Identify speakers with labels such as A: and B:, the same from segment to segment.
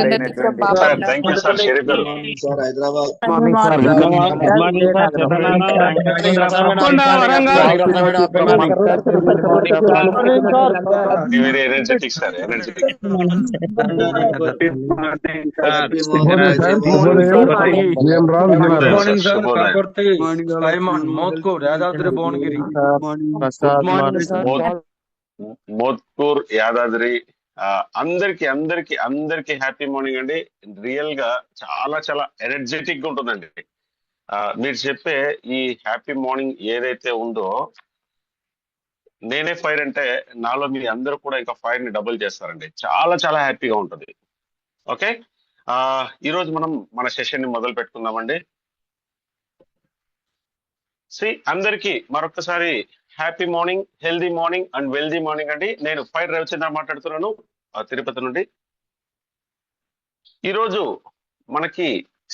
A: అయినటువంటి
B: sir thank you sir Sharif గారు.
C: Sir Hyderabad
D: morning sir
E: good morning sir చెప్పండి.
B: Very energetic sir, energetic. Mothkur Yadadri అందరికి అందరికి అందరికి హ్యాపీ మార్నింగ్ అండి. రియల్ గా చాలా చాలా ఎనర్జెటిక్ గా ఉంటుందండి. మీరు చెప్పే ఈ హ్యాపీ మార్నింగ్ ఏదైతే ఉందో, నేనే ఫైర్ అంటే నాలో మీ అందరూ కూడా ఇంకా ఫైర్ ని డబుల్ చేస్తారండి. చాలా చాలా హ్యాపీగా ఉంటుంది. ఓకే, ఈ రోజు మనం మన సెషన్ ని మొదలు పెట్టుకుందామండి. అందరికి మరొకసారి happy morning, healthy morning and wealthy morning అండి. నేను ఫైర్ రవిచంద్ర మాట్లాడుతున్నాను తిరుపతి నుండి. ఈరోజు మనకి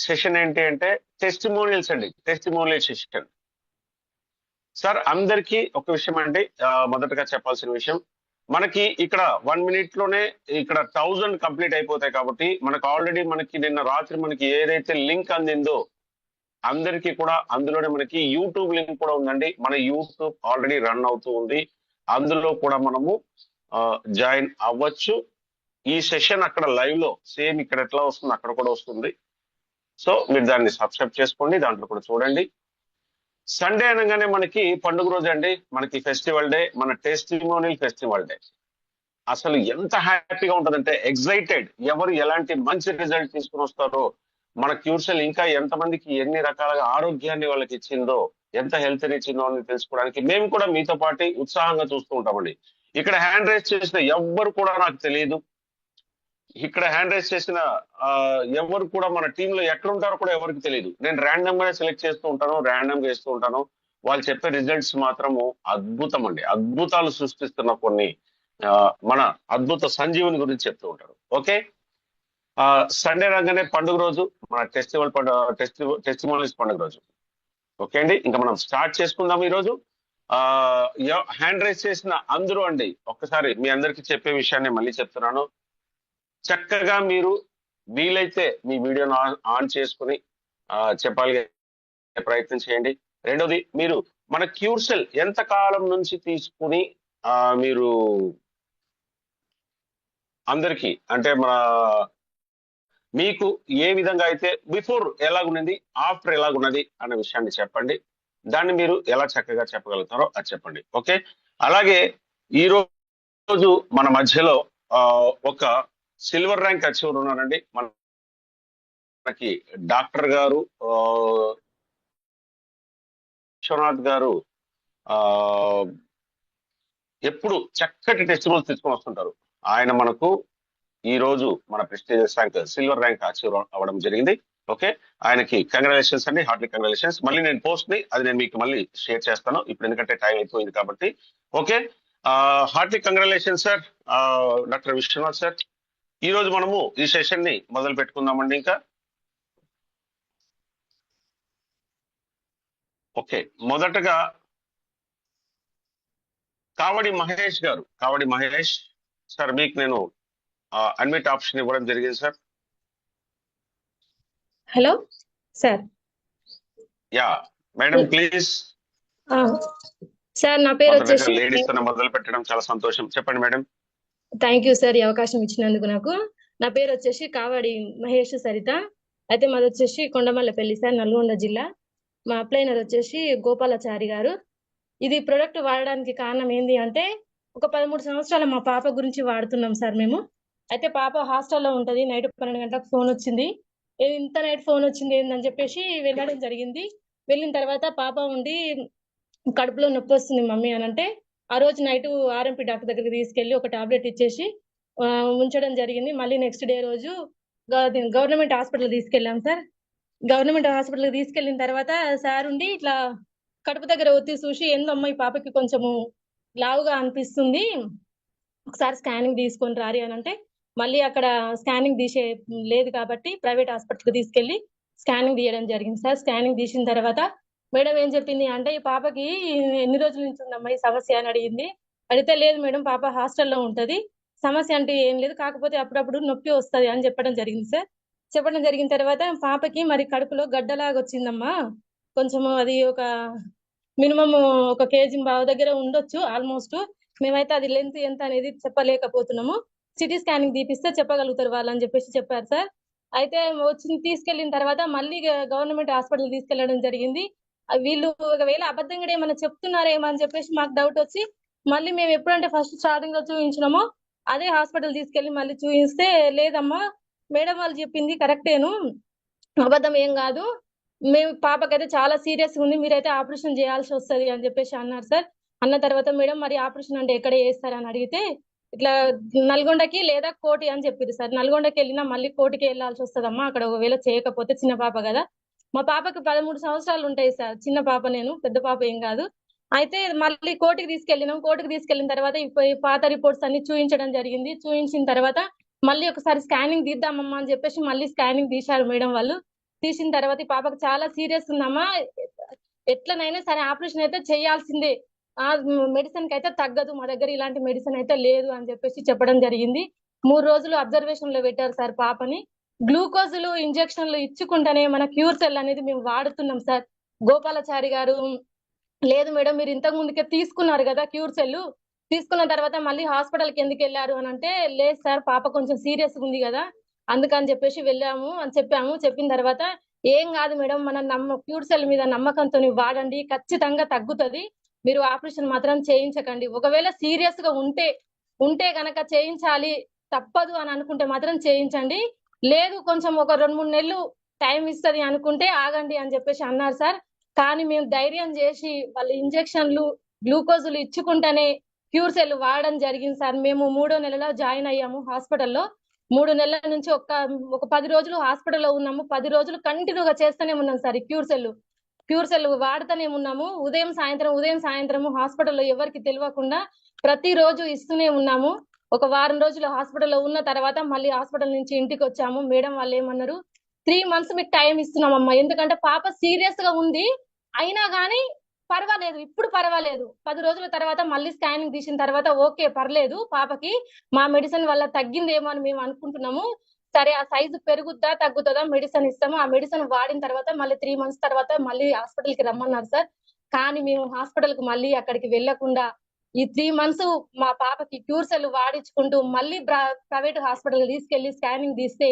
B: సెషన్ ఏంటి అంటే టెస్టిమోనియల్స్ అండి, టెస్టిమోనియల్ సెషన్. సార్ అందరికీ ఒక విషయం అండి, మొదటగా చెప్పాల్సిన విషయం, మనకి ఇక్కడ 1 minute లోనే ఇక్కడ 1000 కంప్లీట్ అయిపోతాయి. కాబట్టి మనకు ఆల్రెడీ మనకి నిన్న రాత్రి మనకి ఏదైతే లింక్ అందిందో అందరికీ కూడా అందులోనే మనకి యూట్యూబ్ లింక్ కూడా ఉందండి. మన యూట్యూబ్ ఆల్రెడీ రన్ అవుతూ ఉంది, అందులో కూడా మనము జాయిన్ అవ్వచ్చు. ఈ సెషన్ అక్కడ లైవ్ లో సేమ్ ఇక్కడ ఎట్లా వస్తుంది అక్కడ కూడా వస్తుంది. సో మీరు దాన్ని సబ్స్క్రైబ్ చేసుకోండి, దాంట్లో కూడా చూడండి. సండే అనగానే మనకి పండుగ రోజు అండి, మనకి ఫెస్టివల్ డే, మన టెస్టిమోనియల్ ఫెస్టివల్ డే. అసలు ఎంత హ్యాపీగా ఉంటుందంటే ఎక్సైటెడ్, ఎవరు ఎలాంటి మంచి రిజల్ట్ తీసుకుని వస్తారో, మన క్యూర్సెల్ ఇంకా ఎంతమందికి ఎన్ని రకాలుగా ఆరోగ్యాన్ని వాళ్ళకి ఇచ్చిందో, ఎంత హెల్త్ ఇచ్చిందో అని తెలుసుకోవడానికి మేము కూడా మీతో పాటు ఉత్సాహంగా చూస్తూ ఉంటామండి. ఇక్కడ హ్యాండ్ రైజ్ చేసిన ఎవ్వరు కూడా నాకు తెలియదు, ఇక్కడ హ్యాండ్ రైజ్ చేసిన ఎవరు కూడా మన టీంలో ఎక్కడ ఉంటారో కూడా ఎవరికి తెలియదు. నేను ర్యాండమ్ గా సెలెక్ట్ చేస్తూ ఉంటాను, ర్యాండమ్ గా వేస్తూ ఉంటాను. వాళ్ళు చెప్పే రిజల్ట్స్ మాత్రము అద్భుతం అండి, అద్భుతాలు సృష్టిస్తున్న కొన్ని మన అద్భుత సంజీవుని గురించి చెప్తూ ఉంటారు. ఓకే, సండే రాగానే పండుగ రోజు, మన టెస్టిమోనియల్స్ పండుగ రోజు. ఓకే అండి, ఇంకా మనం స్టార్ట్ చేసుకుందాం. ఈ రోజు హ్యాండ్ రైజ్ చేసిన అందరూ అండి, ఒక్కసారి మీ అందరికి చెప్పే విషయాన్ని మళ్ళీ చెప్తున్నాను. చక్కగా మీరు వీలైతే మీ వీడియోను ఆన్ చేసుకుని చెప్పాలి ప్రయత్నం చేయండి. రెండోది, మీరు మన క్యూర్సెల్ ఎంత కాలం నుంచి తీసుకుని మీరు అందరికీ అంటే మీకు ఏ విధంగా అయితే బిఫోర్ ఎలాగున్నది, ఆఫ్టర్ ఎలాగున్నది అనే విషయాన్ని చెప్పండి. దాన్ని మీరు ఎలా చక్కగా చెప్పగలుగుతారో అది చెప్పండి. ఓకే, అలాగే ఈ రోజు మన మధ్యలో ఒక సిల్వర్ ర్యాంక్ అచీవర్ ఉన్నారండి. మనకి డాక్టర్ గారు విశ్వనాథ్ గారు ఎప్పుడు చక్కటి టెస్టిమోనియల్స్ తీసుకొని వస్తుంటారు. ఆయన మనకు ఈ రోజు మన prestigious rank silver rank achieve అవ్వడం జరిగింది. ఓకే, ఆయనకి కంగ్రాచులేషన్స్ అండి, హార్ట్లీ కంగ్రాచులేషన్స్. మళ్ళీ నేను పోస్ట్ ని అది నేను మీకు మళ్ళీ షేర్ చేస్తాను ఇప్పుడు, ఎందుకంటే టైం అయిపోయింది కాబట్టి. Okay, heartly congratulations sir, doctor Vishwanath sir. ఈ రోజు మనము ఈ సెషన్ ని మొదలు పెట్టుకుందామండి. ఇంకా ఓకే, మొదటగా కావడి మహేష్ గారు, కావడి మహేష్ సార్, మీకు నేను అడ్మిట్ ఆప్షన్ ఇవ్వడం జరిగింది sir.
F: Hello sir.
B: Yeah madam, please.
F: Sir నా పేరు వచ్చేసి,
B: లేడీస్ తో మొదలు పెట్టడం చాలా సంతోషం, చెప్పండి మేడం.
F: థ్యాంక్ యూ సార్ ఈ అవకాశం ఇచ్చినందుకు నాకు. నా పేరు వచ్చేసి కావడి మహేష్ సరిత. అయితే మాది వచ్చేసి కొండమల్లపల్లి సార్, నల్గొండ జిల్లా. మా అప్లైనర్ వచ్చేసి గోపాలాచారి గారు. ఇది ప్రొడక్ట్ వాడడానికి కారణం ఏంటి అంటే, ఒక 13 సంవత్సరాల మా పాప గురించి వాడుతున్నాం సార్ మేము. అయితే పాప హాస్టల్లో ఉంటది, నైట్ 12 గంటలకు ఫోన్ వచ్చింది. ఇంత నైట్ ఫోన్ వచ్చింది ఏందని చెప్పేసి వెళ్ళడం జరిగింది. వెళ్ళిన తర్వాత పాప ఉండి కడుపులో నొప్పి వస్తుంది మమ్మీ అని అంటే, ఆ రోజు నైట్ ఆర్ఎంపీ డాక్టర్ దగ్గరికి తీసుకెళ్లి ఒక టాబ్లెట్ ఇచ్చేసి ఉంచడం జరిగింది. మళ్ళీ నెక్స్ట్ డే రోజు గవర్నమెంట్ హాస్పిటల్ తీసుకెళ్ళాం సార్. గవర్నమెంట్ హాస్పిటల్కి తీసుకెళ్లిన తర్వాత సార్ ఉండి ఇట్లా కడుపు దగ్గర ఒత్తి చూసి, ఏందమ్మా ఈ పాపకి కొంచెము లావుగా అనిపిస్తుంది, ఒకసారి స్కానింగ్ తీసుకొని రారి అని అంటే, మళ్ళీ అక్కడ స్కానింగ్ తీసే లేదు కాబట్టి ప్రైవేట్ హాస్పిటల్కి తీసుకెళ్లి స్కానింగ్ తీయడం జరిగింది సార్. స్కానింగ్ తీసిన తర్వాత మేడం ఏం చెప్పింది అంటే, ఈ పాపకి ఎన్ని రోజుల నుంచి ఉందమ్మా ఈ సమస్య అని అడిగింది. అడిగితే లేదు మేడం, పాప హాస్టల్లో ఉంటది, సమస్య అంటే ఏం లేదు, కాకపోతే అప్పుడప్పుడు నొప్పి వస్తది అని చెప్పడం జరిగింది సార్. చెప్పడం జరిగిన తర్వాత పాపకి మరి కడుపులో గడ్డలాగా వచ్చిందమ్మా, కొంచెము అది ఒక మినిమం 1 కేజీ బావు దగ్గర ఉండొచ్చు ఆల్మోస్ట్. మేమైతే అది లెంత్ ఎంత అనేది చెప్పలేకపోతున్నాము. సిటీ స్కానింగ్ తీపిస్తే చెప్పగలుగుతారు వాళ్ళని చెప్పేసి చెప్పారు సార్. అయితే వచ్చి తీసుకెళ్లిన తర్వాత మళ్ళీ గవర్నమెంట్ హాస్పిటల్ తీసుకెళ్లడం జరిగింది. వీళ్ళు ఒకవేళ అబద్ధంగా ఏమైనా చెప్తున్నారేమో అని చెప్పేసి మాకు డౌట్ వచ్చి మళ్ళీ మేము ఎప్పుడంటే ఫస్ట్ స్టార్టింగ్ లో చూపించినామో అదే హాస్పిటల్ తీసుకెళ్లి మళ్ళీ చూపిస్తే, లేదమ్మా మేడం వాళ్ళు చెప్పింది కరెక్టేను, అబద్ధం ఏం కాదు, మేము పాపకైతే చాలా సీరియస్ ఉంది, మీరైతే ఆపరేషన్ చేయాల్సి వస్తుంది అని చెప్పేసి అన్నారు సార్. అన్న తర్వాత మేడం మరి ఆపరేషన్ అంటే ఎక్కడ చేస్తారని అడిగితే ఇట్లా నల్గొండకి లేదా కోటి అని చెప్పింది సార్. నల్గొండకి వెళ్ళినా మళ్ళీ కోటికి వెళ్ళాల్సి వస్తుందమ్మా, అక్కడ ఒకవేళ చేయకపోతే, చిన్న పాప కదా, మా పాపకి 13 సంవత్సరాలు ఉంటాయి సార్, చిన్న పాప, నేను పెద్ద పాప ఏం కాదు. అయితే మళ్ళీ కోర్టుకి తీసుకెళ్ళినాం. కోర్టుకి తీసుకెళ్లిన తర్వాత ఈ పాత రిపోర్ట్స్ అన్ని చూపించడం జరిగింది. చూపించిన తర్వాత మళ్ళీ ఒకసారి స్కానింగ్ తీద్దామమ్మా అని చెప్పేసి మళ్ళీ స్కానింగ్ తీశారు మేడం వాళ్ళు. తీసిన తర్వాత ఈ పాపకు చాలా సీరియస్ ఉందమ్మా, ఎట్లనైనా సరే ఆపరేషన్ అయితే చేయాల్సిందే, ఆ మెడిసిన్ కి అయితే తగ్గదు, మా దగ్గర ఇలాంటి మెడిసిన్ అయితే లేదు అని చెప్పేసి చెప్పడం జరిగింది. 3 రోజులు అబ్జర్వేషన్ లో పెట్టారు సార్ పాపని. గ్లూకోజులు ఇంజక్షన్లు ఇచ్చుకుంటేనే మన క్యూర్ సెల్ అనేది మేము వాడుతున్నాం సార్. గోపాలాచారి గారు, లేదు మేడం మీరు ఇంతకు ముందుకే తీసుకున్నారు కదా క్యూర్ సెల్, తీసుకున్న తర్వాత మళ్ళీ హాస్పిటల్కి ఎందుకు వెళ్ళారు అని అంటే, లేదు సార్ పాప కొంచెం సీరియస్ ఉంది కదా అందుకని చెప్పేసి వెళ్ళాము అని చెప్పాము. చెప్పిన తర్వాత ఏం కాదు మేడం, మన క్యూర్ సెల్ మీద నమ్మకంతో వాడండి, ఖచ్చితంగా తగ్గుతుంది, మీరు ఆపరేషన్ మాత్రం చేయించకండి, ఒకవేళ సీరియస్ గా ఉంటే గనక చేయించాలి, తప్పదు అని అనుకుంటే మాత్రం చేయించండి, లేదు కొంచెం ఒక 2-3 నెలలు టైం ఇస్తుంది అనుకుంటే ఆగండి అని చెప్పేసి అన్నారు సార్. కానీ మేము ధైర్యం చేసి వాళ్ళు ఇంజక్షన్లు గ్లూకోజులు ఇచ్చుకుంటేనే క్యూర్ సెల్ వాడడం జరిగింది సార్. మేము 3వ నెలలో జాయిన్ అయ్యాము హాస్పిటల్లో. 3 నెలల నుంచి ఒక 10 రోజులు హాస్పిటల్లో ఉన్నాము. 10 రోజులు కంటిన్యూగా చేస్తూనే ఉన్నాం సార్ ఈ క్యూర్ సెల్ వాడుతూనే ఉన్నాము. ఉదయం సాయంత్రం హాస్పిటల్లో ఎవరికి తెలియకుండా ప్రతిరోజు ఇస్తూనే ఉన్నాము. ఒక వారం రోజులు హాస్పిటల్లో ఉన్న తర్వాత మళ్ళీ హాస్పిటల్ నుంచి ఇంటికి వచ్చాము. మేడం వాళ్ళు ఏమన్నారు, 3 మంత్స్ మీకు టైం ఇస్తున్నామమ్మా, ఎందుకంటే పాప సీరియస్ గా ఉంది, అయినా కానీ పర్వాలేదు, ఇప్పుడు పర్వాలేదు, 10 రోజుల తర్వాత మళ్ళీ స్కానింగ్ తీసిన తర్వాత ఓకే పర్లేదు, పాపకి మా మెడిసిన్ వల్ల తగ్గిందేమో అని మేము అనుకుంటున్నాము, సరే ఆ సైజు పెరుగుద్దా తగ్గుతుందా మెడిసిన్ ఇస్తాము, ఆ మెడిసిన్ వాడిన తర్వాత మళ్ళీ 3 మంత్స్ తర్వాత మళ్ళీ హాస్పిటల్ కి రమ్మన్నారు సార్. కానీ మేము హాస్పిటల్ కి మళ్ళీ అక్కడికి వెళ్లకుండా ఈ 3 మంత్స్ మా పాపకి క్యూర్ సెల్ వాడించుకుంటూ మళ్ళీ ప్రైవేట్ హాస్పిటల్ తీసుకెళ్లి స్కానింగ్ తీస్తే,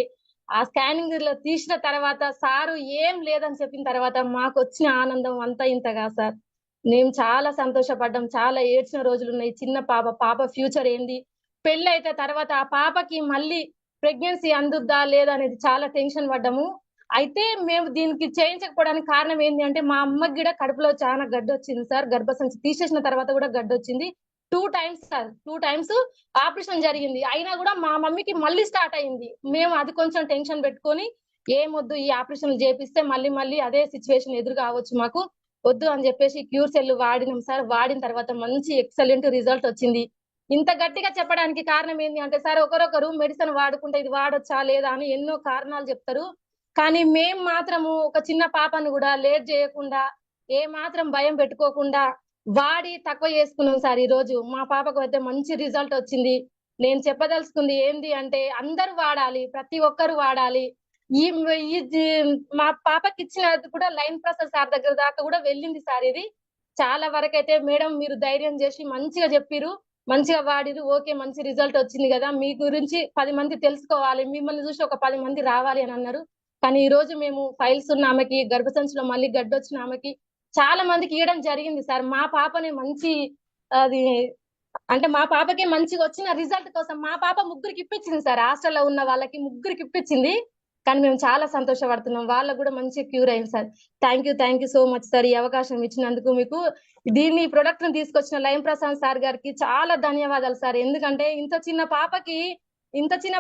F: ఆ స్కానింగ్ లో తీసిన తర్వాత సారు ఏం లేదని చెప్పిన తర్వాత మాకు వచ్చిన ఆనందం అంతా ఇంతగా సార్. మేము చాలా సంతోషపడ్డాం, చాలా ఏడ్చిన రోజులు ఉన్నాయి. చిన్న పాప ఫ్యూచర్ ఏంది, పెళ్లి అయితే తర్వాత ఆ పాపకి మళ్ళీ ప్రెగ్నెన్సీ అందుద్దా లేదా అనేది చాలా టెన్షన్ పడ్డాము. అయితే మేము దీనికి చేయించకపోవడానికి కారణం ఏంటి అంటే, మా అమ్మకి కూడా కడుపులో చాలా గడ్డ వచ్చింది సార్, గర్భసంచి తీసేసిన తర్వాత కూడా గడ్డ వచ్చింది 2 టైమ్స్ సార్. 2 టైమ్స్ ఆపరేషన్ జరిగింది, అయినా కూడా మా మమ్మీకి మళ్ళీ స్టార్ట్ అయింది. మేము అది కొంచెం టెన్షన్ పెట్టుకొని ఏమొద్దు, ఈ ఆపరేషన్లు చేపిస్తే మళ్ళీ అదే సిచ్యువేషన్ ఎదురు కావచ్చు, మాకు వద్దు అని చెప్పేసి క్యూర్ సెల్ వాడినాం సార్. వాడిన తర్వాత మంచి ఎక్సలెంట్ రిజల్ట్ వచ్చింది. ఇంత గట్టిగా చెప్పడానికి కారణం ఏంటి అంటే సార్, ఒకరొకరు మెడిసిన్ వాడుకుంటే ఇది వాడొచ్చా లేదా అని ఎన్నో కారణాలు చెప్తారు, కానీ మేం మాత్రము ఒక చిన్న పాపను కూడా లేట్ చేయకుండా, ఏ మాత్రం భయం పెట్టుకోకుండా వాడి తక్కువ చేసుకున్నాం సార్. ఈ రోజు మా పాపకు అయితే మంచి రిజల్ట్ వచ్చింది. నేను చెప్పదలుచుకుంది ఏంది అంటే, అందరూ వాడాలి, ప్రతి ఒక్కరు వాడాలి. ఈ మా పాపకి ఇచ్చినది కూడా లైన్ ప్రసాద్ సార్ దగ్గర దాకా కూడా వెళ్ళింది సార్. ఇది చాలా వరకు అయితే మేడం మీరు ధైర్యం చేసి మంచిగా చెప్పిరు, మంచిగా వాడిరు, ఓకే మంచి రిజల్ట్ వచ్చింది కదా, మీ గురించి 10 మంది తెలుసుకోవాలి, మిమ్మల్ని చూసి ఒక 10 మంది రావాలి అని అన్నారు. కానీ ఈ రోజు మేము ఫైల్స్ ఉన్న ఆమెకి, గర్భసంచిలో మళ్ళీ గడ్డొచ్చిన ఆమెకి చాలా మందికి ఇవ్వడం జరిగింది సార్. మా పాపని మంచి అది అంటే మా పాపకి మంచిగా వచ్చిన రిజల్ట్ కోసం మా పాప 3కి ఇప్పించింది సార్, హాస్టల్లో ఉన్న వాళ్ళకి 3కి ఇప్పించింది. కానీ మేము చాలా సంతోషపడుతున్నాం, వాళ్ళకు కూడా మంచి క్యూర్ అయింది sir. Thank you so much sir, ఈ అవకాశం ఇచ్చినందుకు మీకు. దీన్ని ప్రొడక్ట్ ను తీసుకొచ్చిన లయం ప్రసాద్ సార్ గారికి చాలా ధన్యవాదాలు సార్. ఎందుకంటే ఇంత చిన్న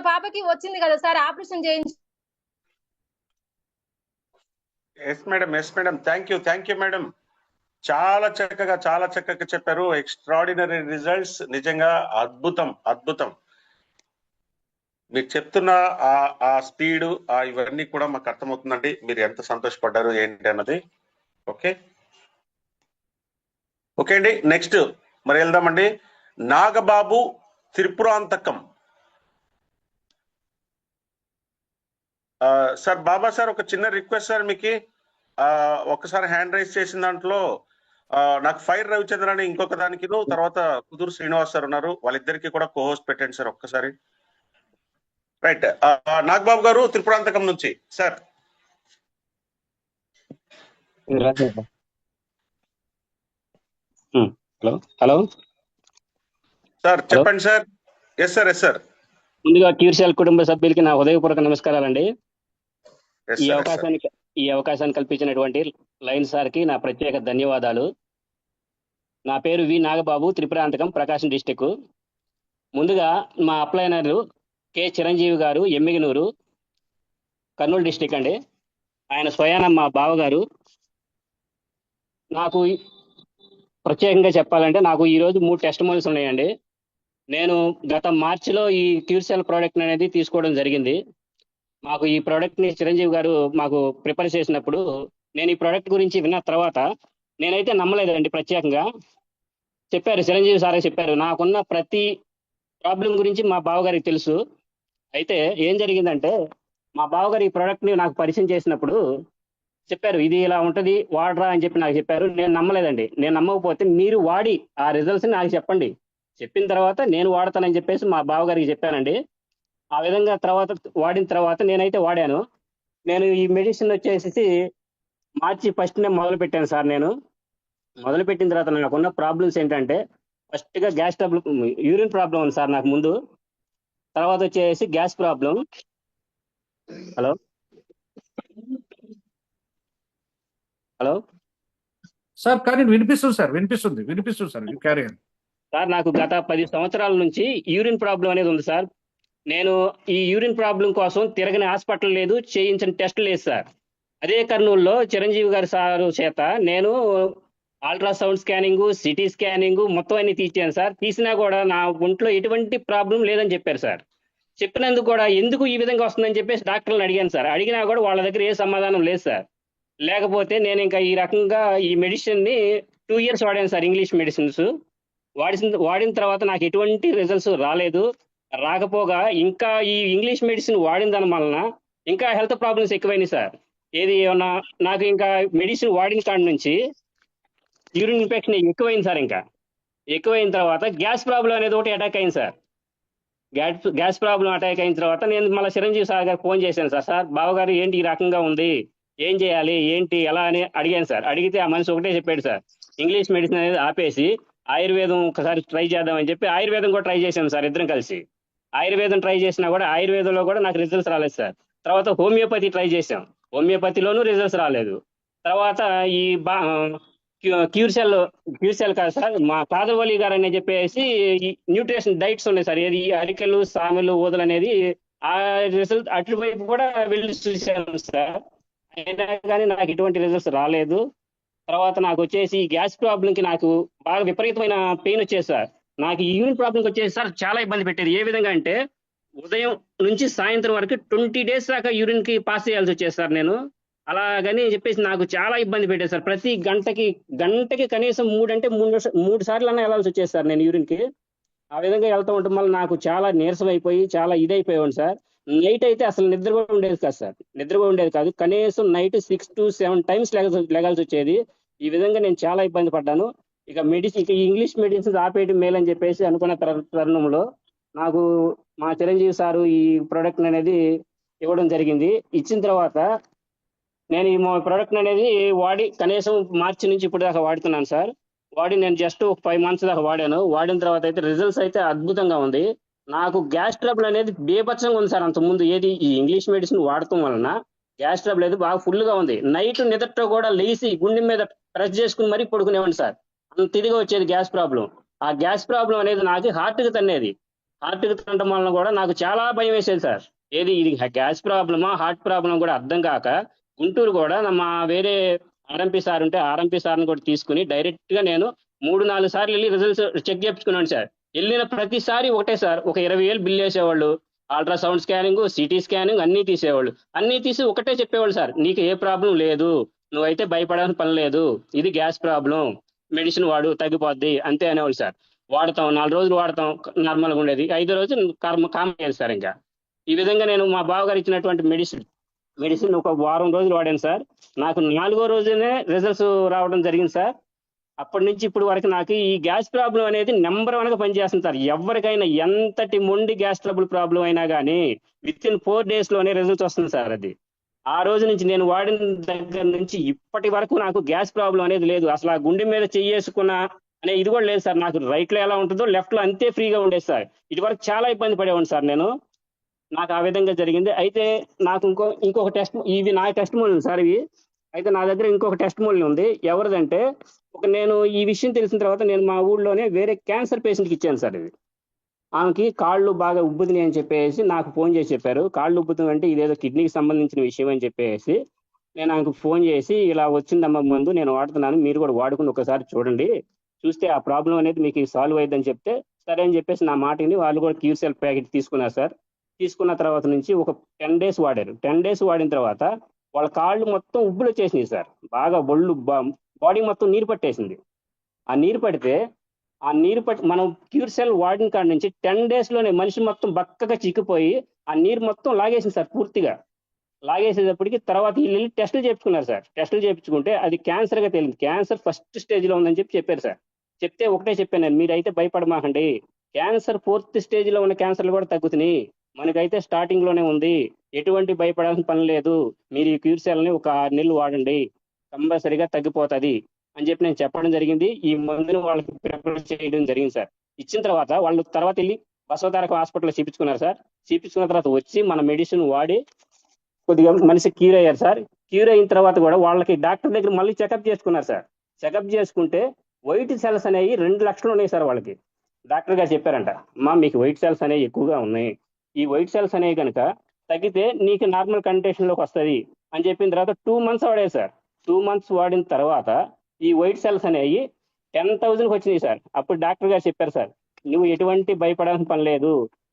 F: పాపకి వచ్చింది కదా సార్ ఆపరేషన్ చేయించి.
B: Yes madam thank you madam, చాలా చక్కగా చెప్పారు. ఎక్స్ట్రాడినరీ రిజల్ట్స్, నిజంగా అద్భుతం. మీరు చెప్తున్న ఆ స్పీడ్ ఇవన్నీ కూడా మాకు అర్థమవుతుందండి, మీరు ఎంత సంతోషపడ్డారు ఏంటి అన్నది. ఓకే అండి, నెక్స్ట్ మరి వెళ్దామండి. నాగబాబు త్రిపురాంతకం సార్ బాబా సార్, ఒక చిన్న రిక్వెస్ట్ సార్ మీకు. ఒక్కసారి హ్యాండ్ రైజ్ చేసిన దాంట్లో నాకు ఫైర్ రవిచంద్ర అని ఇంకొక దానికి తర్వాత కుదూరు శ్రీనివాస్ సార్ ఉన్నారు, వాళ్ళిద్దరికి కూడా కోహోస్ట్ పెట్టండి సార్ ఒక్కసారి. రైట్. నాగబాబు గారు త్రిపురాంతకం నుంచి సార్.
E: హలో హలో
B: సార్ చెప్పండి sir. Yes sir, yes sir.
E: ముందుగా క్యూర్షియల్ కుటుంబ సభ్యులకి నా హృదయపూర్వక నమస్కారాలండి.
B: ఎస్
E: ఈ
B: సార్, ఎస్ సార్.
E: అవకాశాన్ని కల్పించినటువంటి లైన్ సార్కి నా ప్రత్యేక ధన్యవాదాలు. నా పేరు వి నాగబాబు, త్రిపురాంతకం, ప్రకాశం డిస్టిక్. ముందుగా మా అప్లైనర్ కె చిరంజీవి గారు, ఎమ్మిగనూరు, కర్నూలు డిస్టిక్ అండి. ఆయన స్వయాన మా బావగారు. నాకు ప్రత్యేకంగా చెప్పాలంటే నాకు ఈరోజు 3 టెస్టిమోనీస్ ఉన్నాయండి. నేను గత మార్చిలో ఈ క్యూర్సెల్ ప్రోడక్ట్ అనేది తీసుకోవడం జరిగింది. మాకు ఈ ప్రోడక్ట్ని చిరంజీవి గారు మాకు ప్రిపేర్ చేసినప్పుడు నేను ఈ ప్రోడక్ట్ గురించి విన్న తర్వాత నేనైతే నమ్మలేదండి. ప్రత్యేకంగా చెప్పారు, చిరంజీవి సారే చెప్పారు. నాకున్న ప్రతి ప్రాబ్లం గురించి మా బావగారికి తెలుసు. అయితే ఏం జరిగిందంటే మా బావగారు ఈ ప్రోడక్ట్ని నాకు పరిచయం చేసినప్పుడు చెప్పారు, ఇది ఇలా ఉంటుంది వాడరా అని చెప్పి నాకు చెప్పారు. నేను నమ్మలేదండి. నేను నమ్మకపోతే మీరు వాడి ఆ రిజల్ట్స్ నాకు చెప్పండి, చెప్పిన తర్వాత నేను వాడతానని చెప్పేసి మా బావగారికి చెప్పానండి. ఆ విధంగా వాడిన తర్వాత నేనైతే వాడాను. నేను ఈ మెడిసిన్ వచ్చేసి మార్చి 1st మొదలు పెట్టాను సార్. నేను మొదలు పెట్టిన తర్వాత నాకున్న ప్రాబ్లమ్స్ ఏంటంటే ఫస్ట్గా గ్యాస్ ట్రబుల్, యూరిన్ ప్రాబ్లం ఉంది సార్ నాకు ముందు. తర్వాత వచ్చేసి gas problem. Hello hello
A: sir కానీ వినిపిస్తుంది సార్. Carry on
E: sir. నాకు గత 10 సంవత్సరాల నుంచి యూరిన్ ప్రాబ్లం అనేది ఉంది సార్. నేను ఈ యూరిన్ ప్రాబ్లం కోసం తిరగని హాస్పిటల్ లేదు, చేయించిన టెస్ట్ లేదు సార్. అదే కర్నూలులో చిరంజీవి గారి సారు చేత నేను అల్ట్రాసౌండ్ స్కానింగ్, సిటీ స్కానింగ్ మొత్తం అన్ని తీసాను సార్. తీసినా కూడా నా ఒంట్లో ఎటువంటి ప్రాబ్లం లేదని చెప్పారు సార్. చెప్పినందుకు కూడా ఎందుకు ఈ విధంగా వస్తుందని చెప్పేసి డాక్టర్లను అడిగాను సార్. అడిగినా కూడా వాళ్ళ దగ్గర ఏ సమాధానం లేదు సార్. లేకపోతే నేను ఇంకా ఈ రకంగా ఈ మెడిసిన్ని 2 years వాడాను సార్, ఇంగ్లీష్ మెడిసిన్స్. వాడిన తర్వాత నాకు ఎటువంటి రిజల్ట్స్ రాలేదు. రాకపోగా ఇంకా ఈ ఇంగ్లీష్ మెడిసిన్ వాడిన దాని వలన ఇంకా హెల్త్ ప్రాబ్లమ్స్ ఎక్కువైనాయి సార్. ఏది ఏమన్నా నాకు ఇంకా మెడిసిన్ వాడిన కాడి నుంచి యూరిన్ ఇన్ఫెక్షన్ ఎక్కువైంది సార్. ఇంకా ఎక్కువైన తర్వాత గ్యాస్ ప్రాబ్లం అనేది ఒకటి అటాక్ అయింది సార్. గ్యాస్ ప్రాబ్లం అటాక్ అయిన తర్వాత నేను మళ్ళీ చిరంజీవి సార్ గారికి ఫోన్ చేశాను. సార్ బావగారు ఏంటి ఈ రకంగా ఉంది, ఏం చేయాలి ఏంటి ఎలా అని అడిగాను సార్. అడిగితే ఆ మనిషి ఒకటే చెప్పాడు సార్, ఇంగ్లీష్ మెడిసిన్ అనేది ఆపేసి ఆయుర్వేదం ఒకసారి ట్రై చేద్దామని చెప్పి ఆయుర్వేదం కూడా ట్రై చేశాను సార్. ఇద్దరం కలిసి ఆయుర్వేదం ట్రై చేసినా కూడా ఆయుర్వేదంలో కూడా నాకు రిజల్ట్స్ రాలేదు సార్. తర్వాత హోమియోపతి ట్రై చేశాం, హోమియోపతిలోనూ రిజల్ట్స్ రాలేదు. తర్వాత ఈ క్యూర్సెల్ కాదు సార్, మా కాదవల్లి గారు అని చెప్పేసి ఈ న్యూట్రిషన్ డైట్స్ ఉన్నాయి సార్. ఏది అరికెలు, సామెలు, ఊదలు అనేది ఆ రిజల్ట్ అటువైపు కూడా వెళ్ళి చూశాను సార్. అయినా కానీ నాకు ఎటువంటి రిజల్ట్స్ రాలేదు. తర్వాత నాకు వచ్చేసి గ్యాస్ ప్రాబ్లంకి నాకు బాగా విపరీతమైన పెయిన్ వచ్చేది సార్. నాకు ఈ యూరిన్ ప్రాబ్లంకి వచ్చేసి సార్ చాలా ఇబ్బంది పెట్టేది. ఏ విధంగా అంటే ఉదయం నుంచి సాయంత్రం వరకు 20 days దాకా యూరిన్ కి పాస్ చేయాల్సి వచ్చేది సార్. నేను అలాగని చెప్పేసి నాకు చాలా ఇబ్బంది పెట్టేది సార్. ప్రతి గంటకి కనీసం 3 సార్లు అన్నా వెళ్ళాల్సి వచ్చేది సార్ నేను యూరిన్ కి. ఆ విధంగా వెళ్తూ ఉండటం వల్ల నాకు చాలా నీరసం అయిపోయి చాలా ఇదైపోయాను సార్. నైట్ అయితే అసలు నిద్ర కూడా ఉండేది కాదు సార్. నిద్ర కూడా ఉండేది కాదు. కనీసం నైట్ 6 to 7 times లెగాల్సి వచ్చేది. ఈ విధంగా నేను చాలా ఇబ్బంది పడ్డాను. ఇక ఈ ఇంగ్లీష్ మెడిసిన్స్ ఆపేయడం మేలని చెప్పేసి అనుకున్న తరుణంలో నాకు మా చిరంజీవి సారు ఈ ప్రోడక్ట్ అనేది ఇవ్వడం జరిగింది. ఇచ్చిన తర్వాత నేను ఈ ప్రోడక్ట్ అనేది వాడి కనీసం మార్చి నుంచి ఇప్పుడు దాకా వాడుతున్నాను సార్. నేను జస్ట్ 5 months దాకా వాడాను. వాడిన తర్వాత అయితే రిజల్ట్స్ అయితే అద్భుతంగా ఉంది. నాకు గ్యాస్ ట్రబుల్ అనేది బేభత్సంగా ఉంది సార్. అంతకుముందు ఈ ఇంగ్లీష్ మెడిసిన్ వాడటం వలన గ్యాస్ ట్రబుల్ అయితే బాగా ఫుల్గా ఉంది. నైట్ నిద్రతో కూడా లేచి గుండె మీద ప్రెస్ చేసుకుని మరీ పడుకునేవాడిని సార్. అంత ఇదిగా వచ్చేది గ్యాస్ ప్రాబ్లం. ఆ గ్యాస్ ప్రాబ్లం అనేది నాకు హార్ట్కి తన్నేది. హార్ట్కి తనడం వలన కూడా నాకు చాలా భయం వేసేది సార్. ఇది గ్యాస్ ప్రాబ్లమా హార్ట్ ప్రాబ్లం కూడా అర్థం కాక గుంటూరు కూడా మా వేరే ఆర్ఎంపీ సార్ ఉంటే ఆర్ఎంపీ సార్ని కూడా తీసుకుని డైరెక్ట్ గా నేను 3-4 సార్లు వెళ్ళి రిజల్ట్స్ చెక్ చేయించుకున్నాను సార్. వెళ్ళిన ప్రతిసారి ఒకటే సార్, ఒక 20,000 బిల్ వేసేవాళ్ళు. అల్ట్రాసౌండ్ స్కానింగ్, సిటీ స్కానింగ్ అన్నీ తీసేవాళ్ళు. అన్నీ తీసి ఒకటే చెప్పేవాళ్ళు సార్, నీకు ఏ ప్రాబ్లం లేదు, నువ్వైతే భయపడాల్సిన పని లేదు, ఇది గ్యాస్ ప్రాబ్లం, మెడిసిన్ వాడు తగ్గిపోద్ది అంతే అనేవాళ్ళు సార్. వాడతాం 4 రోజులు వాడతాం, నార్మల్గా ఉండేది. 5వ రోజు కామయ్యేది సార్. ఇంకా ఈ విధంగా నేను మా బావగారు ఇచ్చినటువంటి మెడిసిన్ మెడిసిన్ ఒక వారం రోజులు వాడాను సార్. నాకు 4వ రోజునే రిజల్ట్స్ రావడం జరిగింది సార్. అప్పటి నుంచి ఇప్పుడు వరకు నాకు ఈ గ్యాస్ ప్రాబ్లం అనేది నెంబర్ 1గా పనిచేస్తుంది సార్. ఎవరికైనా ఎంతటి మొండి గ్యాస్ ట్రబుల్ ప్రాబ్లం అయినా కానీ విత్ ఇన్ 4 days లోనే రిజల్ట్స్ వస్తుంది సార్. అది ఆ రోజు నుంచి నేను వాడిన దగ్గర నుంచి ఇప్పటి వరకు నాకు గ్యాస్ ప్రాబ్లం అనేది లేదు. అసలు ఆ గుండె మీద చెయ్యేసుకున్న అనే ఇది కూడా లేదు సార్. నాకు రైట్ లో ఎలా ఉంటుందో లెఫ్ట్ లో అంతే ఫ్రీగా ఉండేది సార్. ఇది వరకు చాలా ఇబ్బంది పడేవాడిని సార్ నేను. నాకు ఆ విధంగా జరిగింది. అయితే నాకు ఇంకొక టెస్ట్, ఇవి నా టెస్ట్ మూల్యం సార్ ఇవి. అయితే నా దగ్గర ఇంకొక టెస్ట్ మూల్యం ఉంది. ఎవరిదంటే నేను ఈ విషయం తెలిసిన తర్వాత నేను మా ఊళ్ళోనే వేరే క్యాన్సర్ పేషెంట్కి ఇచ్చాను సార్ ఇది. ఆమెకి కాళ్ళు బాగా ఉబ్బుతున్నాయి అని చెప్పేసి నాకు ఫోన్ చేసి చెప్పారు. కాళ్ళు ఉబ్బుతుంది అంటే ఇదేదో కిడ్నీకి సంబంధించిన విషయం అని చెప్పేసి నేను ఆమెకు ఫోన్ చేసి ఇలా వచ్చిందమ్మ ముందు నేను వాడుతున్నాను, మీరు కూడా వాడుకుని ఒకసారి చూడండి, చూస్తే ఆ ప్రాబ్లం అనేది మీకు సాల్వ్ అయ్యిందని చెప్తే సరే అని చెప్పేసి నా మాటని వాళ్ళు కూడా క్యూర్సెల్ ప్యాకెట్ తీసుకున్నారు సార్. తీసుకున్న తర్వాత నుంచి ఒక 10 days వాడారు. 10 days వాడిన తర్వాత వాళ్ళ కాళ్ళు మొత్తం ఉబ్బులు వచ్చేసినాయి సార్. బాగా బాడీ మొత్తం నీరు పట్టేసింది. ఆ నీరు పడితే మనం క్యూర్సెల్ వాడిన కాడ నుంచి 10 days లోనే మనిషి మొత్తం బక్కగా చిక్కిపోయి ఆ నీరు మొత్తం లాగేసింది సార్. పూర్తిగా లాగేసేటప్పటికి తర్వాత వీళ్ళు టెస్టులు చేయించుకున్నారు సార్. టెస్టులు చేయించుకుంటే అది క్యాన్సర్ గా తేలింది. క్యాన్సర్ ఫస్ట్ స్టేజ్ లో ఉందని చెప్పారు సార్. చెప్తే ఒకటే చెప్పాను నేను, మీరైతే భయపడమాకండి, క్యాన్సర్ 4th stage లో ఉన్న క్యాన్సర్లు కూడా తగ్గుతున్నాయి, మనకైతే స్టార్టింగ్ లోనే ఉంది, ఎటువంటి భయపడాల్సిన పని లేదు, మీరు ఈ క్యూర్సెల్ ని ఒక 6 నెలలు వాడండి, కంపల్సరీగా తగ్గిపోతుంది అని చెప్పి నేను చెప్పడం జరిగింది. ఈ మందుని వాళ్ళకి ప్రిపేర్ చేయడం జరిగింది సార్. ఇచ్చిన తర్వాత వాళ్ళు తర్వాత వెళ్ళి బసవతారక హాస్పిటల్లో చూపించుకున్నారు సార్. చూపించుకున్న తర్వాత వచ్చి మన మెడిసిన్ వాడి కొద్దిగా మనిషి క్యూర్ అయ్యారు సార్. క్యూర్ అయిన తర్వాత కూడా వాళ్ళకి డాక్టర్ దగ్గర మళ్ళీ చెకప్ చేసుకున్నారు సార్. చెకప్ చేసుకుంటే వైట్ సెల్స్ అనేవి 2 లక్షలు ఉన్నాయి సార్. వాళ్ళకి డాక్టర్ గారు చెప్పారంట, అమ్మా మీకు వైట్ సెల్స్ అనేవి ఎక్కువగా ఉన్నాయి, ఈ వైట్ సెల్స్ అనేవి కనుక తగ్గితే నీకు నార్మల్ కండిషన్లోకి వస్తుంది అని చెప్పిన తర్వాత 2 months వాడారు సార్. 2 months వాడిన తర్వాత ఈ వైట్ సెల్స్ అనేవి 10,000కి వచ్చినాయి సార్. అప్పుడు డాక్టర్ గారు చెప్పారు సార్, నువ్వు ఎటువంటి భయపడాల్సిన పని లేదు,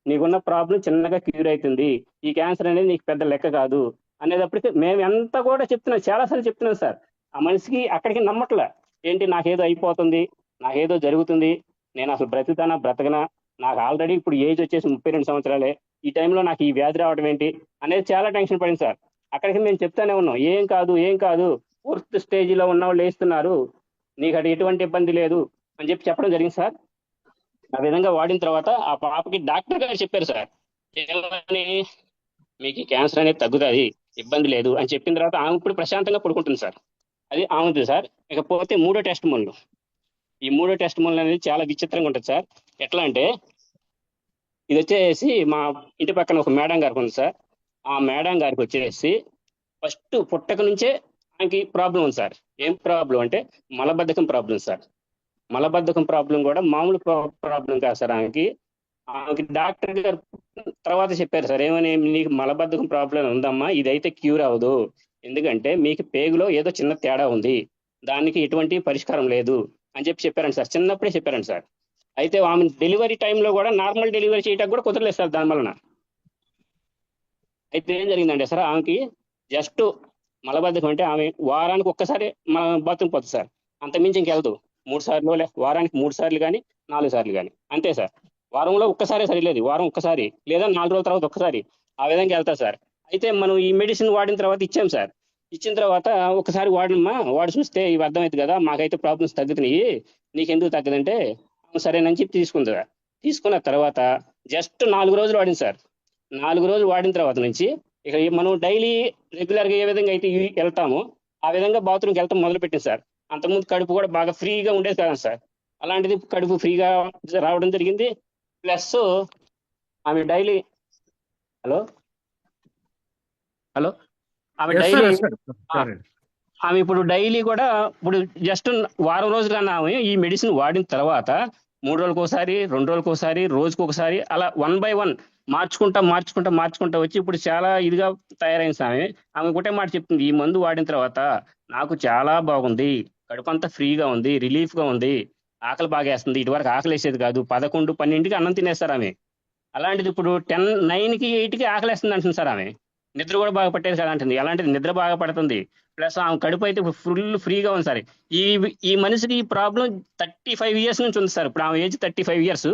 E: నీకున్న ప్రాబ్లం చిన్నగా క్యూర్ అవుతుంది, ఈ క్యాన్సర్ అనేది నీకు పెద్ద లెక్క కాదు అనేటప్పటికీ మేము ఎంత కూడా చెప్తున్నాం, చాలాసార్లు చెప్తున్నాం సార్. ఆ మనిషికి అక్కడికి నమ్మట్లే, ఏంటి నాకేదో అయిపోతుంది, నాకేదో జరుగుతుంది, నేను అసలు బ్రతకనా, నాకు ఆల్రెడీ ఇప్పుడు ఏజ్ వచ్చేసి 32 సంవత్సరాలే, ఈ టైంలో నాకు ఈ వ్యాధి రావడం ఏంటి అనేది చాలా టెన్షన్ పడింది సార్. అక్కడికి మేము చెప్తానే ఉన్నాం, ఏం కాదు 4th stage లో ఉన్న వాళ్ళు వేస్తున్నారు, నీకు అటు ఎటువంటి ఇబ్బంది లేదు అని చెప్పడం జరిగింది సార్. ఆ విధంగా వాడిన తర్వాత ఆ పాపకి డాక్టర్ గారు చెప్పారు సార్, ఏమని, మీకు క్యాన్సర్ అనేది తగ్గుతుంది, ఇబ్బంది లేదు అని చెప్పిన తర్వాత ఆమె ఇప్పుడు ప్రశాంతంగా పడుకుంటుంది సార్. అది ఆమెది సార్. ఇకపోతే 3వ టెస్ట్ మూలు. ఈ 3వ టెస్ట్ మూలు అనేది చాలా విచిత్రంగా ఉంటుంది సార్. ఎట్లా అంటే ఇది వచ్చేసి మా ఇంటి పక్కన ఒక మేడం గారికి ఉంది సార్. ఆ మేడం గారికి వచ్చేసి ఫస్ట్ పుట్టక నుంచే ఆమెకి ప్రాబ్లం ఉంది సార్. ఏం ప్రాబ్లం అంటే మలబద్ధకం ప్రాబ్లం సార్. మలబద్ధకం ప్రాబ్లం కూడా మామూలు ప్రాబ్లం కాదు సార్. ఆమెకి డాక్టర్ గారు తర్వాత చెప్పారు సార్, ఏమని, నీకు మలబద్ధకం ప్రాబ్లం ఉందమ్మా, ఇదైతే క్యూర్ అవ్వదు, ఎందుకంటే మీకు పేగులో ఏదో చిన్న తేడా ఉంది, దానికి ఎటువంటి పరిష్కారం లేదు అని చెప్పారండి సార్. చిన్నప్పుడే చెప్పారండి సార్. అయితే ఆమె డెలివరీ టైంలో కూడా నార్మల్ డెలివరీ చేయడానికి కూడా కుదరలేదు సార్ దాని వలన. అయితే ఏం జరిగిందంటే సార్, ఆమెకి జస్ట్ మలబద్ధకం అంటే ఆమె వారానికి ఒక్కసారి మన బాత్రూమ్ పోతుంది సార్, అంతమించి ఇంకెళ్తూ 3 సార్లు వారానికి 3 సార్లు కానీ 4 సార్లు కానీ అంతే సార్. వారంలో ఒక్కసారి సరిలేదు, వారం ఒక్కసారి లేదా 4 రోజుల తర్వాత ఒక్కసారి ఆ విధంగా వెళ్తారు సార్. అయితే మనం ఈ మెడిసిన్ వాడిన తర్వాత ఇచ్చాం సార్. ఇచ్చిన తర్వాత ఒకసారి వాడి చూస్తే ఇవి అర్థమవుతుంది కదా, మాకైతే ప్రాబ్లమ్స్ తగ్గుతున్నాయి, నీకెందుకు తగ్గదంటే సరేనని చెప్పి తీసుకుంది సార్. తీసుకున్న తర్వాత జస్ట్ 4 రోజులు వాడింది సార్. 4 రోజులు వాడిన తర్వాత నుంచి ఇక మనం డైలీ రెగ్యులర్గా ఏ విధంగా అయితే వెళ్తామో ఆ విధంగా బాత్రూమ్కి వెళ్తాం మొదలుపెట్టింది సార్. అంతకుముందు కడుపు కూడా బాగా ఫ్రీగా ఉండేది కదా సార్, అలాంటిది కడుపు ఫ్రీగా రావడం జరిగింది. ప్లస్ ఆమె డైలీ ఆమె ఇప్పుడు డైలీ కూడా ఇప్పుడు జస్ట్ వారం రోజులు కన్నా ఆమె ఈ మెడిసిన్ వాడిన తర్వాత 3 రోజులకు ఒకసారి, 2 రోజులకు ఒకసారి, రోజుకు ఒకసారి అలా 1 by 1 మార్చుకుంటా వచ్చి ఇప్పుడు చాలా ఇదిగా తయారైంది ఆమె. ఆమె ఒకటే మాట చెప్తుంది, ఈ మందు వాడిన తర్వాత నాకు చాలా బాగుంది, కడుపు అంతా ఫ్రీగా ఉంది, రిలీఫ్ గా ఉంది, ఆకలి బాగా వేస్తుంది, ఇటువరకు ఆకలి వేసేది కాదు, 11, 12కి అన్నం తినేస్తారు ఆమె. అలాంటిది ఇప్పుడు 10, 9కి 8కి ఆకలి వేస్తుంది అంటుంది సార్. ఆమె నిద్ర కూడా బాగా పట్టేది కదా అంటుంది. అలాంటిది నిద్ర బాగా పడుతుంది, ప్లస్ ఆమె కడుపు అయితే ఫుల్ ఫ్రీగా ఉంది సార్. ఈ మనిషికి ఈ ప్రాబ్లం 35 years నుంచి ఉంది సార్. ఇప్పుడు ఆమె ఏజ్ 35 years.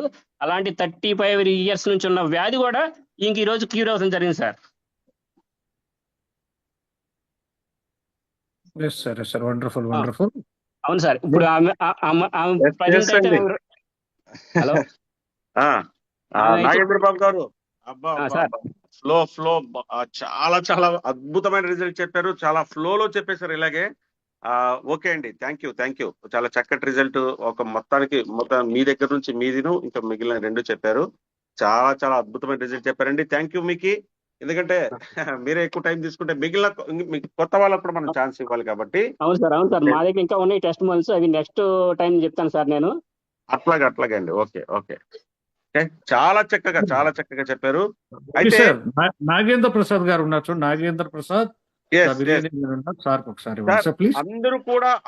E: అలాంటి 35 years నుంచి ఉన్న వ్యాధి కూడా ఇంక ఈ రోజు క్యూర్ అవుతుంది జరిగింది సార్.
A: ఎస్ సార్ వండర్ఫుల్
E: ఆ.
A: వండర్ఫుల్.
E: అవును సార్. ఇప్పుడు ఆమె
B: Yes,
E: ప్రజెంట్
B: yes
E: అయితే
B: అండి.
E: హలో ఆమె అయితే-
B: నాగేంద్ర బాబు గారు అబ్బా
E: సార్.
B: ఫ్లో చాలా చాలా అద్భుతమైన రిజల్ట్ చెప్పారు. చాలా ఫ్లోలో చెప్పేశారు ఇలాగే. ఓకే అండి, థ్యాంక్ యూ. చాలా చక్కటి రిజల్ట్ మొత్తం మీ దగ్గర నుంచి మీదిను ఇంకా మిగిలిన రెండు చెప్పారు. చాలా చాలా అద్భుతమైన రిజల్ట్ చెప్పారండి. థ్యాంక్ యూ మీకు. ఎందుకంటే మీరే ఎక్కువ టైం తీసుకుంటే మిగిలిన కొత్త వాళ్ళకు కూడా మనం ఛాన్స్ ఇవ్వాలి కాబట్టి.
E: అవును సార్ మా దగ్గర ఇంకా ఉన్నాయి టెస్ట్ మోల్స్, అవి నెక్స్ట్ టైం చెప్తాను సార్ నేను.
B: అట్లాగే అండి. ఓకే. చాలా చక్కగా చెప్పారు. అయితే
A: సార్ నాగేంద్ర ప్రసాద్ గారు ఉన్నారు చూడండి. నాగేంద్ర ప్రసాద్
B: yes.
A: సార్ ఒకసారి
B: సార్,
A: ప్లీజ్.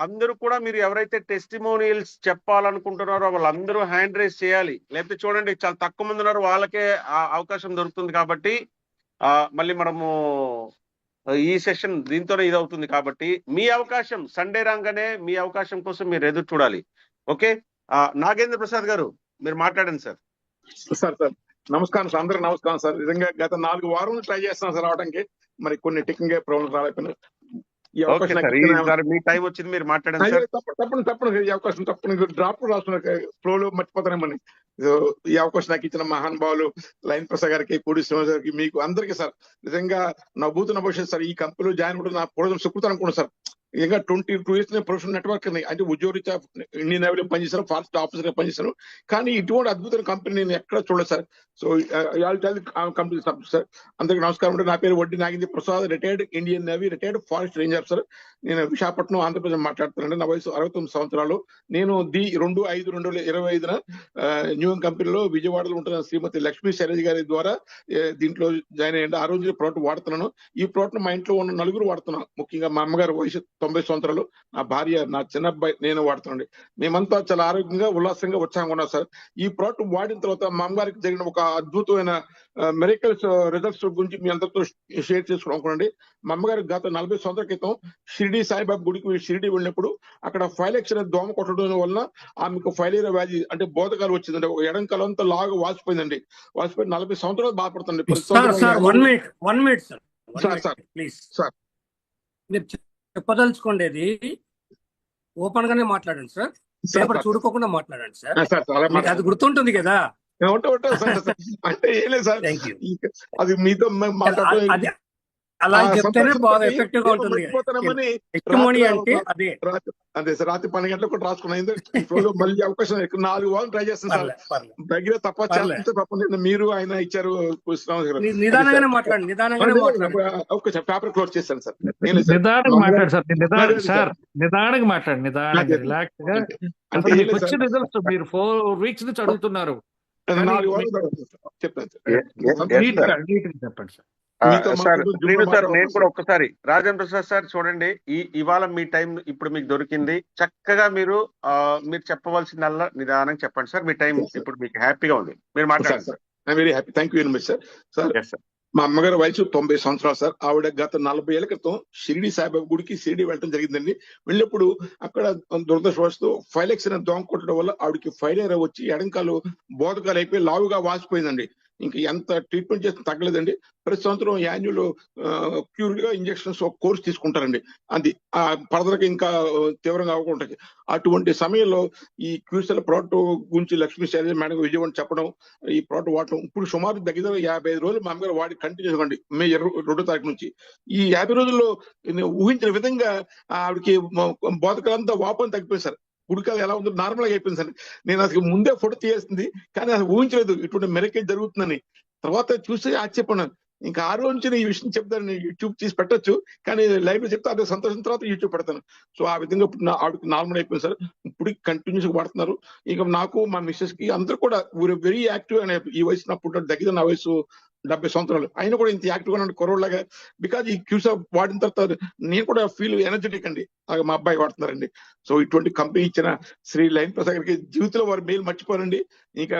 B: అందరూ కూడా మీరు ఎవరైతే టెస్టిమోనియల్స్ చెప్పాలనుకుంటున్నారో వాళ్ళందరూ హ్యాండ్ రైజ్ చేయాలి. లేకపోతే చూడండి చాలా తక్కువ మంది ఉన్నారు, వాళ్ళకే ఆ అవకాశం దొరుకుతుంది కాబట్టి మళ్ళీ మనము ఈ సెషన్ దీంతోనే ఇది అవుతుంది కాబట్టి మీ అవకాశం సండే రాగానే మీ అవకాశం కోసం మీరు ఎదురు చూడాలి. ఓకే, నాగేంద్ర ప్రసాద్ గారు మీరు మాట్లాడండి సార్.
C: సార్ నమస్కారం సార్, అందరికి నమస్కారం సార్. నిజంగా గత 4 వారాలు ట్రై చేస్తున్నాం సార్ రావడానికి, మరి కొన్ని టెక్నికల్ ప్రాబ్లమ్స్ రాలేకపోయినాయి. ఈ
B: ఓకే
C: అవకాశం
B: సార్, ఈసారి మీ టైం వచ్చింది, మీరు మాట్లాడండి సార్.
C: తప్పని ఈ అవకాశం తప్పని డ్రాప్ రాస్తున్న ఫ్లోలో మర్చిపోతానేమని. ఈ అవకాశం నాకు ఇచ్చిన మహానుభావులు లైన్ ప్రసాద్ గారికి, పూడి శ్రీనివాస్ గారికి, మీకు అందరికీ సార్ నిజంగా నా భూతున్న భవిష్యత్ సార్. ఈ కంపెనీలో జాయిన్ కూడా నా పూర్వం సుకృతం అనుకున్నాను సార్. ఇంకా 22 years ప్రొఫెషనల్ నెట్వర్క్ అంటే ఉద్యోగరీత్యా ఇండియన్ నేవీలో పనిచేశాను, ఫారెస్ట్ ఆఫీసర్ గా పనిచేశాను. కానీ ఇటువంటి అద్భుతమైన కంపెనీ నేను ఎక్కడ చూడలేదు సార్. So company sir. అందరికీ నమస్కారం. నా పేరు వడ్డీ Nagendra Prasad, retired Indian navy, retired forest ranger sir. నేను విశాఖపట్నం ఆంధ్రప్రదేశ్ మాట్లాడుతున్నాను. నా వయసు 69 సంవత్సరాలు. నేను 2/5/2025 న్యూయం కంపెనీలో విజయవాడలో ఉంటున్న శ్రీమతి లక్ష్మీ శైలజ్ గారి ద్వారా దీంట్లో జాయిన్ అయ్యండి. ఆ రోజు ప్రోడక్ట్ వాడుతున్నాను. ఈ ప్రోడక్ట్ మా ఇంట్లో ఉన్న 4 వాడుతున్నాను. ముఖ్యంగా మా అమ్మగారు వయసు 90 సంవత్సరాలు, నా భార్య, నా చిన్న అబ్బాయి, నేను వాడుతున్నాండి. మేమంతా చాలా ఆరోగ్యంగా, ఉల్లాసంగా, ఉత్సాహంగా ఉన్నాం సార్. ఈ ప్రోడక్ట్ వాడిన తర్వాత మా అమ్మగారికి జరిగిన ఒక అద్భుతమైన మెరికల్స్ రిజల్ట్స్ గురించి మీ అందరితో షేర్ చేసుకోవాలనుకోండి. మా అమ్మగారికి గత 40 సంవత్సరాల క్రితం షిరిడి సాయిబాబా గుడికి షిరిడి వెళ్ళినప్పుడు అక్కడ ఫైలెక్స్ అనే దోమ కొట్టడం వలన ఆమెకు ఫైలేరియా వ్యాధి అంటే బోధకాలు వచ్చిందండి. ఎడం కలంతా లాగా వాసిపోయిందండి. వాసిపోయి 40 సంవత్సరాలు బాధపడుతుంది.
D: One minute
C: sir
D: please
C: sir.
D: మీరు చెప్పదలుచుకోండి ఓపెన్ గానే మాట్లాడండి సార్. పేపర్ చూడుకోకుండా మాట్లాడండి సార్. మీకు అది గుర్తుంటుంది కదా.
C: అంటే ఏం లేదు సార్,
D: థ్యాంక్ యూ.
C: అది మీతో మాట్లాడటం
D: అలా చెప్తేనే బాగా ఎఫెక్టివ్ గా ఉంటుంది. టెస్టిమోనీ అంటే అదే.
C: అదే సార్, రాత్రి 12 గంటలకు కూడా రాసుకున్నాను. మళ్ళీ అవకాశం 4 వారాలు ట్రై చేస్తాను సార్. దగ్గర తప్ప చేస్తే మీరు ఆయన ఇచ్చారు.
A: నిదానంగానే మాట్లాడండి.
C: ఓకే, పేపర్ క్లోజ్ చేస్తాను సార్.
A: నిదానంగా మాట్లాడు సార్. నిదానంగా మాట్లాడు. నిదానంగా రిలాక్స్ గా.
C: అంటే
A: వచ్చిన రిజల్ట్స్ మీరు 4 weeks నుంచి అడుగుతున్నారు.
C: 4 వారాలు చెప్తాను
A: చెప్పండి సార్.
B: సార్ నేను కూడా ఒక్కసారి రాజేంద్ర ప్రసాద్ సార్ చూడండి, ఇవాళ మీ టైం ఇప్పుడు మీకు దొరికింది. చక్కగా మీరు చెప్పవలసిందల్లా నిదానంగా చెప్పండి సార్. మీ టైం ఇప్పుడు మీకు హ్యాపీగా ఉంది, మీరు మాట్లాడండి sir.
C: Very happy, thank you very much sir. Sir మా అమ్మగారి వయసు 90 సంవత్సరాలు సార్. ఆవిడ గత 40 ఏళ్ల క్రితం షిరిడి సాయిబాబా గుడికి షిరిడి వెళ్ళడం జరిగిందండి. వెళ్ళినప్పుడు అక్కడ దురదృష్టవశాత్తు ఫైలెక్స్ అనే దోమ కొట్టడం వల్ల ఆవిడకి ఫైలేరియా వచ్చి ఎడంకాలు బోధకాలు అయిపోయి లావుగా వాసిపోయిందండి. ఇంకా ఎంత ట్రీట్మెంట్ చేస్తే తగ్గలేదండి. ప్రతి సంవత్సరం యాన్యువల్ క్యూర్ గా ఇంజక్షన్స్ ఒక కోర్స్ తీసుకుంటారండి. అది ఫర్దర్ గా ఇంకా తీవ్రంగా అవ్వకుండా. అటువంటి సమయంలో ఈ క్యూసెల్ ప్రోడక్ట్ గురించి లక్ష్మీ శైలజ మేడం విజయవాడ చెప్పడం, ఈ ప్రోడక్ట్ వాడటం ఇప్పుడు సుమారు దగ్గర 55 రోజులు మా అమ్మగారు వాడి కంటిన్యూ చేసుకోండి. మే 2వ తారీఖు నుంచి ఈ 50 రోజుల్లో ఊహించిన విధంగా ఆవిడకి బోధకాలంతా వాపని తగ్గిపోయింది సార్. గుడికాలు ఎలా ఉందో నార్మల్ గా అయిపోయింది సార్. నేను అసలు ముందే ఫోటో తీయేస్తుంది, కానీ అసలు ఊహించలేదు ఇటువంటి మెరకేజ్ జరుగుతుందని. తర్వాత చూసి ఆశ్చర్యపడినాను. ఇంకా ఆ రోజు నుంచి ఈ విషయం చెప్తాను. యూట్యూబ్ తీసి పెట్టొచ్చు, కానీ లైవ్ లో చెప్తే అదే సంతోషం తర్వాత యూట్యూబ్ పెడతాను. సో ఆ విధంగా ఇప్పుడు ఆవిడకి నార్మల్ అయిపోయింది సార్. ఇప్పుడు కంటిన్యూస్ గా వాడుతున్నారు. ఇంకా నాకు మా మిస్సెస్ కి అందరూ కూడా వెరీ యాక్టివ్ అనే ఈ వయసు నాకు దగ్గర నా వయసు 70 సంవత్సరాలు అయినా కూడా ఇంత యాక్టివ్ గా కొరవలాగా. బికాజ్ ఈ క్యూసా వాడిన తర్వాత నేను కూడా ఫీల్ ఎనర్జెటిక్ అండి. మా అబ్బాయి వాడుతున్నారండి. సో ఇటువంటి కంపెనీ ఇచ్చిన శ్రీ లైన్ ప్రసాద్ గారికి జీవితంలో వారి మేలు మర్చిపోనండి. ఇంకా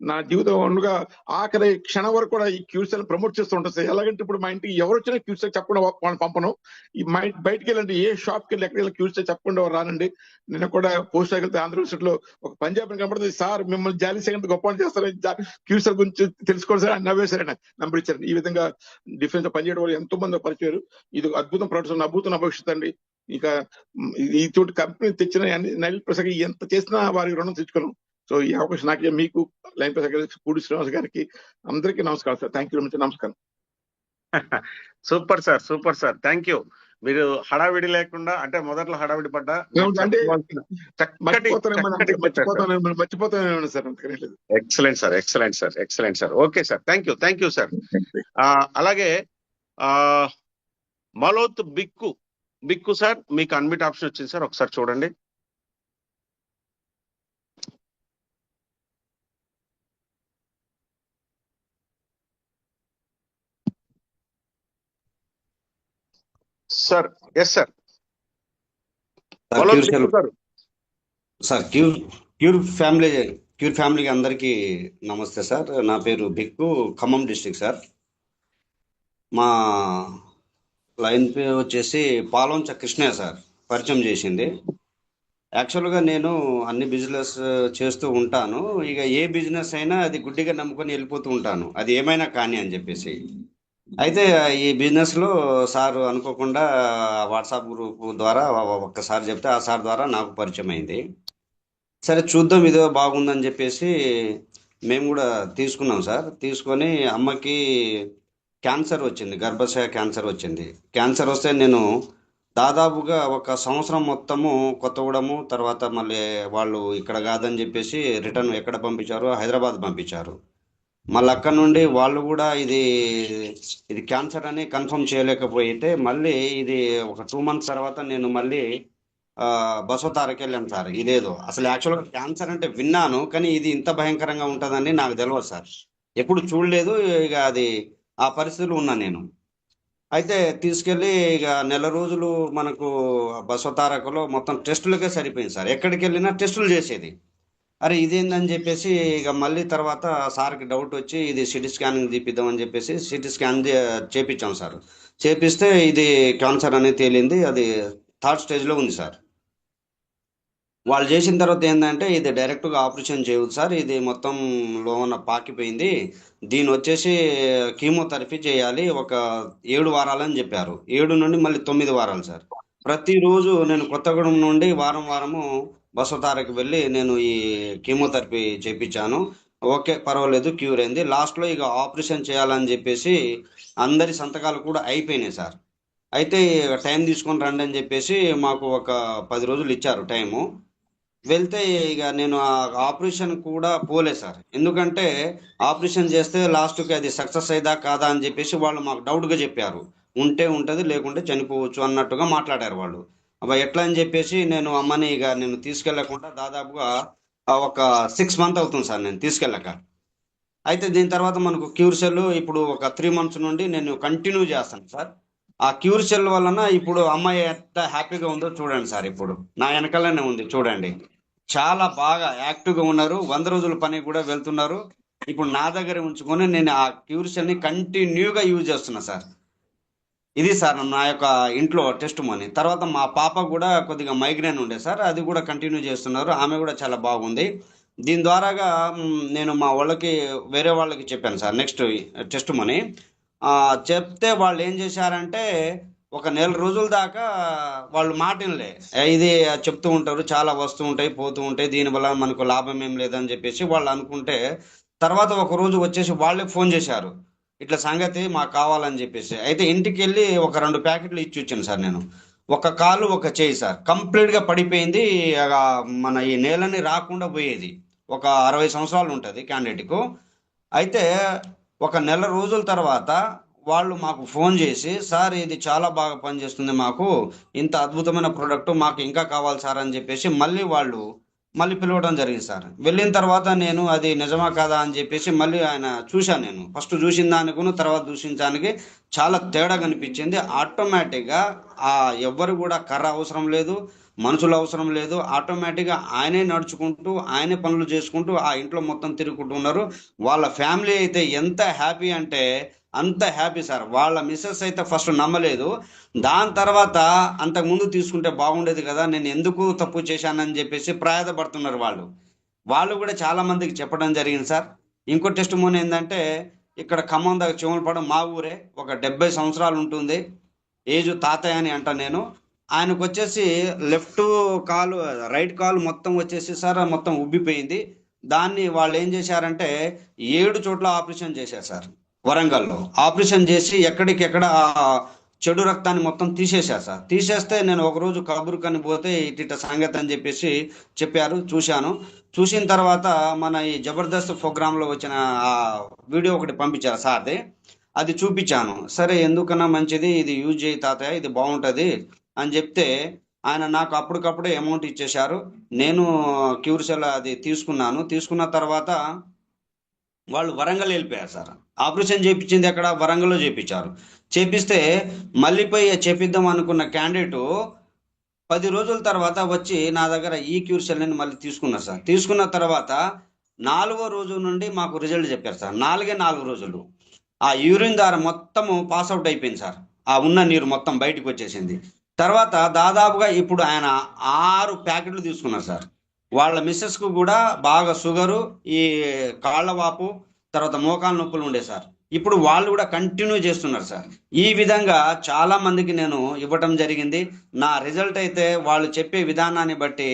C: నా జీవితం ఉండగా ఆఖరి క్షణం వరకు కూడా ఈ క్యూసా ప్రమోట్ చేస్తూ ఉంటాను సార్. ఎలాగంటే ఇప్పుడు మా ఇంటికి ఎవరు వచ్చినా క్యూసా చెప్పకుండా వాళ్ళని పంపను. ఈ మా బయటకి వెళ్ళండి, ఏ షాప్కి వెళ్ళి ఎక్కడికి వెళ్ళి క్యూసా చెప్పకుండా రానండి. నేను కూడా పోస్ట్ వెళ్తే ఆంధ్రప్రదేశ్ లో ఒక పంజాబ్ కనబడుతుంది, సార్ మిమ్మల్ని జాలీ సెకండ్ గొప్ప చేస్తారు, క్యూసా గురించి తెలుసుకోండి సార్ అని నవ్వేశారు, నంబర్ ఇచ్చారు. ఈ విధంగా డిఫెన్స్ పనిచేయడం వల్ల ఎంతో మంది పరిచయారు. ఇది అద్భుతం ప్రొడక్ట్స్, అద్భుతం భవిష్యత్ అండి. ఇంకా ఈ తోటి కంపెనీ తెచ్చిన నైల్ ప్రసాద్ ఎంత చేసినా వారి రుణం తెచ్చుకోను. సో ఈ అవకాశం నాకే, మీకు లైన్ ప్రసాద్ గారికి, పూడి శ్రీనివాస్ గారికి అందరికీ నమస్కారం sir. Thank you very much. నమస్కారం.
B: Super sir, super sir, thank you. మీరు హడావిడి లేకుండా, అంటే మొదట్లో హడావిడి పడ్డా
C: అంటే
B: మర్చిపోతాను
C: sir.
B: Excellent sir, excellent sir, excellent sir. Okay sir, thank you sir. అలాగే మలోత్ బిక్కు సార్, మీకు అన్మిట్ ఆప్షన్ వచ్చింది సార్, ఒకసారి చూడండి. Sir, yes sir.
G: Sir cure ఫ్యామిలీకి అందరికీ నమస్తే సార్. నా పేరు బిక్కు, ఖమ్మం డిస్ట్రిక్ట్ సార్. మా లైన్ పేరు వచ్చేసి పాలంచ కృష్ణయ్య సార్ పరిచయం చేసింది. యాక్చువల్గా నేను అన్ని బిజినెస్ చేస్తూ ఉంటాను. ఇక ఏ బిజినెస్ అయినా అది గుడ్డిగా నమ్ముకొని వెళ్ళిపోతూ ఉంటాను, అది ఏమైనా కానీ అని చెప్పేసి. అయితే ఈ బిజినెస్లో సార్ అనుకోకుండా వాట్సాప్ గ్రూప్ ద్వారా ఒక్కసారి చెప్తే ఆ సార్ ద్వారా నాకు పరిచయం అయింది. సరే చూద్దాం, ఇదో బాగుందని చెప్పేసి మేము కూడా తీసుకున్నాం సార్. తీసుకొని అమ్మకి క్యాన్సర్ వచ్చింది, గర్భాశయ క్యాన్సర్ వచ్చింది. క్యాన్సర్ వస్తే నేను దాదాపుగా 1 సంవత్సరం మొత్తము కొత్తగూడెము, తర్వాత మళ్ళీ వాళ్ళు ఇక్కడ కాదని చెప్పేసి రిటర్న్ ఎక్కడ పంపించారు, హైదరాబాద్ పంపించారు. మళ్ళీ అక్కడ నుండి వాళ్ళు కూడా ఇది క్యాన్సర్ అని కన్ఫర్మ్ చేయలేకపోతే మళ్ళీ ఇది ఒక 2 months తర్వాత నేను మళ్ళీ బసవతారకి వెళ్ళాను సార్. ఇదేదో అసలు యాక్చువల్గా క్యాన్సర్ అంటే విన్నాను, కానీ ఇది ఇంత భయంకరంగా ఉంటుందని నాకు తెలియదు సార్, ఎప్పుడు చూడలేదు. ఇక అది ఆ పరిస్థితులు ఉన్నా నేను. అయితే తీసుకెళ్ళి ఇక 1 నెల రోజులు మనకు బసవతారకలో మొత్తం టెస్టులకే సరిపోయింది సార్. ఎక్కడికి వెళ్ళినా టెస్టులు చేసేది. అరే ఇదేందని చెప్పేసి ఇక మళ్ళీ తర్వాత సార్కి డౌట్ వచ్చి ఇది సిటీ స్కానింగ్ తీపిద్దామని చెప్పేసి సిటీ స్కాన్ చేపించాం సార్. చేపిస్తే ఇది క్యాన్సర్ అనేది తేలింది, అది 3rd స్టేజ్లో ఉంది సార్. వాళ్ళు చేసిన తర్వాత ఏంటంటే ఇది డైరెక్ట్గా ఆపరేషన్ చేయదు సార్, ఇది మొత్తం లోన పాకిపోయింది, దీని వచ్చేసి కీమోథెరపీ చేయాలి, ఒక 7 వారాలని చెప్పారు. 7 నుండి మళ్ళీ 9 వారాలు సార్. ప్రతిరోజు నేను కొత్తగూడెం నుండి వారము బసవతారకి వెళ్ళి నేను ఈ కీమోథెరపీ చేయించాను. ఓకే పర్వాలేదు, క్యూర్ అయింది. లాస్ట్లో ఇక ఆపరేషన్ చేయాలని చెప్పేసి అందరి సంతకాలు కూడా అయిపోయినాయి సార్. అయితే టైం తీసుకొని రండి అని చెప్పేసి మాకు ఒక 10 రోజులు ఇచ్చారు టైము. వెళ్తే ఇక నేను ఆ ఆపరేషన్ కూడా పోలే సార్, ఎందుకంటే ఆపరేషన్ చేస్తే లాస్ట్కి అది సక్సెస్ అయ్యేదా కాదా అని చెప్పేసి వాళ్ళు మాకు డౌట్గా చెప్పారు. ఉంటే ఉంటుంది, లేకుంటే చనిపోవచ్చు అన్నట్టుగా మాట్లాడారు వాళ్ళు. అబ్బా ఎట్లా అని చెప్పేసి నేను అమ్మని ఇక నేను తీసుకెళ్లకుండా దాదాపుగా ఒక 6 months అవుతుంది సార్ నేను తీసుకెళ్ళక. అయితే దీని తర్వాత మనకు క్యూర్ సెల్ ఇప్పుడు ఒక 3 months నుండి నేను కంటిన్యూ చేస్తాను సార్. ఆ క్యూర్ సెల్ వలన ఇప్పుడు అమ్మాయి ఎంత హ్యాపీగా ఉందో చూడండి సార్. ఇప్పుడు నా వెనకాలనే ఉంది చూడండి, చాలా బాగా యాక్టివ్గా ఉన్నారు. 100 రోజుల పని కూడా వెళ్తున్నారు. ఇప్పుడు నా దగ్గర ఉంచుకొని నేను ఆ క్యూర్ సెల్ని కంటిన్యూగా యూజ్ చేస్తున్నా సార్. ఇది సార్ నా యొక్క ఇంట్లో టెస్ట్ మనీ. తర్వాత మా పాప కూడా కొద్దిగా మైగ్రేన్ ఉండే సార్, అది కూడా కంటిన్యూ చేస్తున్నారు, ఆమె కూడా చాలా బాగుంది. దీని ద్వారాగా నేను మా వాళ్ళకి వేరే వాళ్ళకి చెప్పాను సార్ నెక్స్ట్ టెస్ట్ మనీ చెప్తే వాళ్ళు ఏం చేశారంటే ఒక 1 నెల రోజుల దాకా వాళ్ళు మాటినలే. ఇది చెప్తూ ఉంటారు, చాలా వస్తూ ఉంటాయి పోతూ ఉంటాయి, దీనివల్ల మనకు లాభం ఏం లేదని చెప్పేసి వాళ్ళు అనుకుంటే, తర్వాత ఒక రోజు వచ్చేసి వాళ్ళే ఫోన్ చేశారు, ఇట్లా సంగతి మాకు కావాలని చెప్పేసి. అయితే ఇంటికి వెళ్ళి ఒక 2 ప్యాకెట్లు ఇచ్చి వచ్చాను సార్ నేను. ఒక కాలు ఒక చేయి సార్ కంప్లీట్గా పడిపోయింది, మన ఈ నేలని రాకుండా పోయేది. ఒక 60 సంవత్సరాలు ఉంటుంది క్యాండిడేట్కు. అయితే ఒక 1 నెల రోజుల తర్వాత వాళ్ళు మాకు ఫోన్ చేసి, సార్ ఇది చాలా బాగా పనిచేస్తుంది, మాకు ఇంత అద్భుతమైన ప్రోడక్ట్ మాకు ఇంకా కావాలి సార్ అని చెప్పేసి మళ్ళీ పిలవడం జరిగింది సార్. వెళ్ళిన తర్వాత నేను అది నిజమా కాదా అని చెప్పేసి మళ్ళీ ఆయన చూశాను. నేను ఫస్ట్ చూసిన దానికి తర్వాత చూసిన దానికి చాలా తేడా కనిపించింది. ఆటోమేటిక్గా ఎవ్వరు కూడా కర్ర అవసరం లేదు, మనుషులు అవసరం లేదు, ఆటోమేటిక్గా ఆయనే నడుచుకుంటూ ఆయనే పనులు చేసుకుంటూ ఆ ఇంట్లో మొత్తం తిరుగుకుంటున్నారు. వాళ్ళ ఫ్యామిలీ అయితే ఎంత హ్యాపీ అంటే అంత హ్యాపీ సార్. వాళ్ళ మిస్సెస్ అయితే ఫస్ట్ నమ్మలేదు, దాని తర్వాత అంతకుముందు తీసుకుంటే బాగుండేది కదా, నేను ఎందుకు తప్పు చేశానని చెప్పేసి ప్రయాసపడుతున్నారు వాళ్ళు కూడా చాలా మందికి చెప్పడం జరిగింది సార్. ఇంకో టెస్ట్ మోన్ ఏంటంటే ఇక్కడ ఖమ్మం దగ్గర చెవులపాడు మా ఊరే, ఒక 70 సంవత్సరాలు ఉంటుంది, ఏజ్ తాతయ్య అని అంట నేను. ఆయనకు వచ్చేసి లెఫ్ట్ కాలు రైట్ కాలు మొత్తం వచ్చేసి సార్ మొత్తం ఉబ్బిపోయింది. దాన్ని వాళ్ళు ఏం చేశారంటే 7 చోట్ల ఆపరేషన్ చేశారు సార్. వరంగల్లో ఆపరేషన్ చేసి ఎక్కడికెక్కడ చెడు రక్తాన్ని మొత్తం తీసేశారు సార్. తీసేస్తే నేను ఒకరోజు కబురు కని పోతే ఇట సంగతి అని చెప్పేసి చెప్పారు. చూసిన తర్వాత మన ఈ జబర్దస్త్ ప్రోగ్రాంలో వచ్చిన ఆ వీడియో ఒకటి పంపించారు సార్ది. అది చూపించాను. సరే ఎందుకన్నా మంచిది, ఇది యూజ్ చేయి తాతయ్య, ఇది బాగుంటుంది అని చెప్తే ఆయన నాకు అప్పటికప్పుడే అమౌంట్ ఇచ్చేశారు. నేను క్యూర్సెల్ అది తీసుకున్న తర్వాత వాళ్ళు వరంగల్ వెళ్ళిపోయారు సార్. ఆపరేషన్ చేయించింది ఎక్కడ? వరంగల్లో చేపిస్తే మళ్ళీ పోయి చేపిద్దాం అనుకున్న క్యాండిడేటు 10 రోజుల తర్వాత వచ్చి నా దగ్గర ఈ క్యూర్సెల్ ని మళ్ళీ తీసుకున్నారు సార్. తీసుకున్న తర్వాత 4వ రోజు నుండి మాకు రిజల్ట్ చెప్పారు సార్. 4 రోజులు ఆ యూరిన్ ద్వారా మొత్తము పాస్అవుట్ అయిపోయింది సార్. ఆ ఉన్న నీరు మొత్తం బయటకు వచ్చేసింది. తర్వాత దాదాపుగా ఇప్పుడు ఆయన 6 ప్యాకెట్లు తీసుకున్నారు సార్. వాళ్ళ మిస్సెస్కు కూడా బాగా షుగరు, ఈ కాళ్ళ వాపు, తర్వాత మోకాలు నొప్పులు ఉండే సార్. ఇప్పుడు వాళ్ళు కూడా కంటిన్యూ చేస్తున్నారు సార్. ఈ విధంగా చాలా మందికి నేను ఇవ్వటం జరిగింది. నా రిజల్ట్ అయితే వాళ్ళు చెప్పే విధానాన్ని బట్టి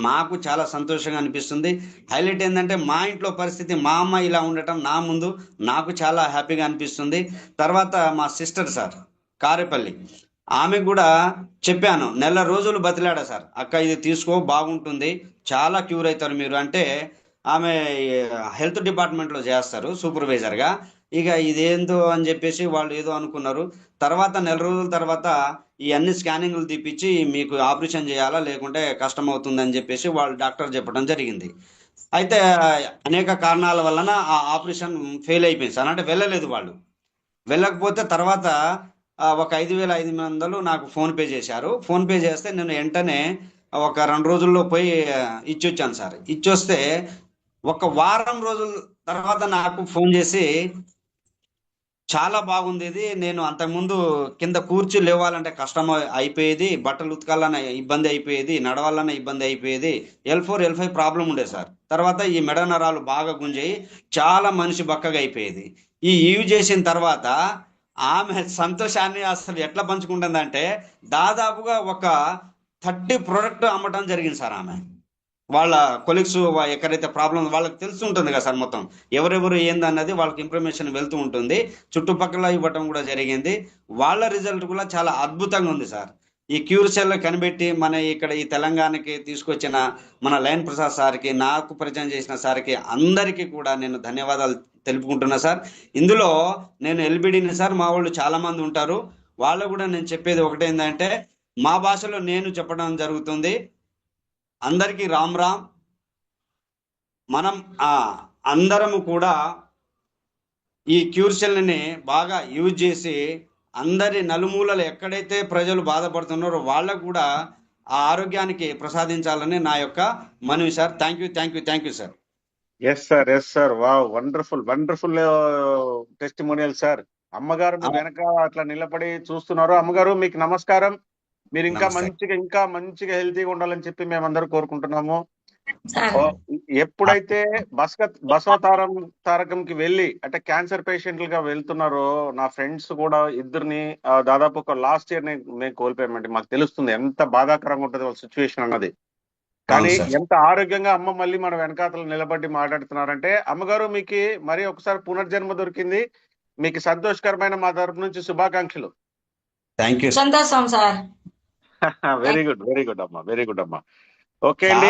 G: మాకు చాలా సంతోషంగా అనిపిస్తుంది. హైలైట్ ఏంటంటే మా ఇంట్లో పరిస్థితి, మా అమ్మ ఇలా ఉండటం నా ముందు నాకు చాలా హ్యాపీగా అనిపిస్తుంది. తర్వాత మా సిస్టర్ సార్ కారేపల్లి, ఆమె కూడా చెప్పాను, నెల రోజులు బతిలాడా సార్, అక్క ఇది తీసుకో బాగుంటుంది, చాలా క్యూర్ అవుతారు మీరు అంటే. ఆమె హెల్త్ డిపార్ట్మెంట్లో చేస్తారు సూపర్వైజర్గా. ఇక ఇదేందో అని చెప్పేసి వాళ్ళు ఏదో అనుకున్నారు. తర్వాత నెల రోజుల తర్వాత ఈ అన్ని స్కానింగ్లు తీపిచ్చి మీకు ఆపరేషన్ చేయాలా లేకుంటే కష్టం అవుతుందని చెప్పేసి వాళ్ళు డాక్టర్ చెప్పడం జరిగింది. అయితే అనేక కారణాల వలన ఆ ఆపరేషన్ ఫెయిల్ అయిపోయింది సార్. అంటే వెళ్ళలేదు వాళ్ళు. వెళ్ళకపోతే తర్వాత ఒక 5,500 నాకు ఫోన్పే చేశారు. ఫోన్పే చేస్తే నేను వెంటనే ఒక 2 రోజుల్లో పోయి ఇచ్చొచ్చాను సార్. ఇచ్చొస్తే ఒక వారం రోజుల తర్వాత నాకు ఫోన్ చేసి, చాలా బాగుంది ఇది, నేను అంతకుముందు కింద కూర్చి లేవాలంటే కష్టం అయిపోయేది, బట్టలు ఉతకాలన్న ఇబ్బంది అయిపోయేది, నడవాలన్న ఇబ్బంది అయిపోయేది, L4 L5 ప్రాబ్లం ఉండే సార్. తర్వాత ఈ మెడ నరాలు బాగా గుంజాయి, చాలా మనిషి బక్కగా అయిపోయేది. ఈ యూజ్ చేసిన తర్వాత ఆమె సంతోషాన్ని అసలు ఎట్లా పంచుకుంటుందంటే దాదాపుగా ఒక 30 ప్రోడక్ట్ అమ్మటం జరిగింది సార్. ఆమె వాళ్ళ కొలీగ్స్ ఎక్కడైతే ప్రాబ్లం వాళ్ళకి తెలుసు ఉంటుంది కదా సార్, మొత్తం ఎవరెవరు ఏందన్నది వాళ్ళకి ఇన్ఫర్మేషన్ వెళ్తూ ఉంటుంది. చుట్టుపక్కల ఇవ్వటం కూడా జరిగింది. వాళ్ళ రిజల్ట్ కూడా చాలా అద్భుతంగా ఉంది సార్. ఈ క్యూర్సెల్ కనిపెట్టి మన ఇక్కడ ఈ తెలంగాణకి తీసుకొచ్చిన మన లయన్ ప్రసాద్ సార్కి, నాకు పరిచయం చేసిన సార్కి, అందరికీ కూడా నేను ధన్యవాదాలు తెలుపుకుంటున్నా సార్. ఇందులో నేను ఎల్బిడిని సార్, మా వాళ్ళు చాలా మంది ఉంటారు, వాళ్ళు కూడా నేను చెప్పేది ఒకటేందంటే మా భాషలో నేను చెప్పడం జరుగుతుంది. అందరికీ రామ్ రామ్. మనం అందరము కూడా ఈ క్యూర్సెల్ని బాగా యూజ్ చేసి అందరి నలుమూలలు ఎక్కడైతే ప్రజలు బాధపడుతున్నారో వాళ్ళకు కూడా ఆ ఆరోగ్యానికి ప్రసాదించాలని నా యొక్క మనవి sir. Thank you sir.
B: Yes sir wow, wonderful testimonial sir. అమ్మగారు మీ వెనక అట్లా నిలబడి చూస్తున్నారు. అమ్మగారు మీకు నమస్కారం. మీరు ఇంకా మంచిగా హెల్తీగా ఉండాలని చెప్పి మేమందరూ కోరుకుంటున్నాము. ఎప్పుడైతే బసవ తారకంకి వెళ్ళి అంటే క్యాన్సర్ పేషెంట్లుగా వెళ్తున్నారో, నా ఫ్రెండ్స్ కూడా ఇద్దరిని దాదాపు ఒక లాస్ట్ ఇయర్ మేము కోల్పోయామండి. మాకు తెలుస్తుంది ఎంత బాధాకరంగా ఉంటుంది వాళ్ళ సిచ్యువేషన్ అన్నది. కానీ ఎంత ఆరోగ్యంగా అమ్మ మళ్ళీ మన వెనకాతలు నిలబడి మాట్లాడుతున్నారంటే, అమ్మగారు మీకు మరి ఒకసారి పునర్జన్మ దొరికింది. మీకు సంతోషకరమైన మా తరపు నుంచి శుభాకాంక్షలు.
H: సంతోషం సార్.
B: వెరీ గుడ్ అమ్మా. ఓకే అండి,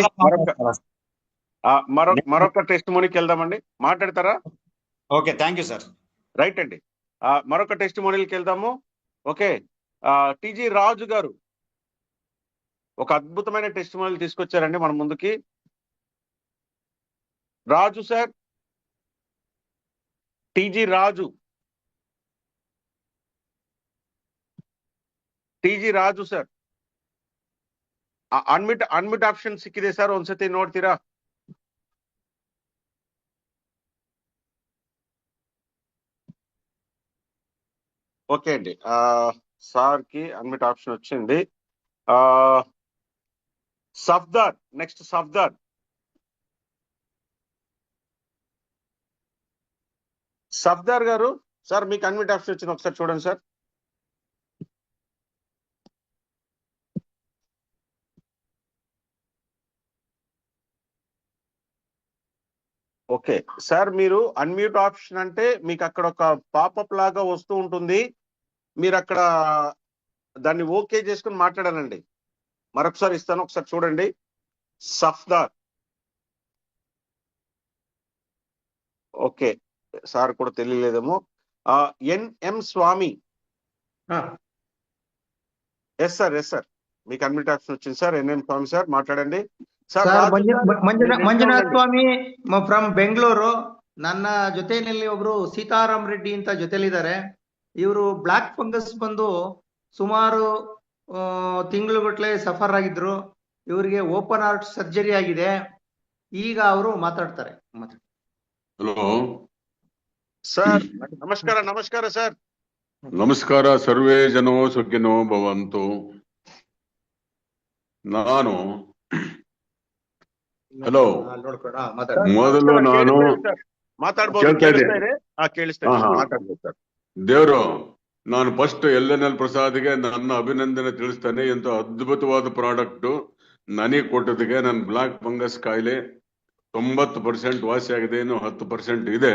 B: మరొక టెస్టిమోనీకి వెళ్దామండి. మాట్లాడతారా?
G: Okay, thank you sir.
B: Right అండి, మరొక టెస్టిమోనీకి వెళ్దాము. ఓకే, టిజి రాజు గారు ఒక అద్భుతమైన టెస్టిమోనీలు తీసుకొచ్చారండి మన ముందుకి. రాజు సార్, టిజి రాజు ಸರ್, ಅನ್ಮಿಟ್ ಆಪ್ಷನ್ ಸಿಕ್ಕಿದೆ ಸರ್, ಒಂದ್ಸತಿ ನೋಡ್ತೀರಾ? ఓకే అండి, సార్ కి అన్మిట్ ఆప్షన్ వచ్చింది. సఫ్దార్, నెక్స్ట్ సఫ్దార్ గారు, సార్ మీకు అన్మిట్ ఆప్షన్ వచ్చింది, ఒకసారి చూడండి సార్. ఓకే సార్, మీరు అన్మ్యూట్ ఆప్షన్ అంటే మీకు అక్కడ ఒక పాపప్ లాగా వస్తూ ఉంటుంది, మీరు అక్కడ దాన్ని ఓకే చేసుకుని మాట్లాడానండి. మరొకసారి ఇస్తాను, ఒకసారి చూడండి. సఫ్దార్, ఓకే సార్ కూడా తెలియలేదేమో. ఎన్ఎం స్వామి, ఎస్ సార్ మీకు అన్మ్యూట్ ఆప్షన్ వచ్చింది సార్. ఎన్ఎం స్వామి సార్ మాట్లాడండి
I: ಸರ್. ಮಂಜುನಾಥ್ ಸ್ವಾಮಿ ಫ್ರಮ್ ಬೆಂಗಳೂರು. ನನ್ನ ಜೊತೆಯಲ್ಲಿ ಒಬ್ರು ಸೀತಾರಾಮ್ ರೆಡ್ಡಿ ಅಂತ ಜೊತೆಲಿದ್ದಾರೆ. ಇವರು ಬ್ಲಾಕ್ ಫಂಗಸ್ ಬಂದು ಸುಮಾರು ತಿಂಗಳುಗಟ್ಟಲೆ ಸಫರ್ ಆಗಿದ್ರು. ಇವರಿಗೆ ಓಪನ್ ಹಾರ್ಟ್ ಸರ್ಜರಿ ಆಗಿದೆ. ಈಗ ಅವರು ಮಾತಾಡ್ತಾರೆ.
J: ಹಲೋ
B: ಸರ್, ನಮಸ್ಕಾರ ಸರ್.
J: ನಮಸ್ಕಾರ. ಸರ್ವೇ ಜನೋ ಸುಖಿನೋ ಭವಂತು. ನಾನು ಹಲೋ ಮೊದಲು ನಾನು ದೇವ್ರು, ನಾನು ಫಸ್ಟ್ LNL ಪ್ರಸಾದ್ಗೆ ನನ್ನ ಅಭಿನಂದನೆ ತಿಳಿಸ್ತೇನೆ. ಎಂತ ಅದ್ಭುತವಾದ ಪ್ರಾಡಕ್ಟ್ ನನಗೆ ಕೊಟ್ಟದಿಗೆ. ನನ್ನ ಬ್ಲಾಕ್ ಫಂಗಸ್ ಕಾಯಿಲೆ 90% ವಾಸಿಯಾಗಿದೆ, ಇನ್ನು 10% ಇದೆ.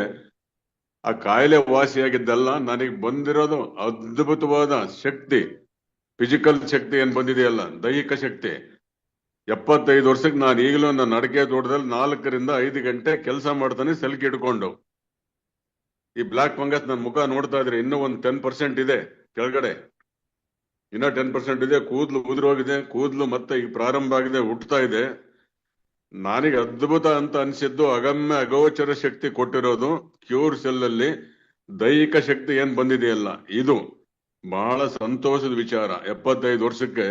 J: ಆ ಕಾಯಿಲೆ ವಾಸಿಯಾಗಿದ್ದಲ್ಲ, ನನಗೆ ಬಂದಿರೋದು ಅದ್ಭುತವಾದ ಶಕ್ತಿ, ಫಿಸಿಕಲ್ ಶಕ್ತಿ ಏನ್ ಬಂದಿದೆಯಲ್ಲ, ದೈಹಿಕ ಶಕ್ತಿ. 75 ವರ್ಷಕ್ಕೆ ನಾನು ಈಗಲೂ ನನ್ನ ಅಡಿಕೆ ತೋಟದಲ್ಲಿ 4 ರಿಂದ 5 ಗಂಟೆ ಕೆಲಸ ಮಾಡ್ತಾನೆ ಸೆಲ್ಕಿ ಇಟ್ಕೊಂಡು. ಈ ಬ್ಲಾಕ್ ಫಂಗಸ್ ನನ್ನ ಮುಖ ನೋಡ್ತಾ ಇದ್ರೆ ಇನ್ನೂ ಒಂದು 10% ಇದೆ ಕೆಳಗಡೆ, ಇನ್ನೂ 10% ಇದೆ. ಕೂದಲು ಉದುರೋಗಿದೆ, ಕೂದಲು ಮತ್ತೆ ಈಗ ಪ್ರಾರಂಭ ಆಗಿದೆ, ಹುಟ್ಟುತ್ತಾ ಇದೆ. ನನಗೆ ಅದ್ಭುತ ಅಂತ ಅನ್ಸಿದ್ದು ಅಗಮ್ಯ ಅಗೋಚರ ಶಕ್ತಿ ಕೊಟ್ಟಿರೋದು ಕ್ಯೂರ್ ಸೆಲ್ ಅಲ್ಲಿ ದೈಹಿಕ ಶಕ್ತಿ ಏನ್ ಬಂದಿದೆಯಲ್ಲ, ಇದು ಬಹಳ ಸಂತೋಷದ ವಿಚಾರ. 75 ವರ್ಷಕ್ಕೆ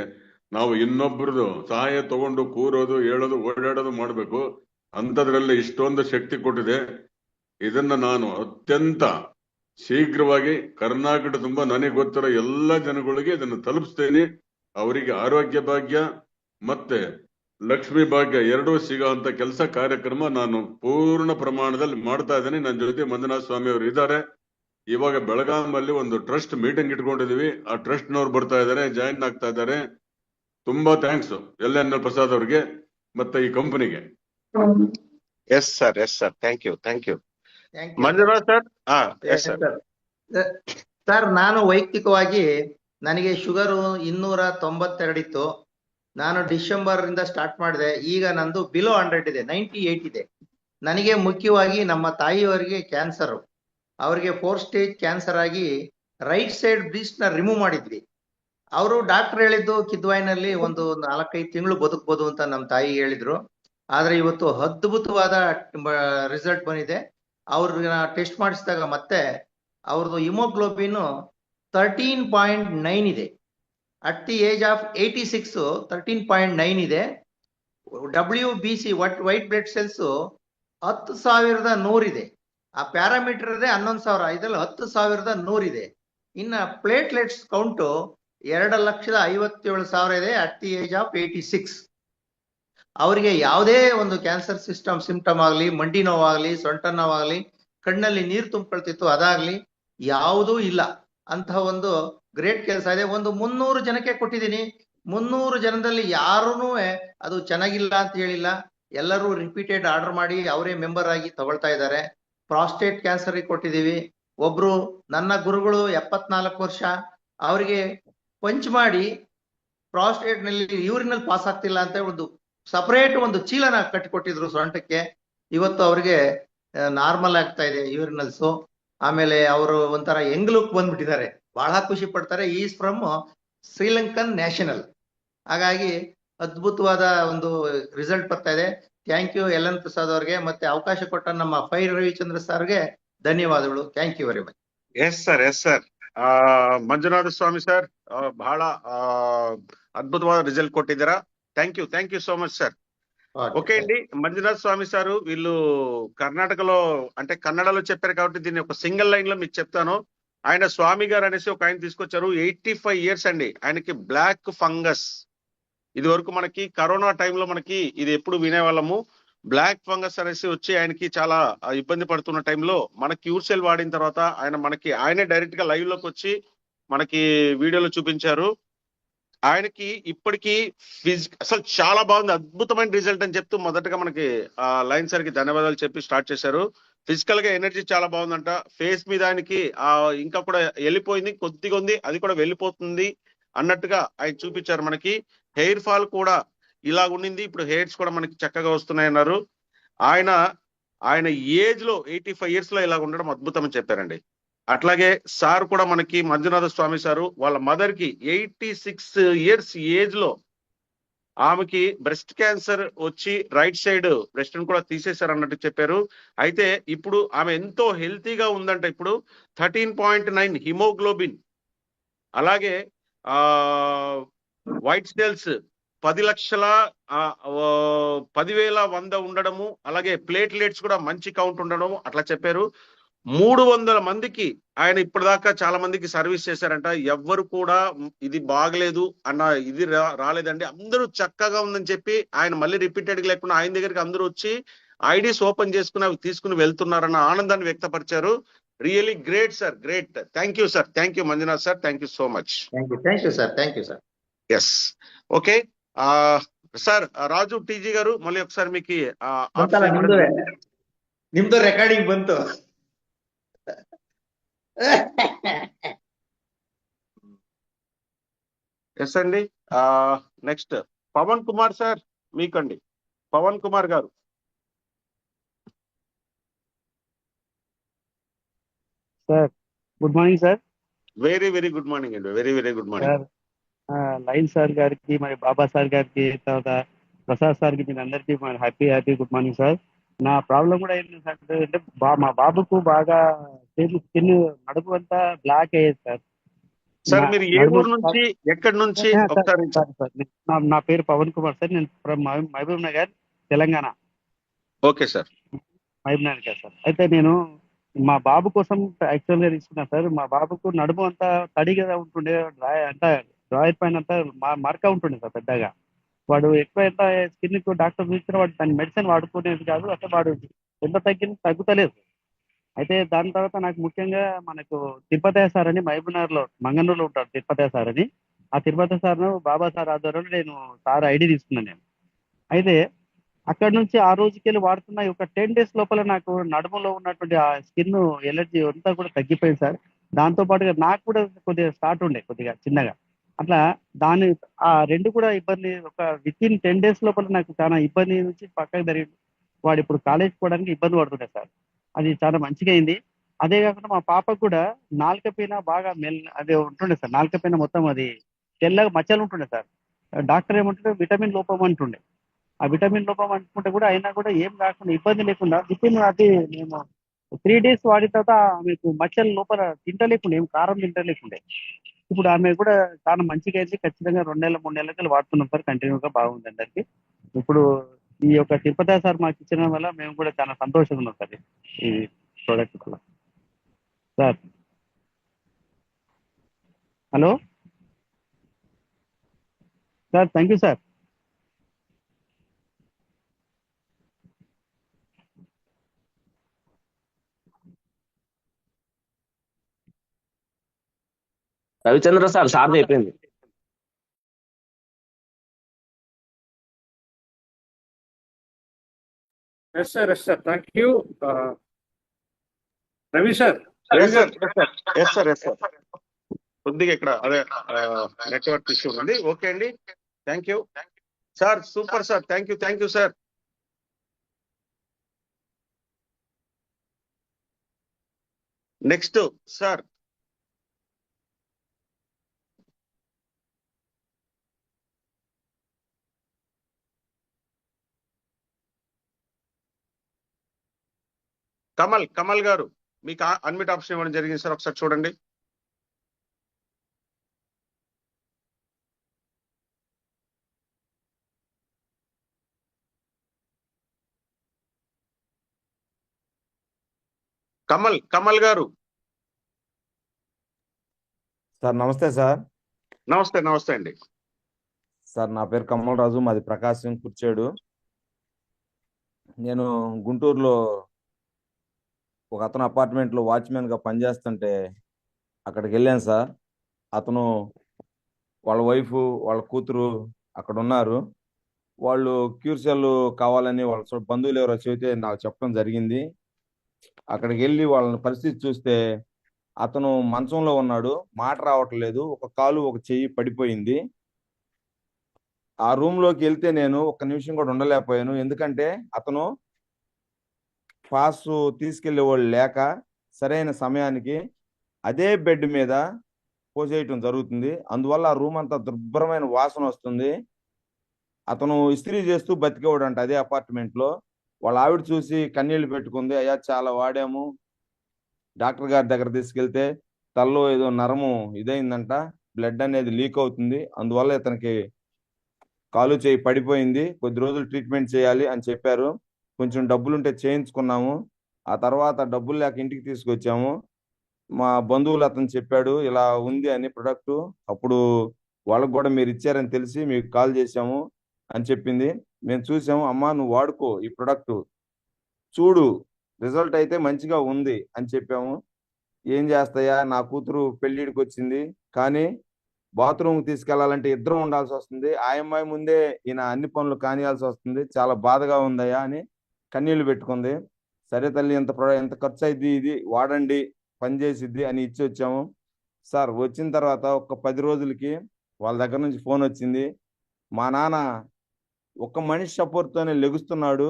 J: ನಾವು ಇನ್ನೊಬ್ಬರದು ಸಹಾಯ ತಗೊಂಡು ಕೂರೋದು, ಹೇಳೋದು, ಓಡಾಡೋದು ಮಾಡ್ಬೇಕು. ಅಂಥದ್ರಲ್ಲಿ ಇಷ್ಟೊಂದು ಶಕ್ತಿ ಕೊಟ್ಟಿದೆ. ಇದನ್ನ ನಾನು ಅತ್ಯಂತ ಶೀಘ್ರವಾಗಿ ಕರ್ನಾಟಕ ತುಂಬಾ ನನಗೆ ಗೊತ್ತಿರೋ ಎಲ್ಲ ಜನಗಳಿಗೆ ಇದನ್ನು ತಲುಪಿಸ್ತೇನೆ. ಅವರಿಗೆ ಆರೋಗ್ಯ ಭಾಗ್ಯ ಮತ್ತೆ ಲಕ್ಷ್ಮಿ ಭಾಗ್ಯ ಎರಡೂ ಸಿಗೋ ಅಂತ ಕೆಲಸ ಕಾರ್ಯಕ್ರಮ ನಾನು ಪೂರ್ಣ ಪ್ರಮಾಣದಲ್ಲಿ ಮಾಡ್ತಾ ಇದ್ದೇನೆ. ನನ್ನ ಜೊತೆ ಮಂಜುನಾಥ ಸ್ವಾಮಿ ಅವರು ಇದ್ದಾರೆ. ಇವಾಗ ಬೆಳಗಾಮಲ್ಲಿ ಒಂದು ಟ್ರಸ್ಟ್ ಮೀಟಿಂಗ್ ಇಟ್ಕೊಂಡಿದೀವಿ. ಆ ಟ್ರಸ್ಟ್ ನವ್ರು ಬರ್ತಾ ಇದ್ದಾರೆ, ಜಾಯಿನ್ ಆಗ್ತಾ ಇದ್ದಾರೆ. ತುಂಬಾ ಥ್ಯಾಂಕ್ಸ್ LNL ಪ್ರಸಾದ್ ಅವ್ರಿಗೆ ಮತ್ತೆ ಈ ಕಂಪನಿಗೆ.
B: Yes sir thank you. Manjunath sir.
I: Sir, ನಾನು ವೈಯಕ್ತಿಕವಾಗಿ ನನಗೆ ಶುಗರು 292 ಇತ್ತು. ನಾನು ಡಿಸೆಂಬರ್ ಇಂದ ಸ್ಟಾರ್ಟ್ ಮಾಡಿದೆ. ಈಗ ನಂದು ಬಿಲೋ 100 ಇದೆ, 98 ಇದೆ. ನನಗೆ ಮುಖ್ಯವಾಗಿ ನಮ್ಮ ತಾಯಿಯವರಿಗೆ ಕ್ಯಾನ್ಸರ್, ಅವರಿಗೆ 4 ಸ್ಟೇಜ್ ಕ್ಯಾನ್ಸರ್ ಆಗಿ ರೈಟ್ ಸೈಡ್ ಬ್ರೀಸ್ಟ್ ನ ರಿಮೂವ್ ಮಾಡಿದ್ವಿ. ಅವರು ಡಾಕ್ಟರ್ ಹೇಳಿದ್ದು ಕಿದ್ವಾಯಿನಲ್ಲಿ ಒಂದು 4-5 ತಿಂಗಳು ಬದುಕಬಹುದು ಅಂತ ನಮ್ಮ ತಾಯಿ ಹೇಳಿದ್ರು. ಆದ್ರೆ ಇವತ್ತು ಅದ್ಭುತವಾದ ರಿಸಲ್ಟ್ ಬಂದಿದೆ. ಅವ್ರನ್ನ ಟೆಸ್ಟ್ ಮಾಡಿಸಿದಾಗ ಮತ್ತೆ ಅವ್ರದ್ದು ಹಿಮೋಗ್ಲೋಬಿನ್ 13.9 ಇದೆ. ಅಟ್ ದಿ ಏಜ್ ಆಫ್ 86 13.9 ಇದೆ. WBC ವೈಟ್ ಬ್ಲಡ್ ಸೆಲ್ಸ್ 10,100 ಇದೆ. ಆ ಪ್ಯಾರಾಮೀಟರ್ ಇದೆ 11,000, ಇದ್ರಲ್ಲಿ 10,100 ಇದೆ. ಇನ್ನ ಪ್ಲೇಟ್ಲೆಟ್ಸ್ ಕೌಂಟು 2,57,000 ಇದೆ ಅಟ್ ದಿ ಏಜ್ ಆಫ್ 86. ಅವರಿಗೆ ಯಾವುದೇ ಒಂದು ಕ್ಯಾನ್ಸರ್ ಸಿಂಪ್ಟಮ್ ಆಗಲಿ, ಮಂಡಿ ನೋವಾಗ್ಲಿ, ಸೊಂಟ ನೋವಾಗ್ಲಿ, ಕಣ್ಣಲ್ಲಿ ನೀರು ತುಂಬಿಕೊಳ್ತಿತ್ತು ಅದಾಗ್ಲಿ ಯಾವುದೂ ಇಲ್ಲ. ಅಂತಹ ಒಂದು ಗ್ರೇಟ್ ಕೆಲಸ ಇದೆ. ಒಂದು 300 ಜನಕ್ಕೆ ಕೊಟ್ಟಿದ್ದೀನಿ. 300 ಜನದಲ್ಲಿ ಯಾರೂ ಅದು ಚೆನ್ನಾಗಿಲ್ಲ ಅಂತ ಹೇಳಿಲ್ಲ. ಎಲ್ಲರೂ ರಿಪೀಟೆಡ್ ಆರ್ಡರ್ ಮಾಡಿ ಅವರೇ ಮೆಂಬರ್ ಆಗಿ ತಗೊಳ್ತಾ ಇದ್ದಾರೆ. ಪ್ರಾಸ್ಟೇಟ್ ಕ್ಯಾನ್ಸರ್ ಕೊಟ್ಟಿದ್ದೀವಿ. ಒಬ್ರು ನನ್ನ ಗುರುಗಳು 74 ವರ್ಷ, ಅವರಿಗೆ ಪಂಚ್ ಮಾಡಿ ಪ್ರಾಸ್ಟೇಟ್ ನಲ್ಲಿ ಯೂರಿನಲ್ಲಿ ಪಾಸ್ ಆಗ್ತಿಲ್ಲ ಅಂತ ಒಂದು ಸಪರೇಟ್ ಒಂದು ಚೀಲನ ಕಟ್ಟಿಕೊಟ್ಟಿದ್ರು ಸೊಂಟಕ್ಕೆ. ಇವತ್ತು ಅವ್ರಿಗೆ ನಾರ್ಮಲ್ ಆಗ್ತಾ ಇದೆ ಯೂರಿನಲ್ಸು. ಆಮೇಲೆ ಅವರು ಒಂಥರ ಯಂಗ್ ಲುಕ್ ಬಂದ್ಬಿಟ್ಟಿದ್ದಾರೆ, ಬಹಳ ಖುಷಿ ಪಡ್ತಾರೆ. Is from Sri Lankan national. ಹಾಗಾಗಿ ಅದ್ಭುತವಾದ ಒಂದು ರಿಸಲ್ಟ್ ಬರ್ತಾ ಇದೆ. ಥ್ಯಾಂಕ್ ಯು LN ಪ್ರಸಾದ್ ಅವ್ರಿಗೆ, ಮತ್ತೆ ಅವಕಾಶ ಕೊಟ್ಟ ನಮ್ಮ ಫೈ ರವಿಚಂದ್ರ ಸರ್ಗೆ ಧನ್ಯವಾದಗಳು. Thank you very much.
B: Yes sir. Manjunatha Swamy sir, ಬಹಳ అద్భుతವಾದ రిజల్ట్ కొట్టిದ್ದೀరా. Thank you so much sir. Okay అండి, మంజునాథ్ స్వామి సారు వీళ్ళు కర్ణాటకలో అంటే కన్నడలో చెప్పారు కాబట్టి దీన్ని ఒక సింగిల్ లైన్ లో మీకు చెప్తాను. ఆయన స్వామి గారు అనేసి ఒక ఆయన తీసుకొచ్చారు. 85 ఇయర్స్ అండి ఆయనకి. బ్లాక్ ఫంగస్ ఇది వరకు మనకి కరోనా టైంలో మనకి ఇది ఎప్పుడు వినేవాళ్ళము. బ్లాక్ ఫంగస్ అనేసి వచ్చి ఆయనకి చాలా ఇబ్బంది పడుతున్న టైంలో మన క్యూర్ సెల్ వాడిన తర్వాత ఆయనే డైరెక్ట్ గా లైవ్ లోకి వచ్చి మనకి వీడియోలో చూపించారు. ఆయనకి ఇప్పటికీ అసలు చాలా బాగుంది, అద్భుతమైన రిజల్ట్ అని చెప్తూ మొదటగా మనకి లైన్ సార్ కి ధన్యవాదాలు చెప్పి స్టార్ట్ చేశారు. ఫిజికల్ గా ఎనర్జీ చాలా బాగుందంట, ఫేస్ మీద ఆయనకి ఇంకా కూడా వెళ్ళిపోయింది, కొద్దిగా ఉంది, అది కూడా వెళ్ళిపోతుంది అన్నట్టుగా ఆయన చూపించారు. మనకి హెయిర్ ఫాల్ కూడా ఇలా ఉండింది, ఇప్పుడు హెయిర్స్ కూడా మనకి చక్కగా వస్తున్నాయి అన్నారు. ఆయన ఏజ్ లో 85 years లో ఇలా ఉండడం అద్భుతం అని చెప్పారండి. అట్లాగే సార్ కూడా మనకి మంజునాథ స్వామి సారు వాళ్ళ మదర్ కి 86 years ఏజ్ లో ఆమెకి బ్రెస్ట్ క్యాన్సర్ వచ్చి రైట్ సైడ్ బ్రెస్ట్ కూడా తీసేశారు అన్నట్టు చెప్పారు. అయితే ఇప్పుడు ఆమె ఎంతో హెల్తీగా ఉందంట. ఇప్పుడు 13.9 హిమోగ్లోబిన్, అలాగే వైట్ సెల్స్ 10,10,100 ఉండడము, అలాగే ప్లేట్లెట్స్ కూడా మంచి కౌంట్ ఉండడము అట్లా చెప్పారు. 300 మందికి ఆయన ఇప్పటిదాకా చాలా మందికి సర్వీస్ చేశారంట. ఎవ్వరు కూడా ఇది బాగలేదు అన్న ఇది రాలేదండి, అందరూ చక్కగా ఉందని చెప్పి ఆయన మళ్ళీ రిపీటెడ్ గా లేకుండా ఆయన దగ్గరికి అందరూ వచ్చి ఐడీస్ ఓపెన్ చేసుకుని అవి తీసుకుని వెళ్తున్నారన్న ఆనందాన్ని వ్యక్తపరిచారు. Really great sir, great. Thank you sir, thank you Manjunath sir, thank you so much.
I: Thank you sir.
B: Yes, okay sir. Raju TG గారు మళ్ళీ ఒకసారి మీకు
I: ನಿಮ್ದು ರೆಕಾರ್ಡಿಂಗ್ ಬಂತು.
B: ఎస్ అండి. నెక్స్ట్ పవన్ కుమార్ సార్, మీకండి. పవన్ కుమార్ గారు.
K: Sir good morning sir.
B: Very very good morning అండి, very very good morning.
K: Line sir గారికి, మరి బాబా సార్ గారికి, తర్వాత ప్రసాద్ సార్కి, మీరు అందరికీ హ్యాపీ గుడ్ మార్నింగ్ సార్. నా ప్రాబ్లం కూడా ఏంటి సార్ అంటే మా బాబుకు బాగా స్కిన్ నడుపు అంతా బ్లాక్ అయ్యేది సార్.
B: సార్ మీరు ఏ ఊరు నుంచి, ఎక్కడి నుంచి?
K: నా పేరు పవన్ కుమార్ సార్, నేను from Mahbubnagar, Telangana.
B: Okay sir.
K: Mahbubnagar sir. అయితే నేను మా బాబు కోసం యాక్చువల్గా తీసుకున్నా సార్. మా బాబుకు నడుము అంతా తడిగా ఉంటుండే, అంతా డ్రాయర్ పైన అంతా మరక ఉంటుండే సార్ పెద్దగా. వాడు ఎక్కువ ఎంత స్కిన్ కు డాక్టర్ చూసిన వాడు దాని మెడిసిన్ వాడుకునేది కాదు, అసలు వాడు ఎంత తగ్గుతలేదు. అయితే దాని తర్వాత నాకు ముఖ్యంగా మనకు తిరుపతి సార్ అని మహబూబ్నగర్ లో మంగనూరులో ఉంటాడు తిరుపతి సార్ అని. ఆ తిరుపతి సార్ను బాబా సార్ ఆధ్వర్యంలో నేను సార్ ఐడి తీసుకున్నాను నేను. అయితే అక్కడ నుంచి ఆ రోజుకి వెళ్ళి వాడుతున్న ఒక 10 days లోపల నాకు నడుములో ఉన్నటువంటి ఆ స్కిన్ ఎలర్జీ అంతా కూడా తగ్గిపోయింది సార్. దాంతో పాటుగా నాకు కూడా కొద్దిగా స్టార్ట్ ఉండే కొద్దిగా చిన్నగా అట్లా. ఆ రెండు కూడా ఇబ్బంది, ఒక వితిన్ 10 days లోపల నాకు చాలా ఇబ్బంది నుంచి పక్కకు జరిగింది. వాడు ఇప్పుడు కాలేజ్ పోవడానికి ఇబ్బంది పడుతుండే సార్. అది చాలా మంచిగా అయింది. అదే కాకుండా మా పాపకు కూడా నాలుక పైన బాగా అదే ఉంటుండే సార్. నాలుక పైన మొత్తం అది తెల్లగా మచ్చలు ఉంటుండే సార్. డాక్టర్ ఏమంటుండే విటమిన్ లోపం అంటుండే. ఆ విటమిన్ లోపం అనుకుంటే కూడా అయినా కూడా ఏం కాకుండా ఇబ్బంది లేకుండా వితిన్ అది మేము 3 days వాడిన తర్వాత ఆమెకు మచ్చల లోపల తింటలేకుండే, ఏం కారం తింటలేకుండే. ఇప్పుడు ఆమె కూడా చాలా మంచిగా అయింది. ఖచ్చితంగా 2 నెలలు 3 నెలలకి వాడుతున్నాం సార్, కంటిన్యూగా బాగుంది అందరికి. ఇప్పుడు ఈ యొక్క తిరుపతి సార్ మాకు ఇచ్చిన వల్ల మేము కూడా చాలా సంతోషంగా ఉన్నాం సార్ ఈ ప్రోడక్ట్ వల్ల sir. Hello sir, thank you sir.
L: Ravichandra sir sir అయిపోయింది.
A: Yes sir, thank you. Ravi sir.
B: కొద్దిగా ఇక్కడ అదే నెట్వర్క్ ఇష్యూ ఉంది. ఓకే అండి, thank you sir. Super sir, thank you sir. Next sir. Kamal గారు, మీకు అన్మిట్ ఆప్షన్ ఇవ్వడం జరిగింది సార్, ఒకసారి చూడండి. కమల్ గారు.
M: సార్ నమస్తే సార్.
B: నమస్తే అండి
M: సార్. నా పేరు కమ్మల్ రాజు, మాది ప్రకాశం కుర్చేడు. నేను గుంటూరులో ఒక అతను అపార్ట్మెంట్లో వాచ్మెన్గా పనిచేస్తుంటే అక్కడికి వెళ్ళాను సార్. అతను వాళ్ళ వైఫ్, వాళ్ళ కూతురు అక్కడ ఉన్నారు. వాళ్ళు క్యూర్సెల్ కావాలని వాళ్ళ బంధువులు ఎవరో చెబితే నాకు చెప్పడం జరిగింది. అక్కడికి వెళ్ళి వాళ్ళ పరిస్థితి చూస్తే అతను మంచంలో ఉన్నాడు, మాట రావట్లేదు, ఒక కాలు ఒక చెయ్యి పడిపోయింది. ఆ రూమ్ లోకి వెళ్తే నేను ఒక్క నిమిషం కూడా ఉండలేకపోయాను. ఎందుకంటే అతను పాస్ తీసుకెళ్లే వాళ్ళు లేక సరైన సమయానికి అదే బెడ్ మీద పోసేయటం జరుగుతుంది. అందువల్ల ఆ రూమ్ అంతా దుర్భరమైన వాసన వస్తుంది. అతను ఇస్త్రీ చేస్తూ బతికేవాడంట అదే అపార్ట్మెంట్ లో. వాళ్ళ ఆవిడ చూసి కన్నీళ్లు పెట్టుకుంది. అయ్యా చాలా వాడాము, డాక్టర్ గారి దగ్గర తీసుకెళ్తే తల్లో ఏదో నరము ఇదైందంట, బ్లడ్ అనేది లీక్ అవుతుంది, అందువల్ల ఇతనికి కాలు చేయి పడిపోయింది, కొద్ది రోజులు ట్రీట్మెంట్ చేయాలి అని చెప్పారు. కొంచెం డబ్బులుంటే చేయించుకున్నాము. ఆ తర్వాత డబ్బులు లేక ఇంటికి తీసుకొచ్చాము. మా బంధువులు అతను చెప్పాడు ఇలా ఉంది అని ప్రొడక్ట్. అప్పుడు వాళ్ళకు కూడా మీరు ఇచ్చారని తెలిసి మీకు కాల్ చేశాము అని చెప్పింది. మేము చూసాము. అమ్మా నువ్వు వాడుకో ఈ ప్రొడక్ట్, చూడు రిజల్ట్ అయితే మంచిగా ఉంది అని చెప్పాము. ఏం చేస్తాయా, నా కూతురు పెళ్లిడికి వచ్చింది, కానీ బాత్రూమ్ తీసుకెళ్లాలంటే ఇద్దరం ఉండాల్సి వస్తుంది, ఆ అమ్మాయి ముందే ఈయన అన్ని పనులు కానియాల్సి వస్తుంది, చాలా బాధగా ఉందయ్యా అని కన్నీళ్లు పెట్టుకుంది. సరే తల్లి, ఎంత ఖర్చు అయింది, ఇది వాడండి పనిచేసిద్ది అని ఇచ్చి వచ్చాము. సార్ వచ్చిన తర్వాత ఒక 10 రోజులకి వాళ్ళ దగ్గర నుంచి ఫోన్ వచ్చింది. మా నాన్న ఒక మనిషి సపోర్ట్తోనే లెగుస్తున్నాడు,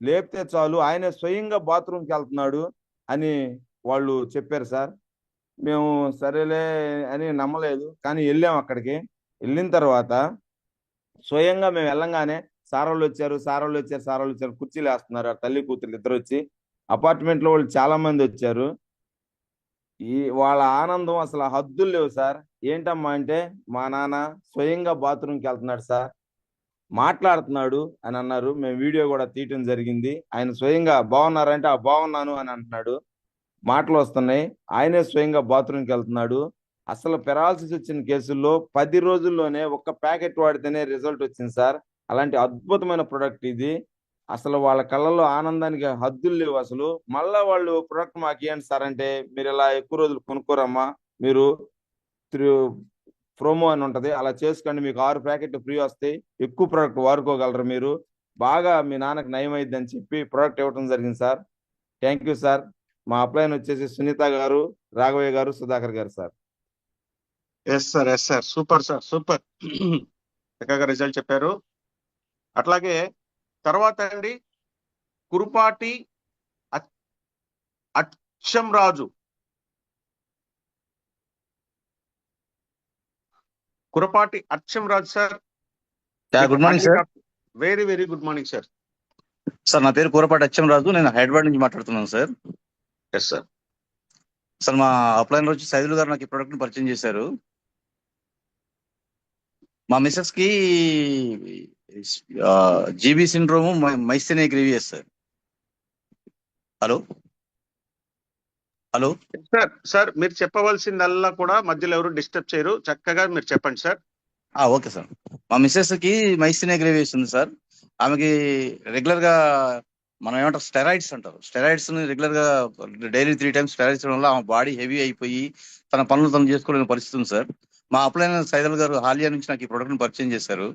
M: లేపితే చాలు ఆయనే స్వయంగా బాత్రూమ్కి వెళ్తున్నాడు అని వాళ్ళు చెప్పారు సార్. మేము సరేలే అని నమ్మలేదు, కానీ వెళ్ళాం. అక్కడికి వెళ్ళిన తర్వాత స్వయంగా మేము వెళ్ళంగానే సారోళ్ళు వచ్చారు, సారోళ్ళు వచ్చారు, సారోళ్ళు వచ్చారు, కుర్చీలు వేస్తున్నారు. ఆ తల్లి కూతురు ఇద్దరు వచ్చి, అపార్ట్మెంట్ లో వాళ్ళు చాలా మంది వచ్చారు. వాళ్ళ ఆనందం అసలు హద్దులు లేవు సార్. ఏంటమ్మా అంటే, మా నాన్న స్వయంగా బాత్రూమ్కి వెళ్తున్నాడు సార్, మాట్లాడుతున్నాడు అని అన్నారు. మేము వీడియో కూడా తీయటం జరిగింది. ఆయన స్వయంగా బాగున్నారంటే ఆ బాగున్నాను అని అంటున్నాడు, మాటలు వస్తున్నాయి, ఆయనే స్వయంగా బాత్రూమ్కి వెళ్తున్నాడు. అసలు పెరాలసిస్ వచ్చిన కేసుల్లో 10 రోజుల్లోనే ఒక్క ప్యాకెట్ వాడితేనే రిజల్ట్ వచ్చింది సార్. అలాంటి అద్భుతమైన ప్రొడక్ట్ ఇది. అసలు వాళ్ళ కళ్ళల్లో ఆనందానికి హద్దులు లేవు అసలు. మళ్ళా వాళ్ళు ప్రొడక్ట్ మాకు ఇవ్వండి సార్ అంటే, మీరు ఇలా ఎక్కువ రోజులు కొనుక్కోరమ్మా, మీరు ప్రోమో అని ఉంటది, అలా చేసుకోండి, మీకు 6 ప్యాకెట్లు ఫ్రీ వస్తాయి, ఎక్కువ ప్రోడక్ట్ వాడుకోగలరు మీరు, బాగా మీ నాన్నకు నయం అయింది అని చెప్పి ప్రోడక్ట్ ఇవ్వడం జరిగింది సార్. Thank you sir. మా అప్లైన్ వచ్చేసి సునీత గారు, రాఘవయ్య గారు, సుధాకర్ గారు sir.
B: Yes sir, yes sir, super sir, super. చక్కగా రిజల్ట్ చెప్పారు. అట్లాగే తర్వాత అండి, Kurupati Accham Raju. Kurapati Accham Raju sir.
N: Good morning sir.
B: Very very good morning sir.
N: Sir నా పేరు కూరపాటి అచ్చం రాజు, నేను హైదరాబాద్ నుంచి మాట్లాడుతున్నాను సార్.
B: Yes sir.
N: సార్ మా అప్లైనర్ వచ్చి సైదులు గారు నాకు ఈ ప్రోడక్ట్ ని పరిచయం చేశారు. మా మిసెస్ కి GB syndrome, myasthenia gravis sir. Hello hello
B: sir. Sir మీరు చెప్పవలసిందల్లా కూడా మధ్యలో ఎవరు డిస్టర్బ్ చేయరు, చక్కగా మీరు చెప్పండి సార్.
N: Okay sir. మా మిసెస్ కి మైస్థేనియా గ్రేవియస్ ఉంది సార్. ఆమెకి రెగ్యులర్ గా మనం ఏమంటారు స్టెరాయిడ్స్ అంటారు, స్టెరాయిడ్స్ ని రెగ్యులర్ గా డైలీ 3 times స్టెరాయిడ్స్ వల్ల ఆమె బాడీ హెవీ అయిపోయి తన పనులు తను చేసుకోలేని పరిస్థితి ఉంది సార్. మా అప్లైన్ సైదల్ గారు హాలియా నుంచి నాకు ఈ ప్రోడక్ట్ ని పరిచయం చేశారు.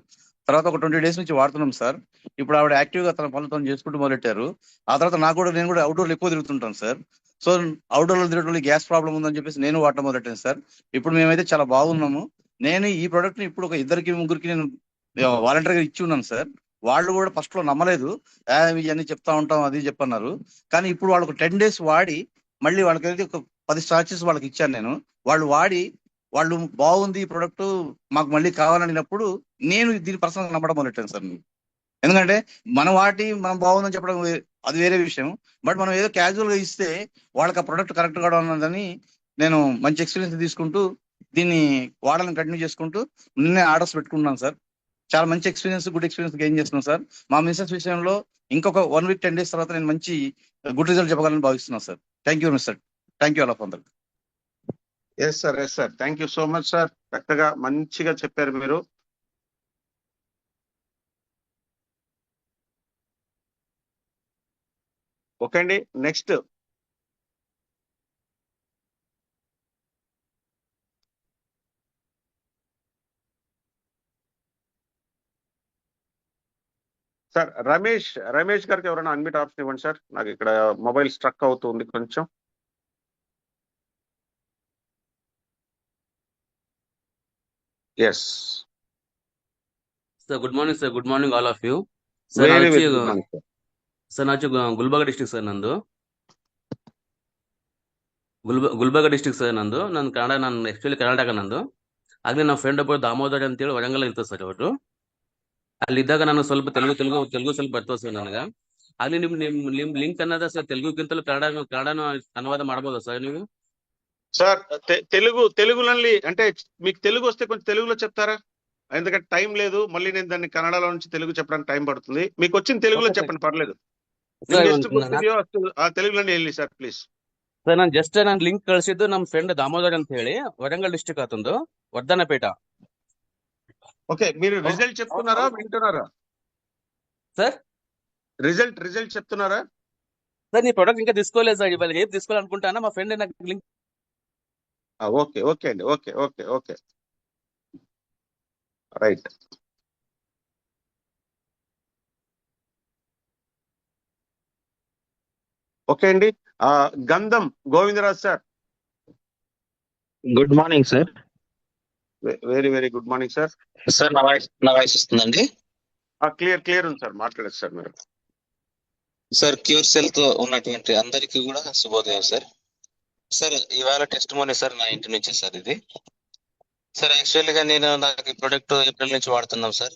N: తర్వాత ఒక 20 days నుంచి వాడుతున్నాం సార్. ఇప్పుడు ఆవిడ యాక్టివ్ గా తన పనులు తను చేసుకుంటూ మొదలెట్టారు. ఆ తర్వాత నేను కూడా అవుట్డోర్ ఎక్కువ తిరుగుతుంటాను సార్. సో అవుట్డోర్ లో తిరగడం గ్యాస్ ప్రాబ్లం ఉందని చెప్పేసి నేను వాడటం మొదలెట్టాను సార్. ఇప్పుడు మేమైతే చాలా బాగున్నాము. నేను ఈ ప్రోడక్ట్ ని ఇప్పుడు ఒక 2-3 నేను వాలంటీర్ గా ఇచ్చి ఉన్నాను సార్. వాళ్ళు కూడా ఫస్ట్ లో నమ్మలేదు, ఇవన్నీ చెప్తా ఉంటాం అది చెప్పన్నారు. కానీ ఇప్పుడు వాళ్ళు ఒక 10 days వాడి మళ్ళీ వాళ్ళకైతే ఒక 10 స్టార్చెస్ వాళ్ళకి ఇచ్చాను నేను. వాళ్ళు వాడి వాళ్ళు బాగుంది ఈ ప్రొడక్ట్ మాకు మళ్ళీ కావాలనినప్పుడు నేను దీని పర్సనల్ నమ్మడం మొదలెట్టాను సార్. ఎందుకంటే మనం బాగుందని చెప్పడం అది వేరే విషయం. బట్ మనం ఏదో క్యాజువల్ గా ఇస్తే వాళ్ళకి ఆ ప్రొడక్ట్ కరెక్ట్ గా ఉన్నదని నేను మంచి ఎక్స్పీరియన్స్ తీసుకుంటూ దీన్ని వాడాలని కంటిన్యూ చేసుకుంటూ నిన్నే ఆర్డర్స్ పెట్టుకుంటున్నాను సార్. చాలా మంచి ఎక్స్పీరియన్స్, గుడ్ ఎక్స్పీరియన్స్ గెయిన్ చేస్తున్నాను సార్. మా మిసెస్ విషయంలో ఇంకొక 1 week 10 days తర్వాత నేను మంచి గుడ్ రిజల్ట్ చెప్పగలని భావిస్తున్నాను సార్. Thank you sir. Thank you all of అందరికి.
B: Yes sir, yes sir, thank you so much sir. చక్కగా మంచిగా చెప్పారు మీరు. ఓకే అండి, నెక్స్ట్ సార్ రమేష్ గారికి ఎవరైనా అన్మిట్ ఆప్షన్ ఇవ్వండి సార్, నాకు ఇక్కడ మొబైల్ స్ట్రక్ అవుతుంది కొంచెం. Yes
O: sir good morning sir, good morning all of you sir.
B: Very
O: వచ్చి
B: very good morning sir.
O: Sir నా గుల్బర్గా డిస్ట్రిక్ట్ సార్ నందు, ಗುಲ್ಬರ್ಗ ಡಿಸ್ಟ್ರಿಕ್ಟ್ ಸರ್ ನಂದು. ನಾನು ಕನ್ನಡ, ನಾನು ಆಕ್ಚುಲಿ ಕರ್ನಾಟಕ ನಂದು. ಆಗಲೇ ನಮ್ಮ ಫ್ರೆಂಡ್ ಒಬ್ಬರು ದಾಮೋದರ್ ಅಂತೇಳಿ ವರಂಗಲ್ ಇರ್ತದೆ ಸರ್ ಅವರು. ಅಲ್ಲಿದ್ದಾಗ ನಾನು ಸ್ವಲ್ಪ ತೆಲುಗು ಸ್ವಲ್ಪ ಬರ್ತದೆ ಸರ್ ನನಗೆ. ಆಗ್ಲಿ ನಿಮ್ ಲಿಂಕ್ ಅನ್ನೋದ ಸರ್ ತೆಲುಗುಗಿಂತಲೂ ಕನ್ನಡನು ಅನುವಾದ ಮಾಡ್ಬೋದಾ ಸರ್ ನೀವು?
B: సార్ తెలుగుನಲ್ಲಿ అంటే మీకు తెలుగు వస్తే కొంచెం తెలుగులో చెప్తారా? ఎందుకంటే టైం లేదు, మళ్ళీ నేను దాన్ని కన్నడలో నుంచి తెలుగు చెప్పడానికి టైం పడుతుంది. మీకు వచ్చిన తెలుగులో చెప్పండి, పర్లేదు. తెలుగులోనే ಹೇಳಿ ಸರ್ ಪ್ಲೀಸ್.
O: ಸರ್ ನಾನು ಲಿಂಕ್ ಕಳಿಸಿದ್ದು ನಮ್ಮ ಫ್ರೆಂಡ್ ದಾಮೋದರ್ ಅಂತ ಹೇಳಿ, ವರಂಗಲ್ ಡಿಸ್ಟ್ರಿಕ್ಟ್ ಆತಂದು, ವರ್ಧನಪೇಟ.
B: ఓకే, మీరు రిజల్ట్ చెప్తున్నారా, వింటున్నారా
O: సార్?
B: రిజల్ట్ చెప్తున్నారా
O: సార్? నీ ప్రొడక్ట్ ఇంకా తీసుకోలేదు సార్, ఇవాళ రేపు తీసుకోవాలనుకుంటానా. మా ఫ్రెండ్ నాకు లింక్.
B: ఓకే అండి, ఓకే రైట్. ఓకే అండి. గంధం Govindaraj sir.
P: Good morning sir.
B: Very very good morning sir.
P: Sir నా వాయిస్ వస్తుందండి?
B: క్లియర్ ఉంది సార్, మాట్లాడచ్చు సార్ మీరు.
P: సార్ క్యూర్ సెల్ తో ఉన్నటువంటి అందరికీ కూడా శుభోదయం సార్. సార్ ఇవాళ టెస్ట్ మోనీ సార్ నా ఇంటి నుంచి సార్ ఇది. సార్ యాక్చువల్ గా నాకు ఈ ప్రొడక్ట్ ఏప్రిల్ నుంచి వాడుతున్నాం సార్.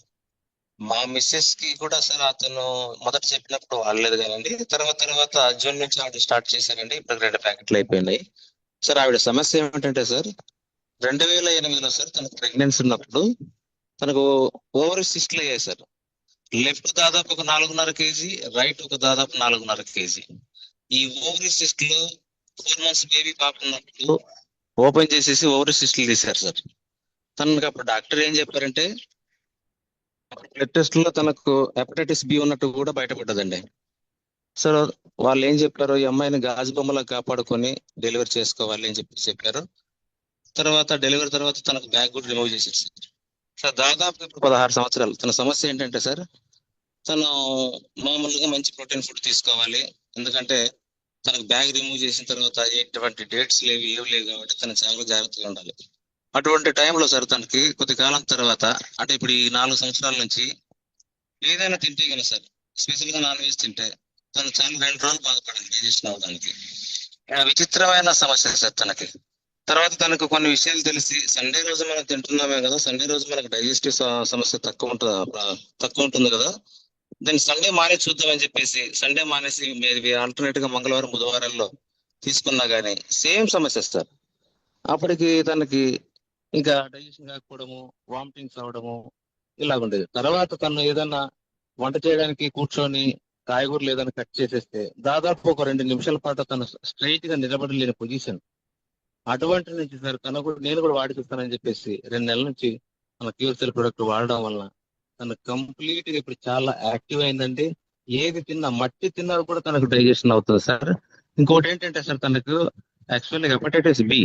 P: మా మిస్సెస్ కి కూడా సార్ అతను మొదట చెప్పినప్పుడు వాడలేదు కానండి, తర్వాత జూన్ నుంచి ఆవిడ స్టార్ట్ చేశారండి. ఇప్పుడు 2 ప్యాకెట్లు అయిపోయినాయి సార్. ఆవిడ సమస్య ఏమిటంటే సార్ 2008లో సార్ తనకు ప్రెగ్నెన్సీ ఉన్నప్పుడు తనకు ఓవరీ సిస్ట్లు అయ్యాయి సార్. లెఫ్ట్ దాదాపు ఒక 4.5 kg, రైట్ ఒక దాదాపు 4.5 kg. ఈ ఓవరీ సిస్ట్ లో 4 months బేబీ పాప ఉన్నప్పుడు ఓపెన్ చేసేసి ఓవరీ సిస్ట్లు తీశారు సార్. తనకు అప్పుడు డాక్టర్ ఏం చెప్పారంటే, బ్లడ్ టెస్ట్ లో తనకు హెపటైటిస్ బి ఉన్నట్టు కూడా బయటపడ్డదండి. సార్ వాళ్ళు ఏం చెప్పారు, ఈ అమ్మాయిని గాజు బొమ్మలా కాపాడుకొని డెలివరీ చేసుకోవాలి అని చెప్పారు. డెలివరీ తర్వాత తనకు బ్యాగ్ కూడా రిమూవ్ చేశారు సార్. దాదాపు ఇప్పుడు 16 సంవత్సరాలు. తన సమస్య ఏంటంటే సార్, తను మామూలుగా మంచి ప్రోటీన్ ఫుడ్ తీసుకోవాలి. ఎందుకంటే తనకు బ్యాగ్ రిమూవ్ చేసిన తర్వాత ఎటువంటి డేట్స్ లేవు కాబట్టి తను చాలా జాగ్రత్తగా ఉండాలి. అటువంటి టైంలో సార్ తనకి కొద్ది కాలం తర్వాత, అంటే ఇప్పుడు ఈ 4 సంవత్సరాల నుంచి ఏదైనా తింటే కదా సార్, స్పెషల్ గా నాన్ వెజ్ తింటే తను చాలా 2 రోజులు బాధపడాలి డైజెషన్ అవడానికి. విచిత్రమైన సమస్య సార్ తనకి. తర్వాత తనకు కొన్ని విషయాలు తెలిసి, సండే రోజు మనం తింటున్నామే కదా, సండే రోజు మనకు డైజెస్టివ్ సమస్య తక్కువ ఉంటుంది కదా, దాన్ని సండే మానేసి చూద్దామని చెప్పేసి సండే మానేసి ఆల్టర్నేట్ గా మంగళవారం బుధవారాల్లో తీసుకున్నా గానీ సేమ్ సమస్య సార్. అప్పటికి తనకి ఇంకా డైజెషన్ కాకపోవడము, వామిటింగ్స్ అవడము ఇలాగుండేది. తర్వాత తను ఏదన్నా వంట చేయడానికి కూర్చొని కాయగూరలు ఏదైనా కట్ చేసేస్తే దాదాపు ఒక 2 నిమిషాల పాటు తను స్ట్రైట్ గా నిలబడలేని పొజిషన్. అటువంటి నుంచి సార్ నేను కూడా వాడి చూస్తానని చెప్పేసి 2 నెలల నుంచి మన క్యూర్ సెల్ ప్రొడక్ట్ వాడడం వల్ల తను కంప్లీట్ గా ఇప్పుడు చాలా యాక్టివ్ అయిందండి. ఏది మట్టి తిన్నా కూడా తనకు డైజెషన్ అవుతుంది సార్. ఇంకోటి ఏంటంటే సార్, తనకు యాక్చువల్లీ హెపటైటిస్ బి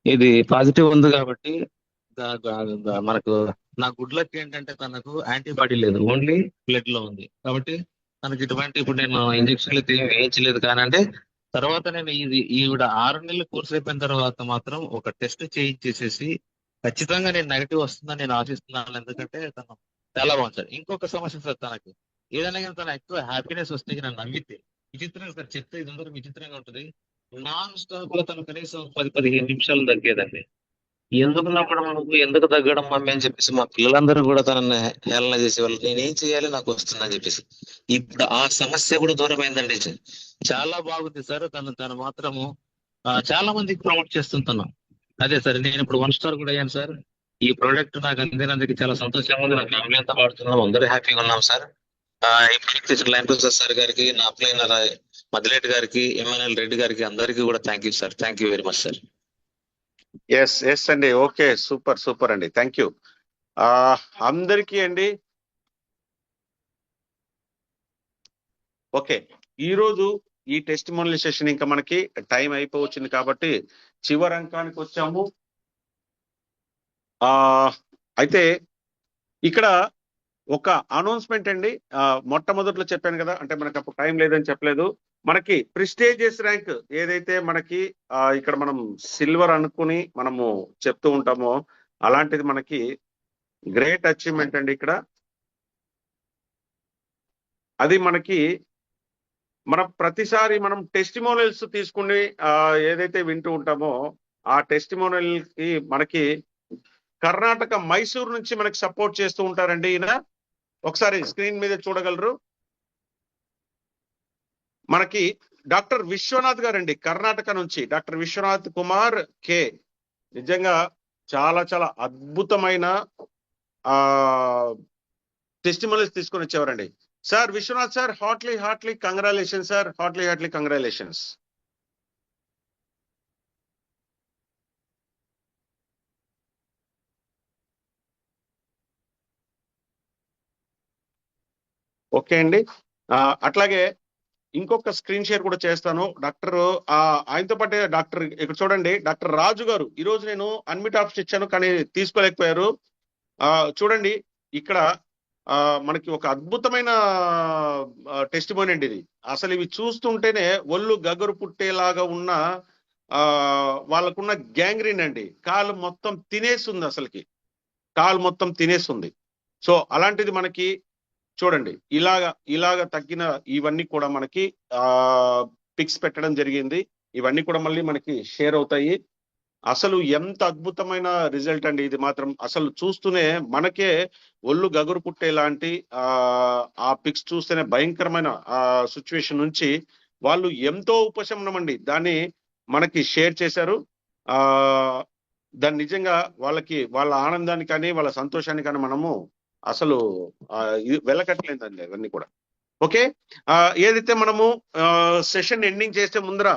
P: ఇది పాజిటివ్ ఉంది కాబట్టి మనకు నా గుడ్ లక్ ఏంటంటే తనకు యాంటీబాడీ లేదు, ఓన్లీ బ్లడ్ లో ఉంది కాబట్టి తనకి ఇటువంటి, ఇప్పుడు నేను ఇంజక్షన్లు వేయించలేదు కానంటే తర్వాత నేను ఈవిడ 6 నెలలు కోర్స్ అయిపోయిన తర్వాత మాత్రం ఒక టెస్ట్ చేయించేసేసి ఖచ్చితంగా నేను నెగటివ్ వస్తుందని నేను ఆశిస్తున్నాను. ఎందుకంటే తను చాలా బాగుంది సార్. ఇంకొక సమస్య సార్, తనకి ఏదైనా కానీ తన ఎక్కువ హ్యాపీనెస్ వస్తే నన్ను నవ్వితే విచిత్రంగా సార్ చెప్తే ఇది అందరూ విచిత్రంగా ఉంటుంది, నాన్ స్టాప్ లో తను కనీసం 10-15 నిమిషాలు తగ్గేదండి. ఎందుకు తగ్గడం మమ్మీ అని చెప్పేసి మా పిల్లలందరూ కూడా తనని హేళన చేసేవాళ్ళు. నేనేం చేయాలి, నాకు వస్తుందని చెప్పేసి. ఇప్పుడు ఆ సమస్య కూడా దూరం అయిందండి. చాలా బాగుంది సార్. తను మాత్రము చాలా మందికి ప్రమోట్ చేస్తుంటున్నాం. అదే సార్, నేను ఇప్పుడు 1 star కూడా అయ్యాను సార్. ఈ ప్రోడక్ట్ నాకు అందినందుకు చాలా సంతోషంగా ఉంది. నా ఫ్యామిలీ అంతా వాడుతున్నాం, అందరూ హ్యాపీగా ఉన్నాం సార్. ఈ ప్రోడక్ట్ ఇచ్చిన లైన్ ప్రసాద్ సార్ గారికి, నా అప్లైనర్ మదిలేటి గారికి, ఎంఎన్ఎల్ రెడ్డి గారికి అందరికీ కూడా thank you sir. Thank you very much sir.
B: Yes అండి, ఓకే, సూపర్ అండి, థ్యాంక్ యూ అందరికీ అండి. ఓకే, ఈరోజు ఈ టెస్టిమోనియల్ సెషన్ ఇంకా మనకి టైం అయిపోవచ్చింది కాబట్టి చివరి అంకానికి వచ్చాము. అయితే ఇక్కడ ఒక అనౌన్స్మెంట్ అండి. మొట్టమొదట్లో చెప్పాను కదా, అంటే మనకు అప్పుడు టైం లేదని చెప్పలేదు. మనకి ప్రిస్టేజియస్ ర్యాంక్ ఏదైతే మనకి ఇక్కడ మనం సిల్వర్ అనుకుని మనము చెప్తూ ఉంటామో అలాంటిది మనకి గ్రేట్ అచీవ్మెంట్ అండి. ఇక్కడ అది మనకి మనం ప్రతిసారి మనం టెస్టిమోనియల్స్ తీసుకుని ఏదైతే వింటూ ఉంటామో ఆ టెస్టిమోనియల్ కి మనకి కర్ణాటక మైసూరు నుంచి మనకి సపోర్ట్ చేస్తూ ఉంటారండి. ఈయన ఒకసారి స్క్రీన్ మీద చూడగలరు. మనకి డాక్టర్ విశ్వనాథ్ గారండి, కర్ణాటక నుంచి డాక్టర్ విశ్వనాథ్ కుమార్ కే. నిజంగా చాలా చాలా అద్భుతమైన టెస్టిమోనియల్స్ తీసుకొని వచ్చేవారండి. Sir Vishwanath sir, heartily congratulations sir, heartily congratulations. Okay అండి. అట్లాగే ఇంకొక స్క్రీన్ షేర్ కూడా చేస్తాను. డాక్టర్ ఆయనతో పాటే డాక్టర్ ఇక్కడ చూడండి, డాక్టర్ రాజు గారు. ఈ రోజు నేను అన్మిట్ ఆప్షన్ ఇచ్చాను కానీ తీసుకోలేకపోయారు. చూడండి ఇక్కడ మనకి ఒక అద్భుతమైన టెస్టిమోనీ అండి ఇది. అసలు ఇవి చూస్తుంటేనే ఒళ్ళు గగరు పుట్టేలాగా ఉన్న వాళ్ళకున్న గ్యాంగ్రీన్ అండి. కాలు మొత్తం తినేస్తుంది, అసలుకి కాలు మొత్తం తినేస్తుంది. సో అలాంటిది మనకి చూడండి ఇలాగా తగ్గిన ఇవన్నీ కూడా మనకి పిక్స్ పెట్టడం జరిగింది. ఇవన్నీ కూడా మళ్ళీ మనకి షేర్ అవుతాయి. అసలు ఎంత అద్భుతమైన రిజల్ట్ అండి ఇది మాత్రం. అసలు చూస్తూనే మనకే ఒళ్ళు గగురు పుట్టేలాంటి ఆ పిక్స్ చూస్తేనే భయంకరమైన సిచ్యువేషన్ నుంచి వాళ్ళు ఎంతో ఉపశమనం అండి దాన్ని మనకి షేర్ చేశారు. దాన్ని నిజంగా వాళ్ళ ఆనందాన్ని కానీ వాళ్ళ సంతోషాన్ని కానీ మనము అసలు వెళ్ళకట్లేదండి అవన్నీ కూడా. ఓకే, ఏదైతే మనము సెషన్ ఎండింగ్ చేసే ముందర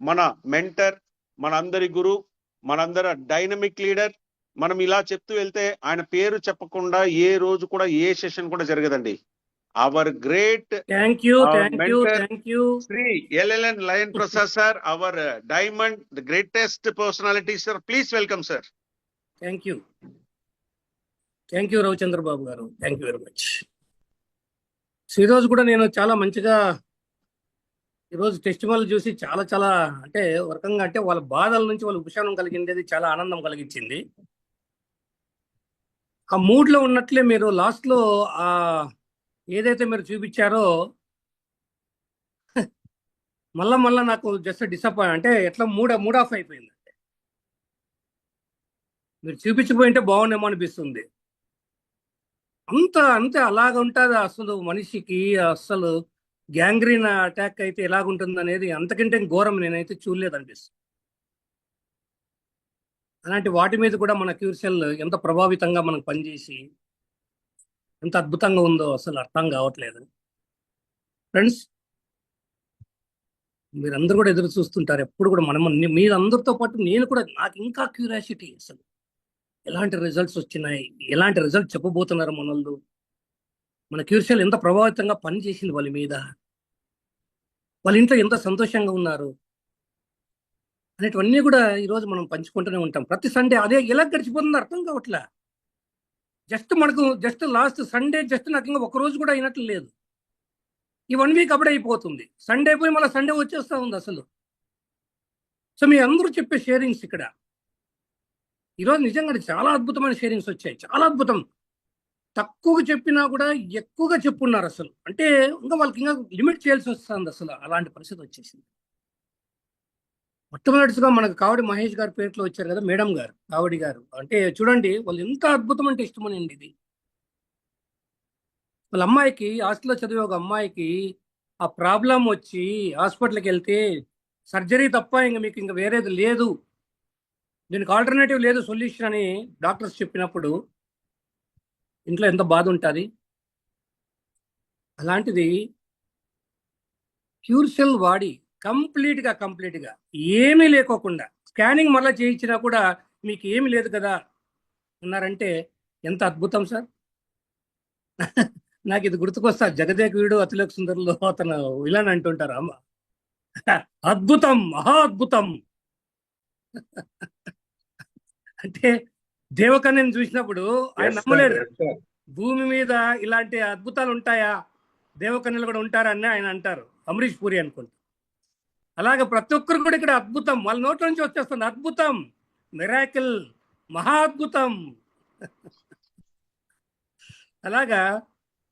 B: మన మెంటర్, మనందరి గురు, మనందరి డైనమిక్ లీడర్, మనం ఇలా చెప్తూ వెళ్తే ఆయన పేరు చెప్పకుండా ఏ రోజు కూడా ఏ సెషన్ కూడా జరగదండి. Our great Shri LLN Lion Prasad sir, our diamond, the greatest personality sir. Please welcome sir.
D: Thank you Ravichandra Babu గారు, థ్యాంక్ యూ వెరీ మచ్. ఈరోజు కూడా నేను చాలా మంచిగా ఈరోజు టెస్టిమోనియల్ చూసి చాలా చాలా అంటే ఒక రకంగా అంటే వాళ్ళ బాధల నుంచి వాళ్ళ ఉపశమనం కలిగింది, చాలా ఆనందం కలిగించింది. ఆ మూడ్లో ఉన్నట్లే మీరు లాస్ట్లో ఏదైతే మీరు చూపించారో మళ్ళా నాకు జస్ట్ డిసప్పాయింట్ అంటే ఎట్లా మూడ్ ఆఫ్ అయిపోయింది. మీరు చూపించబోయింటే బాగుండేమో అనిపిస్తుంది. అంతే అలాగ ఉంటుంది అసలు మనిషికి. అసలు గ్యాంగ్రీన్ అటాక్ అయితే ఎలాగుంటుంది అనేది అంతకంటే ఘోరం నేనైతే చూడలేదు అనిపిస్తుంది. అలాంటి వాటి మీద కూడా మన క్యూర్సెల్ ఎంత ప్రభావితంగా మనకు పనిచేసి ఎంత అద్భుతంగా ఉందో అసలు అర్థం కావట్లేదు. ఫ్రెండ్స్, మీరందరూ కూడా ఎదురు చూస్తుంటారు ఎప్పుడు కూడా. మీరందరితో పాటు నేను కూడా, నాకు ఇంకా క్యూరియాసిటీ అసలు ఎలాంటి రిజల్ట్స్ వచ్చినాయి, ఎలాంటి రిజల్ట్ చెప్పబోతున్నారు మనల్ని, మన క్యూర్సెల్ ఎంత ప్రభావితంగా పనిచేసింది వాళ్ళ మీద, వాళ్ళ ఇంట్లో ఎంత సంతోషంగా ఉన్నారు అనేటివన్నీ కూడా ఈరోజు మనం పంచుకుంటూనే ఉంటాం ప్రతి సండే. అదే ఎలా గడిచిపోతుందో అర్థం కావట్లే. జస్ట్ లాస్ట్ సండే నాకు ఇంకా ఒక రోజు కూడా అయినట్లు లేదు. ఈ 1 వీక్ అప్పుడే అయిపోతుంది. సండే అయిపోయి మళ్ళీ సండే వచ్చేస్తూ ఉంది అసలు. సో మీ అందరూ చెప్పే షేరింగ్స్ ఇక్కడ ఈరోజు నిజంగా చాలా అద్భుతమైన షేరింగ్స్ వచ్చాయి. చాలా అద్భుతం. తక్కువగా చెప్పినా కూడా ఎక్కువగా చెప్పున్నారు అసలు. అంటే ఇంకా వాళ్ళకి ఇంకా లిమిట్ చేయాల్సి వస్తుంది అసలు. అలాంటి పరిస్థితి వచ్చేసింది. మొట్టమొదటిగా మనకు కావడి మహేష్ గారి పేరులో వచ్చారు కదా, మేడం గారు, కావడి గారు. అంటే చూడండి వాళ్ళు ఎంత అద్భుతమైన టెస్టిమోనీ అండి ఇది. వాళ్ళ అమ్మాయికి, హాస్టల్లో చదివే ఒక అమ్మాయికి ఆ ప్రాబ్లం వచ్చి హాస్పిటల్కి వెళ్తే సర్జరీ తప్ప మీకు ఇంకా వేరేది లేదు, దీనికి ఆల్టర్నేటివ్ లేదు సొల్యూషన్ అని డాక్టర్స్ చెప్పినప్పుడు ఇంట్లో ఎంత బాధ ఉంటుంది. అలాంటిది క్యూర్సెల్ వాడి కంప్లీట్గా ఏమీ లేకోకుండా స్కానింగ్ మళ్ళీ చేయించినా కూడా మీకు ఏమీ లేదు కదా అన్నారంటే ఎంత అద్భుతం సార్. నాకు ఇది గుర్తుకొస్తా, జగదేక వీడు అతిలోక సుందరులో అతను విలన్ అంటుంటారు, అమ్మ అద్భుతం, మహా అద్భుతం. అంటే దేవకన్యను చూసినప్పుడు ఆయన నమ్మలేడు. భూమి మీద ఇలాంటి అద్భుతాలు ఉంటాయా, దేవకన్యలు కూడా ఉంటారా అని ఆయన అంటారు, అమరీష్ పూరి అనుకుంటా. అలాగే ప్రతి ఒక్కరు కూడా ఇక్కడ అద్భుతం వాళ్ళ నోట్ల నుంచి వచ్చేస్తుంది, అద్భుతం, మిరాకిల్, మహా అద్భుతం. అలాగా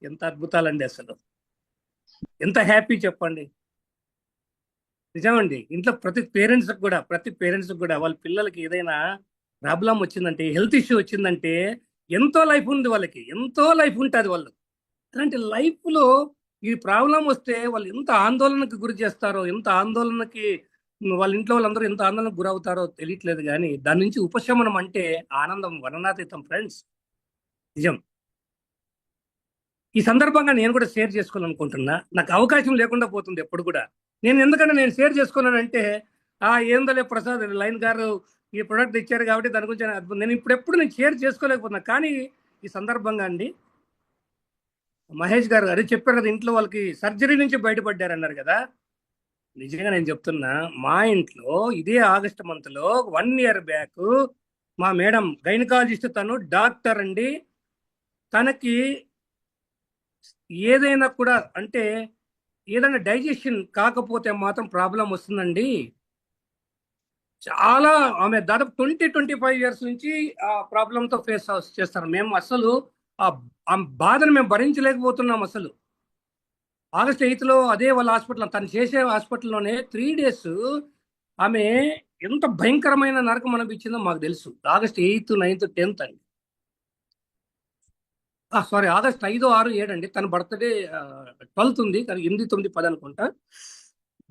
D: ఎంత అద్భుతాలండి, అసలు ఎంత హ్యాపీ చెప్పండి. నిజమండి, ఇంట్లో ప్రతి పేరెంట్స్ కూడా వాళ్ళ పిల్లలకి ఏదైనా ప్రాబ్లం వచ్చిందంటే, హెల్త్ ఇష్యూ వచ్చిందంటే ఎంతో లైఫ్ ఉంది వాళ్ళకి, ఎంతో లైఫ్ ఉంటుంది వాళ్ళు. అలాంటి లైఫ్లో ఈ ప్రాబ్లం వస్తే వాళ్ళు ఎంత ఆందోళనకు గురి చేస్తారో, ఎంత ఆందోళనకి వాళ్ళ ఇంట్లో వాళ్ళందరూ ఎంత ఆందోళనకు గురవుతారో తెలియట్లేదు. కానీ దాని నుంచి ఉపశమనం అంటే ఆనందం వర్ణనాతీతం ఫ్రెండ్స్, నిజం. ఈ సందర్భంగా నేను కూడా షేర్ చేసుకోవాలనుకుంటున్నా. నాకు అవకాశం లేకుండా పోతుంది ఎప్పుడు కూడా. ఎందుకంటే నేను షేర్ చేసుకున్నానంటే ఏందోలే ప్రసాద్ లైన్ గారు ఈ ప్రొడక్ట్ ఇచ్చారు కాబట్టి దాని గురించి నేను ఎప్పుడు షేర్ చేసుకోలేకపోతున్నా. కానీ ఈ సందర్భంగా అండి, మహేష్ గారు అదే చెప్పారు కదా, ఇంట్లో వాళ్ళకి సర్జరీ నుంచి బయటపడ్డారు అన్నారు కదా. నిజంగా నేను చెప్తున్నా, మా ఇంట్లో ఇదే ఆగస్ట్ మంత్లో 1 year బ్యాక్ మా మేడం గైనకాలజిస్ట్, తను డాక్టర్ అండి. తనకి ఏదైనా కూడా అంటే ఏదైనా డైజెషన్ కాకపోతే మాత్రం ప్రాబ్లం వస్తుందండి. చాలా ఆమె దాదాపు 20-25 years నుంచి ఆ ప్రాబ్లంతో ఫేస్ చేస్తారు. మేము అసలు ఆ బాధను మేము భరించలేకపోతున్నాం. అసలు ఆగస్ట్ 8th అదే వాళ్ళ హాస్పిటల్, తను చేసే హాస్పిటల్లోనే 3 days ఆమె ఎంత భయంకరమైన నరకం అనిపించిందో మాకు తెలుసు. ఆగస్ట్ 8th, 9th, 10th అండి, సారీ ఆగస్ట్ 5, 6, 7 అండి. తన బర్త్డే 12th ఉంది, కానీ 8, 9, 10 అనుకుంటా.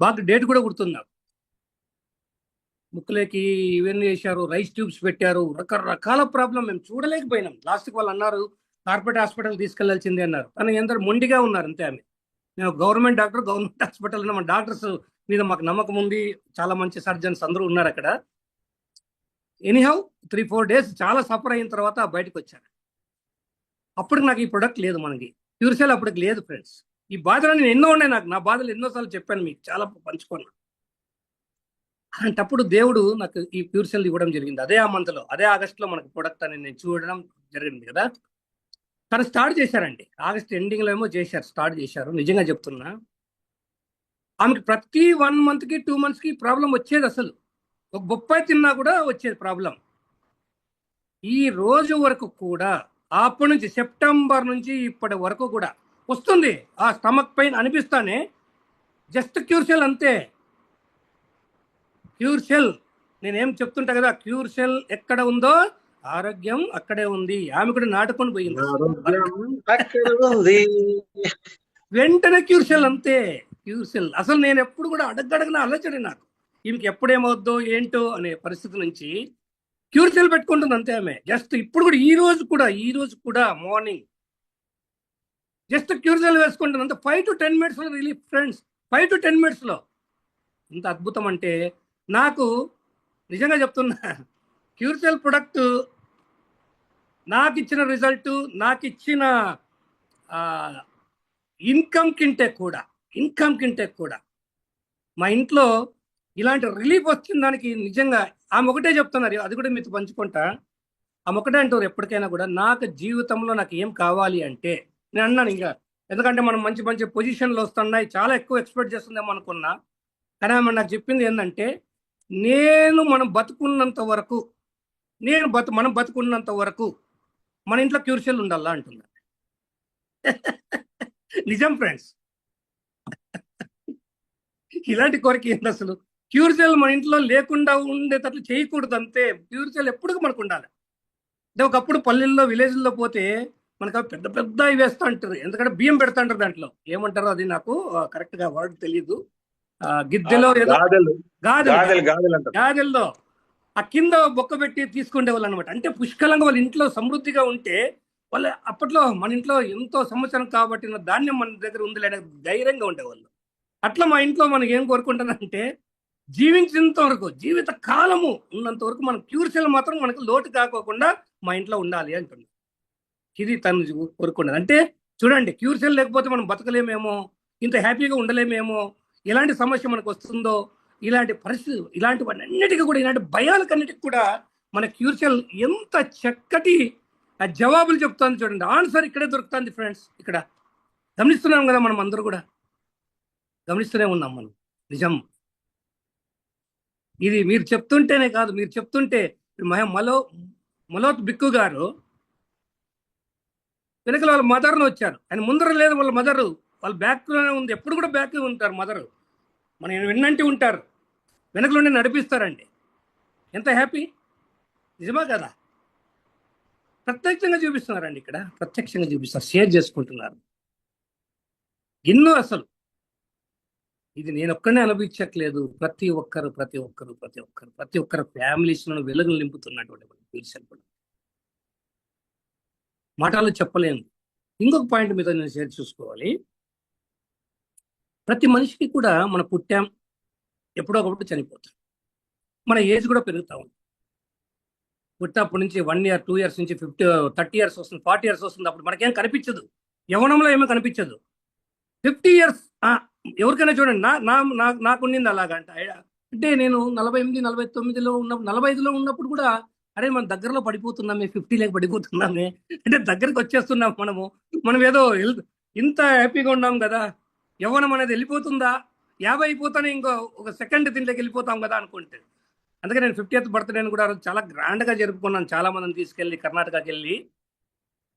D: బాగా డేట్ కూడా గుర్తుంది నాకు. ముక్కులేకి ఇవన్నీ చేశారు, రైస్ ట్యూబ్స్ పెట్టారు, రకరకాల ప్రాబ్లం మేము చూడలేకపోయినాం. లాస్ట్కి వాళ్ళు అన్నారు కార్పొరేట్ హాస్పిటల్ తీసుకెళ్లాల్సిందే అన్నారు. కానీ ఎందరూ మొండిగా ఉన్నారు అంతే. ఆమె మేము గవర్నమెంట్ డాక్టర్, గవర్నమెంట్ హాస్పిటల్ ఉన్న మన డాక్టర్స్ మీద మాకు నమ్మకం ఉంది, చాలా మంచి సర్జన్స్ అందరూ ఉన్నారు అక్కడ. ఎనీహౌ 3-4 days చాలా సఫర్ అయిన తర్వాత బయటకు వచ్చాను. అప్పుడు నాకు ఈ ప్రొడక్ట్ లేదు, మనకి క్యూర్సెల్ అప్పటికి లేదు ఫ్రెండ్స్. ఈ బాధలు నేను ఎన్నో ఉన్నాయి, నాకు నా బాధలు ఎన్నోసార్లు చెప్పాను, మీకు చాలా పంచుకున్నాను. అలాంటప్పుడు దేవుడు నాకు ఈ క్యూర్సెల్ ఇవ్వడం జరిగింది. అదే ఆ మంత్లో, అదే ఆగస్టులో మనకు ప్రొడక్ట్ అని నేను చూడడం జరిగింది కదా. తను స్టార్ట్ చేశారండి, ఆగస్ట్ ఎండింగ్లో ఏమో స్టార్ట్ చేశారు. నిజంగా చెప్తున్నా, ఆమెకి ప్రతి 1 monthకి 2 monthsకి ప్రాబ్లం వచ్చేది. అసలు ఒక బొప్పాయి తిన్నా కూడా వచ్చేది ప్రాబ్లం. ఈ రోజు వరకు కూడా, అప్పటి నుంచి సెప్టెంబర్ నుంచి ఇప్పటి వరకు కూడా వస్తుంది. ఆ స్టమక్ పెయిన్ అనిపిస్తానే, జస్ట్ క్యూర్సెల్ అంతే. క్యూర్సెల్ నేనేం చెప్తుంటా కదా, క్యూర్సెల్ ఎక్కడ ఉందో ఆరోగ్యం అక్కడే ఉంది. ఆమె కూడా నాటుకొని పోయింది, వెంటనే క్యూర్సెల్ అంతే. క్యూర్సెల్ అసలు నేను ఎప్పుడు కూడా అడగడగన అలచడి, నాకు ఈమెకి ఎప్పుడేమవుద్దో ఏంటో అనే పరిస్థితి నుంచి క్యూర్సెల్ పెట్టుకుంటుంది అంతే ఆమె. జస్ట్ ఇప్పుడు కూడా ఈ రోజు కూడా మార్నింగ్ జస్ట్ క్యూర్సెల్ వేసుకుంటుంది అంతే. 5 to 10 minutes relief friends, 5 to 10 minutes. ఇంత అద్భుతం అంటే నాకు నిజంగా చెప్తున్నా, క్యూర్సెల్ ప్రొడక్ట్ నాకు ఇచ్చిన రిజల్ట్, నాకు ఇచ్చిన ఇన్కమ్ కింటే కూడా మా ఇంట్లో ఇలాంటి రిలీఫ్ వచ్చిన దానికి నిజంగా ఆమె ఒకటే చెప్తున్నారు, అది కూడా మీతో పంచుకుంటా. ఆమె ఒకటే అంటారు ఎప్పటికైనా కూడా, నాకు జీవితంలో నాకు ఏం కావాలి అంటే, నేను అన్నాను ఇంకా, ఎందుకంటే మనం మంచి మంచి పొజిషన్లు వస్తున్నాయి, చాలా ఎక్కువ ఎక్స్పెక్ట్ చేస్తుందేమో అనుకున్నా. కానీ ఆమె నాకు చెప్పింది ఏంటంటే, మనం బతుకున్నంత వరకు మన ఇంట్లో క్యూర్సెల్ ఉండాలా అంటున్నా. నిజం ఫ్రెండ్స్, ఇలాంటి కోరిక ఏంటి అసలు? క్యూర్సెల్ మన ఇంట్లో లేకుండా ఉండేటట్లు చేయకూడదు అంతే. క్యూర్సెల్ ఎప్పుడు మనకు ఉండాలి. అంటే ఒకప్పుడు పల్లెల్లో, విలేజ్లో పోతే మనకు పెద్ద పెద్ద ఇవి వేస్తూ ఉంటారు, ఎందుకంటే బియ్యం పెడతా ఉంటారు. దాంట్లో ఏమంటారో అది నాకు కరెక్ట్ గా వర్డ్ తెలీదు. గిద్దెలో గాదెల్లో ఆ కింద బొక్క పెట్టి తీసుకునే వాళ్ళు అనమాట. అంటే పుష్కలంగా వాళ్ళ ఇంట్లో సమృద్ధిగా ఉంటే, వాళ్ళు అప్పట్లో మన ఇంట్లో ఎంతో సంవత్సరం కాబట్టి ధాన్యం మన దగ్గర ఉంది లేని ధైర్యంగా ఉండేవాళ్ళు. అట్లా మా ఇంట్లో మనకి ఏం కోరుకుంటానంటే, జీవించినంత వరకు, జీవిత కాలము ఉన్నంత వరకు మనం క్యూర్సెల్ మాత్రం మనకు లోటు కాకోకుండా మా ఇంట్లో ఉండాలి అంటున్నాం. ఇది తను కోరుకున్నది. అంటే చూడండి, క్యూర్సెల్ లేకపోతే మనం బతకలేమేమో, ఇంత హ్యాపీగా ఉండలేమేమో, ఎలాంటి సమస్య మనకు వస్తుందో, ఇలాంటి పరిస్థితి, ఇలాంటివన్నిటికీ కూడా, ఇలాంటి భయాలకన్నిటికి కూడా మన క్యూర్సెల్ ఎంత చక్కటి ఆ జవాబులు చెప్తాను చూడండి. ఆన్సర్ ఇక్కడే దొరుకుతుంది ఫ్రెండ్స్. ఇక్కడ గమనిస్తున్నాం కదా, మనం అందరూ కూడా గమనిస్తూనే ఉన్నాం మనం. నిజం ఇది. మీరు చెప్తుంటేనే కాదు, మీరు చెప్తుంటే మలోత్ బిక్కు గారు వెనకల వాళ్ళ మదర్ను వచ్చారు. ఆయన ముందర లేదు, వాళ్ళ మదరు వాళ్ళ బ్యాక్లోనే ఉంది. ఎప్పుడు కూడా బ్యాక్ ఉంటారు మదరు. మనం విన్నంటి ఉంటారు, వెనకలోనే నడిపిస్తారండి. ఎంత హ్యాపీ! నిజమా కదా? ప్రత్యక్షంగా చూపిస్తున్నారండి ఇక్కడ, ప్రత్యక్షంగా చూపిస్తారు, షేర్ చేసుకుంటున్నారు. ఎన్నో అసలు ఇది నేను ఒక్కనే అనుభవించట్లేదు. ప్రతి ఒక్కరు ఫ్యామిలీస్లో వెలుగులు నింపుతున్నటువంటి కూడా మాటలు చెప్పలేను. ఇంకొక పాయింట్ మీద నేను షేర్ చూసుకోవాలి. ప్రతి మనిషికి కూడా మనం పుట్టాం, ఎప్పుడో ఒకప్పుడు చనిపోతాం. మన ఏజ్ కూడా పెరుగుతా ఉంది. పుట్టినప్పటి నుంచి 1 year 2 years నుంచి 30 years వస్తుంది, 40 years వస్తుంది. అప్పుడు మనకేం కనిపించదు, యవ్వనంలో ఏమీ కనిపించదు. 50 years ఎవరికైనా చూడండి, నాకుండింది అలాగంట. అంటే నేను 48 49లో ఉన్నప్పుడు, 45లో ఉన్నప్పుడు కూడా అరే మన దగ్గరలో పడిపోతున్నామే, 50 పడిపోతున్నామే, అంటే దగ్గరికి వచ్చేస్తున్నాం మనం ఏదో ఇంత హ్యాపీగా ఉన్నాం కదా. యవ్వనం అనేది వెళ్ళిపోతుందా, 50 అయిపోతానే ఇంకో ఒక సెకండ్ దీంట్లోకి వెళ్ళిపోతాం కదా అనుకుంటే. అందుకే నేను 50th బర్త్డేని కూడా చాలా గ్రాండ్గా జరుపుకున్నాను, చాలా మందిని తీసుకెళ్ళి కర్ణాటకకి వెళ్ళి.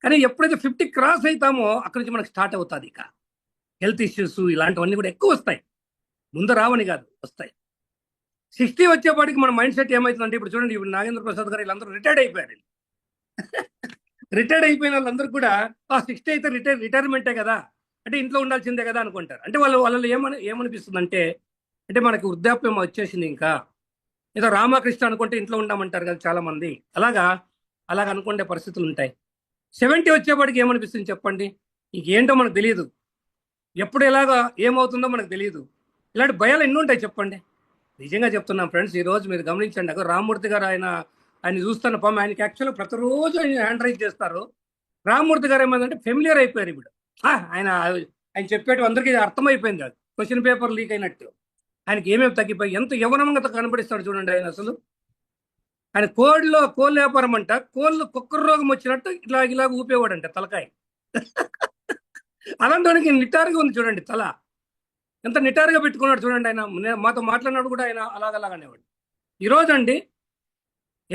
D: కానీ ఎప్పుడైతే 50 క్రాస్ అవుతామో అక్కడి నుంచి మనకు స్టార్ట్ అవుతుంది ఇక హెల్త్ ఇష్యూస్, ఇలాంటివన్నీ కూడా ఎక్కువ వస్తాయి. ముందు రావని కాదు, వస్తాయి. 60 వచ్చేపాటికి మన మైండ్ సెట్ ఏమవుతుందంటే, ఇప్పుడు చూడండి, ఇప్పుడు నాగేంద్ర ప్రసాద్ గారు వీళ్ళందరూ రిటైర్డ్ అయిపోయారు. రిటైర్డ్ అయిపోయిన వాళ్ళందరూ కూడా 60 అయితే రిటైర్మెంటే కదా, అంటే ఇంట్లో ఉండాల్సిందే కదా అనుకుంటారు. అంటే వాళ్ళలో ఏమనిపిస్తుంది అంటే మనకి వృద్ధాప్యం వచ్చేసింది, ఇంకా ఏదో రామకృష్ణ అనుకుంటే ఇంట్లో ఉండమంటారు కదా చాలా మంది. అలాగా అనుకునే పరిస్థితులు ఉంటాయి. 70 వచ్చేపాటికి ఏమనిపిస్తుంది చెప్పండి? ఇంకేంటో మనకు తెలియదు, ఎప్పుడు ఎలాగా ఏమవుతుందో మనకు తెలియదు. ఇలాంటి భయాలు ఎన్ని ఉంటాయి చెప్పండి. నిజంగా చెప్తున్నాం ఫ్రెండ్స్, ఈరోజు మీరు గమనించండి. రామ్మూర్తి గారు ఆయన చూస్తున్న పాము, ఆయనకి యాక్చువల్గా ప్రతిరోజు ఆయన హ్యాండ్ రైజ్ చేస్తారు. రామ్మూర్తి గారు ఏమైందంటే ఫెమిలియర్ అయిపోయారు. ఇప్పుడు ఆయన చెప్పేటి అందరికీ అర్థమైపోయింది. అది క్వశ్చన్ పేపర్ లీక్ అయినట్టు ఆయనకి ఏమేమి తగ్గిపోయి ఎంత యవనంగా కనబడిస్తాడు చూడండి. ఆయన అసలు ఆయన కోళ్ళ వ్యాపారం అంట, కోళ్ళు కుక్కర రోగం వచ్చినట్టు ఇలాగ ఊపేవాడంట తలకాయ. అలాంటి నిటారుగా ఉంది చూడండి, తల ఎంత నిటారుగా పెట్టుకున్నాడు చూడండి. ఆయన మాతో మాట్లాడినాడు కూడా ఆయన అలాగనేవాడు. ఈరోజు అండి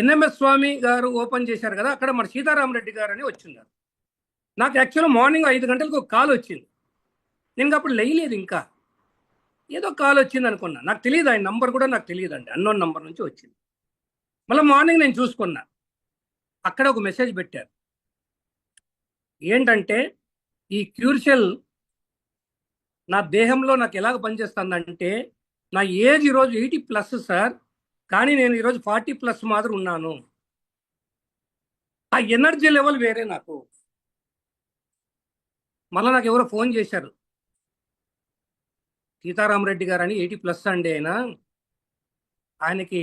D: ఎన్ఎంఎస్ స్వామి గారు ఓపెన్ చేశారు కదా, అక్కడ మన సీతారామరెడ్డి గారు అని వచ్చిన్నారు. నాకు యాక్చువల్గా మార్నింగ్ 5 గంటలకు ఒక కాల్ వచ్చింది. నేను అప్పుడు లేయలేదు, ఇంకా ఏదో కాల్ వచ్చింది అనుకున్నా. నాకు తెలియదు, ఆయన నంబర్ కూడా నాకు తెలియదండి, అన్నోన్ నంబర్ నుంచి వచ్చింది. మళ్ళీ మార్నింగ్ నేను చూసుకున్నా, అక్కడ ఒక మెసేజ్ పెట్టారు. ఏంటంటే, ఈ క్యూర్సెల్ నా దేహంలో నాకు ఎలాగ పనిచేస్తుందంటే, నా ఏజ్ ఈరోజు 80+ సార్, కానీ నేను ఈరోజు 40+ మాత్రం ఉన్నాను. ఆ ఎనర్జీ లెవెల్ వేరే నాకు. మళ్ళీ నాకు ఎవరో ఫోన్ చేశారు, సీతారామరెడ్డి గారు అని 80+ అండి ఆయనకి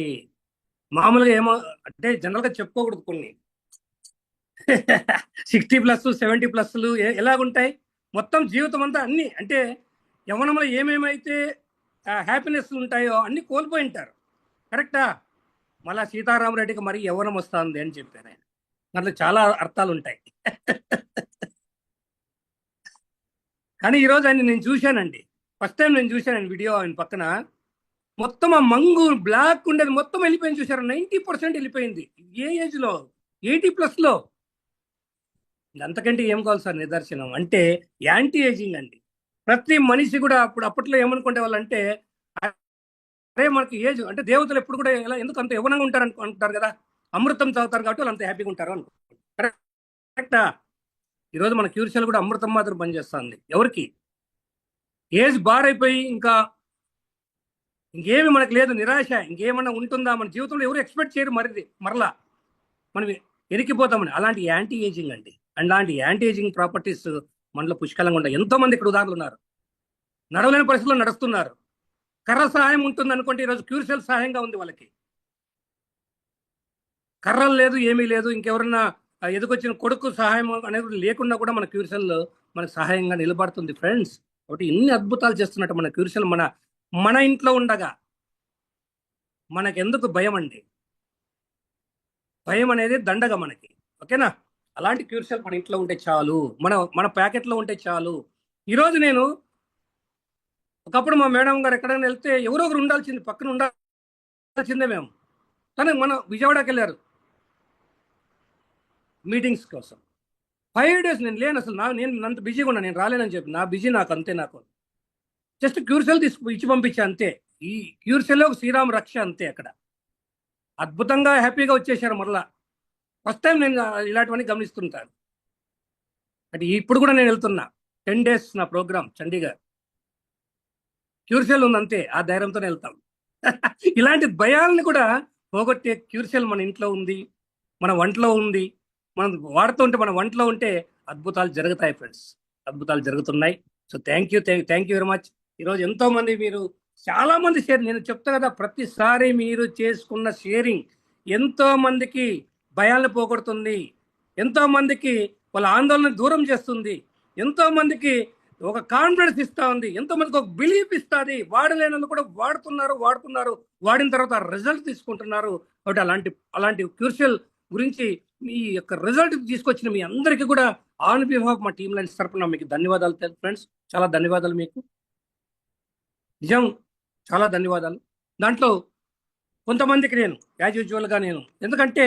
D: మామూలుగా ఏమో అంటే జనరల్గా చెప్పుకోకూడదు, కొన్ని 60+, 70+లు ఎలాగుంటాయి, మొత్తం జీవితం అంతా అన్ని అంటే యవ్వనంలో ఏమేమైతే హ్యాపీనెస్ ఉంటాయో అన్ని కోల్పోయి ఉంటారు. కరెక్టా? మళ్ళా సీతారామరెడ్డికి మరి యవ్వనం వస్తుంది అని చెప్పారు ఆయన. దాంట్లో చాలా అర్థాలు ఉంటాయి. కానీ ఈరోజు ఆయన నేను చూశానండి, ఫస్ట్ టైం నేను చూశాను వీడియో. ఆయన పక్కన మొత్తం ఆ మంగు బ్లాక్ ఉండేది మొత్తం వెళ్ళిపోయింది, చూసారు. 90% వెళ్ళిపోయింది. ఏ ఏజ్లో? 80+లో. అంతకంటే ఏం కావాలి సార్ నిదర్శనం? అంటే యాంటీ ఏజింగ్ అండి. ప్రతి మనిషి కూడా అప్పట్లో ఏమనుకుంటే వాళ్ళంటే, అరే మనకి ఏజ్ అంటే దేవతలు ఎప్పుడు కూడా ఎందుకు అంత యవ్వనంగా ఉంటారు అనుకుంటారు కదా, అమృతం తాగుతారు కాబట్టి వాళ్ళు అంత హ్యాపీగా ఉంటారు అనుకుంటారు. కరెక్టా? ఈరోజు మన క్యూర్సెల్ కూడా అమృతం మాత్రం పనిచేస్తుంది. ఎవరికి? ఏజ్ బార్ అయిపోయి ఇంకా ఇంకేమి మనకు లేదు, నిరాశ, ఇంకేమన్నా ఉంటుందా మన జీవితంలో, ఎవరు ఎక్స్పెక్ట్ చేయరు మరలా మనం ఎరికిపోతామని. అలాంటి యాంటీ ఏజింగ్ అండి. అలాంటి యాంటీ ఏజింగ్ ప్రాపర్టీస్ మనలో పుష్కలంగా ఉంటాయి. ఎంతోమంది ఇక్కడ ఉదాహరణలు ఉన్నారు, నడవలేని పరిస్థితుల్లో నడుస్తున్నారు. కర్ర సహాయం ఉంటుంది అనుకుంటే ఈరోజు క్యూర్సెల్ సహాయంగా ఉంది వాళ్ళకి. కర్రలు లేదు, ఏమీ లేదు, ఇంకెవరన్నా ఎదుకొచ్చిన కొడుకు సహాయం అనేది లేకుండా కూడా మన క్యూర్సెల్ మనకు సహాయంగా నిలబడుతుంది ఫ్రెండ్స్. కాబట్టి ఇన్ని అద్భుతాలు చేస్తున్నట్టు మన క్యూర్సెల్ మన ఇంట్లో ఉండగా మనకెందుకు భయం అండి? భయం అనేది దండగ మనకి. ఓకేనా? అలాంటి క్యూర్ సెల్ మన ఇంట్లో ఉంటే చాలు, మన ప్యాకెట్లో ఉంటే చాలు. ఈరోజు నేను ఒకప్పుడు మా మేడం గారు ఎక్కడైనా వెళ్తే ఎవరో ఒకరు ఉండాల్సింది, పక్కన ఉండాల్సిందే మేము. కానీ మన విజయవాడకి వెళ్ళారు మీటింగ్స్ కోసం. 5 days నేను లేను అసలు. నేను అంత బిజీగా ఉన్నా, నేను రాలేనని చెప్పి. నా బిజీ నాకు అంతే. నాకు జస్ట్ క్యూర్ సెల్ ఇచ్చి పంపించా అంతే. ఈ క్యూర్ సెల్ ఒక శ్రీరామ్ రక్ష అంతే. అక్కడ అద్భుతంగా హ్యాపీగా వచ్చేసారు. మరలా ఫస్ట్ టైం నేను ఇలాంటివన్నీ గమనిస్తుంటాను. అంటే ఇప్పుడు కూడా నేను వెళ్తున్నా 10 days నా ప్రోగ్రామ్ చండీగఢ్. క్యూర్ సెల్ ఉంది అంతే, ఆ ధైర్యంతోనే వెళ్తాం. ఇలాంటి భయాలను కూడా పోగొట్టే క్యూర్ సెల్ మన ఇంట్లో ఉంది, మన వంటలో ఉంది. మనం వాడుతూ ఉంటే, మన వంటలో ఉంటే అద్భుతాలు జరుగుతాయి ఫ్రెండ్స్, అద్భుతాలు జరుగుతున్నాయి. So thank you very much. ఈరోజు ఎంతో మంది, మీరు చాలా మంది షేర్, నేను చెప్తా కదా, ప్రతిసారి మీరు చేసుకున్న షేరింగ్ ఎంతో మందికి భయాలను పోగొడుతుంది, ఎంతో మందికి వాళ్ళ ఆందోళన దూరం చేస్తుంది, ఎంతో మందికి ఒక కాన్ఫిడెన్స్ ఇస్తా ఉంది, ఎంతో మందికి ఒక బిలీఫ్ ఇస్తుంది. వాడలేనందుకు కూడా వాడుతున్నారు, వాడిన తర్వాత రిజల్ట్ తీసుకుంటున్నారు. కాబట్టి అలాంటి క్యూర్షియల్ గురించి మీ యొక్క రిజల్ట్ తీసుకొచ్చిన మీ అందరికీ కూడా ఆన్ బిహాఫ్ మా టీమ్ లైన్స్ తరపున మీకు ధన్యవాదాలు ఫ్రెండ్స్. చాలా ధన్యవాదాలు మీకు, నిజం చాలా ధన్యవాదాలు. దాంట్లో కొంతమందికి నేను యాజ్ యూజువల్గా నేను, ఎందుకంటే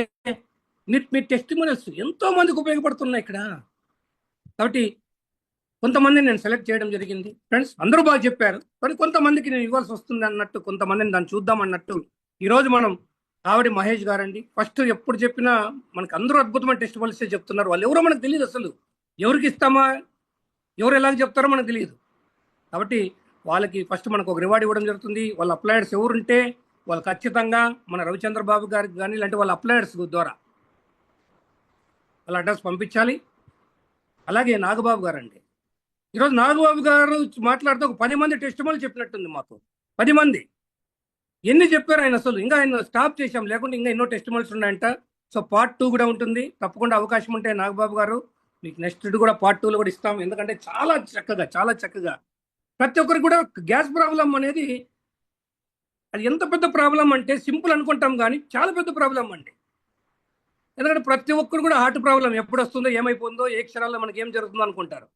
D: మీ టెస్టిమోనియల్స్ ఎంతో మందికి ఉపయోగపడుతున్నాయి ఇక్కడ. కాబట్టి కొంతమందిని నేను సెలెక్ట్ చేయడం జరిగింది ఫ్రెండ్స్. అందరూ బాగా చెప్పారు, కానీ కొంతమందికి నేను ఇవ్వాల్సి వస్తుంది అన్నట్టు, కొంతమందిని దాన్ని చూద్దాం అన్నట్టు ఈరోజు మనం కావడి మహేష్ గారండి. ఫస్ట్ ఎప్పుడు చెప్పినా మనకు అందరూ అద్భుతమైన టెస్టిమోనియల్స్ చెప్తున్నారు. వాళ్ళు ఎవరో మనకు తెలియదు, అసలు ఎవరికి ఇస్తామా, ఎవరు ఎలాగ చెప్తారో మనకు తెలియదు. కాబట్టి వాళ్ళకి ఫస్ట్ మనకు ఒక రివార్డ్ ఇవ్వడం జరుగుతుంది. వాళ్ళ అప్లయర్స్ ఎవరుంటే వాళ్ళు ఖచ్చితంగా మన రవిచంద్ర బాబు గారికి కానీ ఇలాంటి వాళ్ళ అప్లయర్స్ ద్వారా వాళ్ళ అడ్రస్ పంపించాలి. అలాగే నాగబాబు గారు అండి, ఈరోజు నాగబాబు గారు మాట్లాడుతూ ఒక 10 మంది టెస్టిమోనియల్ చెప్పినట్టుంది మాకు. 10 మంది ఎన్ని చెప్పారు ఆయన, అసలు ఇంకా ఆయన స్టాప్ చేశాం, లేకుంటే ఇంకా ఎన్నో టెస్టిమోనియల్స్ ఉన్నాయంట. సో part 2 కూడా ఉంటుంది. తప్పకుండా అవకాశం ఉంటే నాగబాబు గారు మీకు నెక్స్ట్ కూడా part 2లో కూడా ఇస్తాం. ఎందుకంటే చాలా చక్కగా ప్రతి ఒక్కరికి కూడా గ్యాస్ ప్రాబ్లం అనేది అది ఎంత పెద్ద ప్రాబ్లం అంటే సింపుల్ అనుకుంటాం, కానీ చాలా పెద్ద ప్రాబ్లం అండి. ఎందుకంటే ప్రతి ఒక్కరు కూడా హార్ట్ ప్రాబ్లం ఎప్పుడు వస్తుందో, ఏమైపోతుందో, ఏ క్షణాల్లో మనకి ఏం జరుగుతుందో అనుకుంటారు.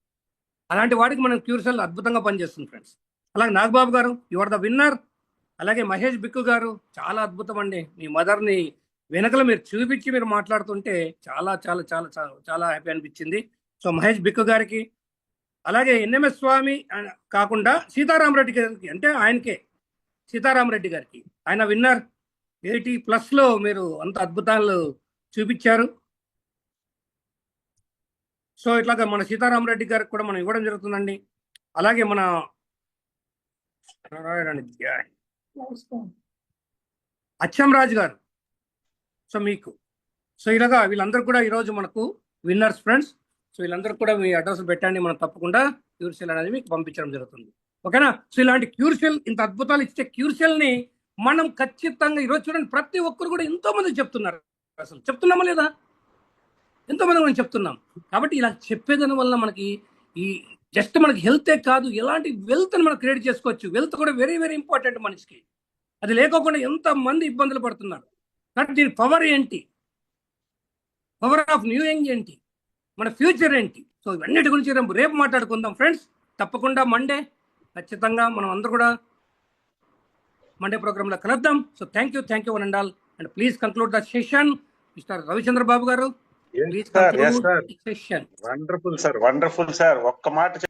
D: అలాంటి వాడికి మనం క్యూర్ సెల్ అద్భుతంగా పనిచేస్తుంది ఫ్రెండ్స్. అలాగే నాగబాబు గారు, యు ఆర్ ద విన్నర్. అలాగే మహేష్ బిక్కు గారు, చాలా అద్భుతం అండి. మీ మదర్ని వెనకల మీరు చూపించి మీరు మాట్లాడుతుంటే చాలా చాలా చాలా చాలా హ్యాపీ అనిపించింది. సో మహేష్ బిక్కు గారికి, అలాగే NMS స్వామి కాకుండా సీతారామరెడ్డి గారికి, అంటే ఆయనకే సీతారామరెడ్డి గారికి, ఆయన విన్నర్. 80+లో మీరు అంత అద్భుతాలు చూపించారు. సో ఇట్లాగా మన సీతారామరెడ్డి గారికి కూడా మనం ఇవ్వడం జరుగుతుందండి. అలాగే మన అచ్చం రాజు గారు, సో మీకు, సో ఇలాగా వీళ్ళందరూ కూడా ఈరోజు మనకు విన్నర్స్ ఫ్రెండ్స్. సో వీళ్ళందరూ కూడా మీ అడ్రస్ పెట్టండి, మనం తప్పకుండా క్యూర్ సెల్ అనేది మీకు పంపించడం జరుగుతుంది. ఓకేనా? సో ఇలాంటి క్యూర్ సెల్, ఇంత అద్భుతాలు ఇచ్చే క్యూర్ సెల్ని మనం ఖచ్చితంగా ఈరోజు చూడండి, ప్రతి ఒక్కరు కూడా ఎంతో మంది చెప్తున్నారు. అసలు చెప్తున్నామా లేదా? ఎంతో మంది మనం చెప్తున్నాం. కాబట్టి ఇలా చెప్పేదాని వల్ల మనకి ఈ జస్ట్ మనకి హెల్తే కాదు, ఎలాంటి వెల్త్ని మనం క్రియేట్ చేసుకోవచ్చు. వెల్త్ కూడా వెరీ వెరీ ఇంపార్టెంట్ మనిషికి. అది లేకోకుండా ఎంతమంది ఇబ్బందులు పడుతున్నారు. కాబట్టి దీని పవర్ ఏంటి, పవర్ ఆఫ్ న్యూ యంగ్ ఏంటి, మన ఫ్యూచర్ ఏంటి, సో ఇవన్నిటి గురించి రేపు మాట్లాడుకుందాం ఫ్రెండ్స్. తప్పకుండా మండే ఖచ్చితంగా మనం అందరూ కూడా మండే ప్రోగ్రాంలో కలుద్దాం. So thank you one and all, and please conclude the session. Mister Ravichandra Babu గారు, please conclude the session.
B: Wonderful sir, ఒక్క మాట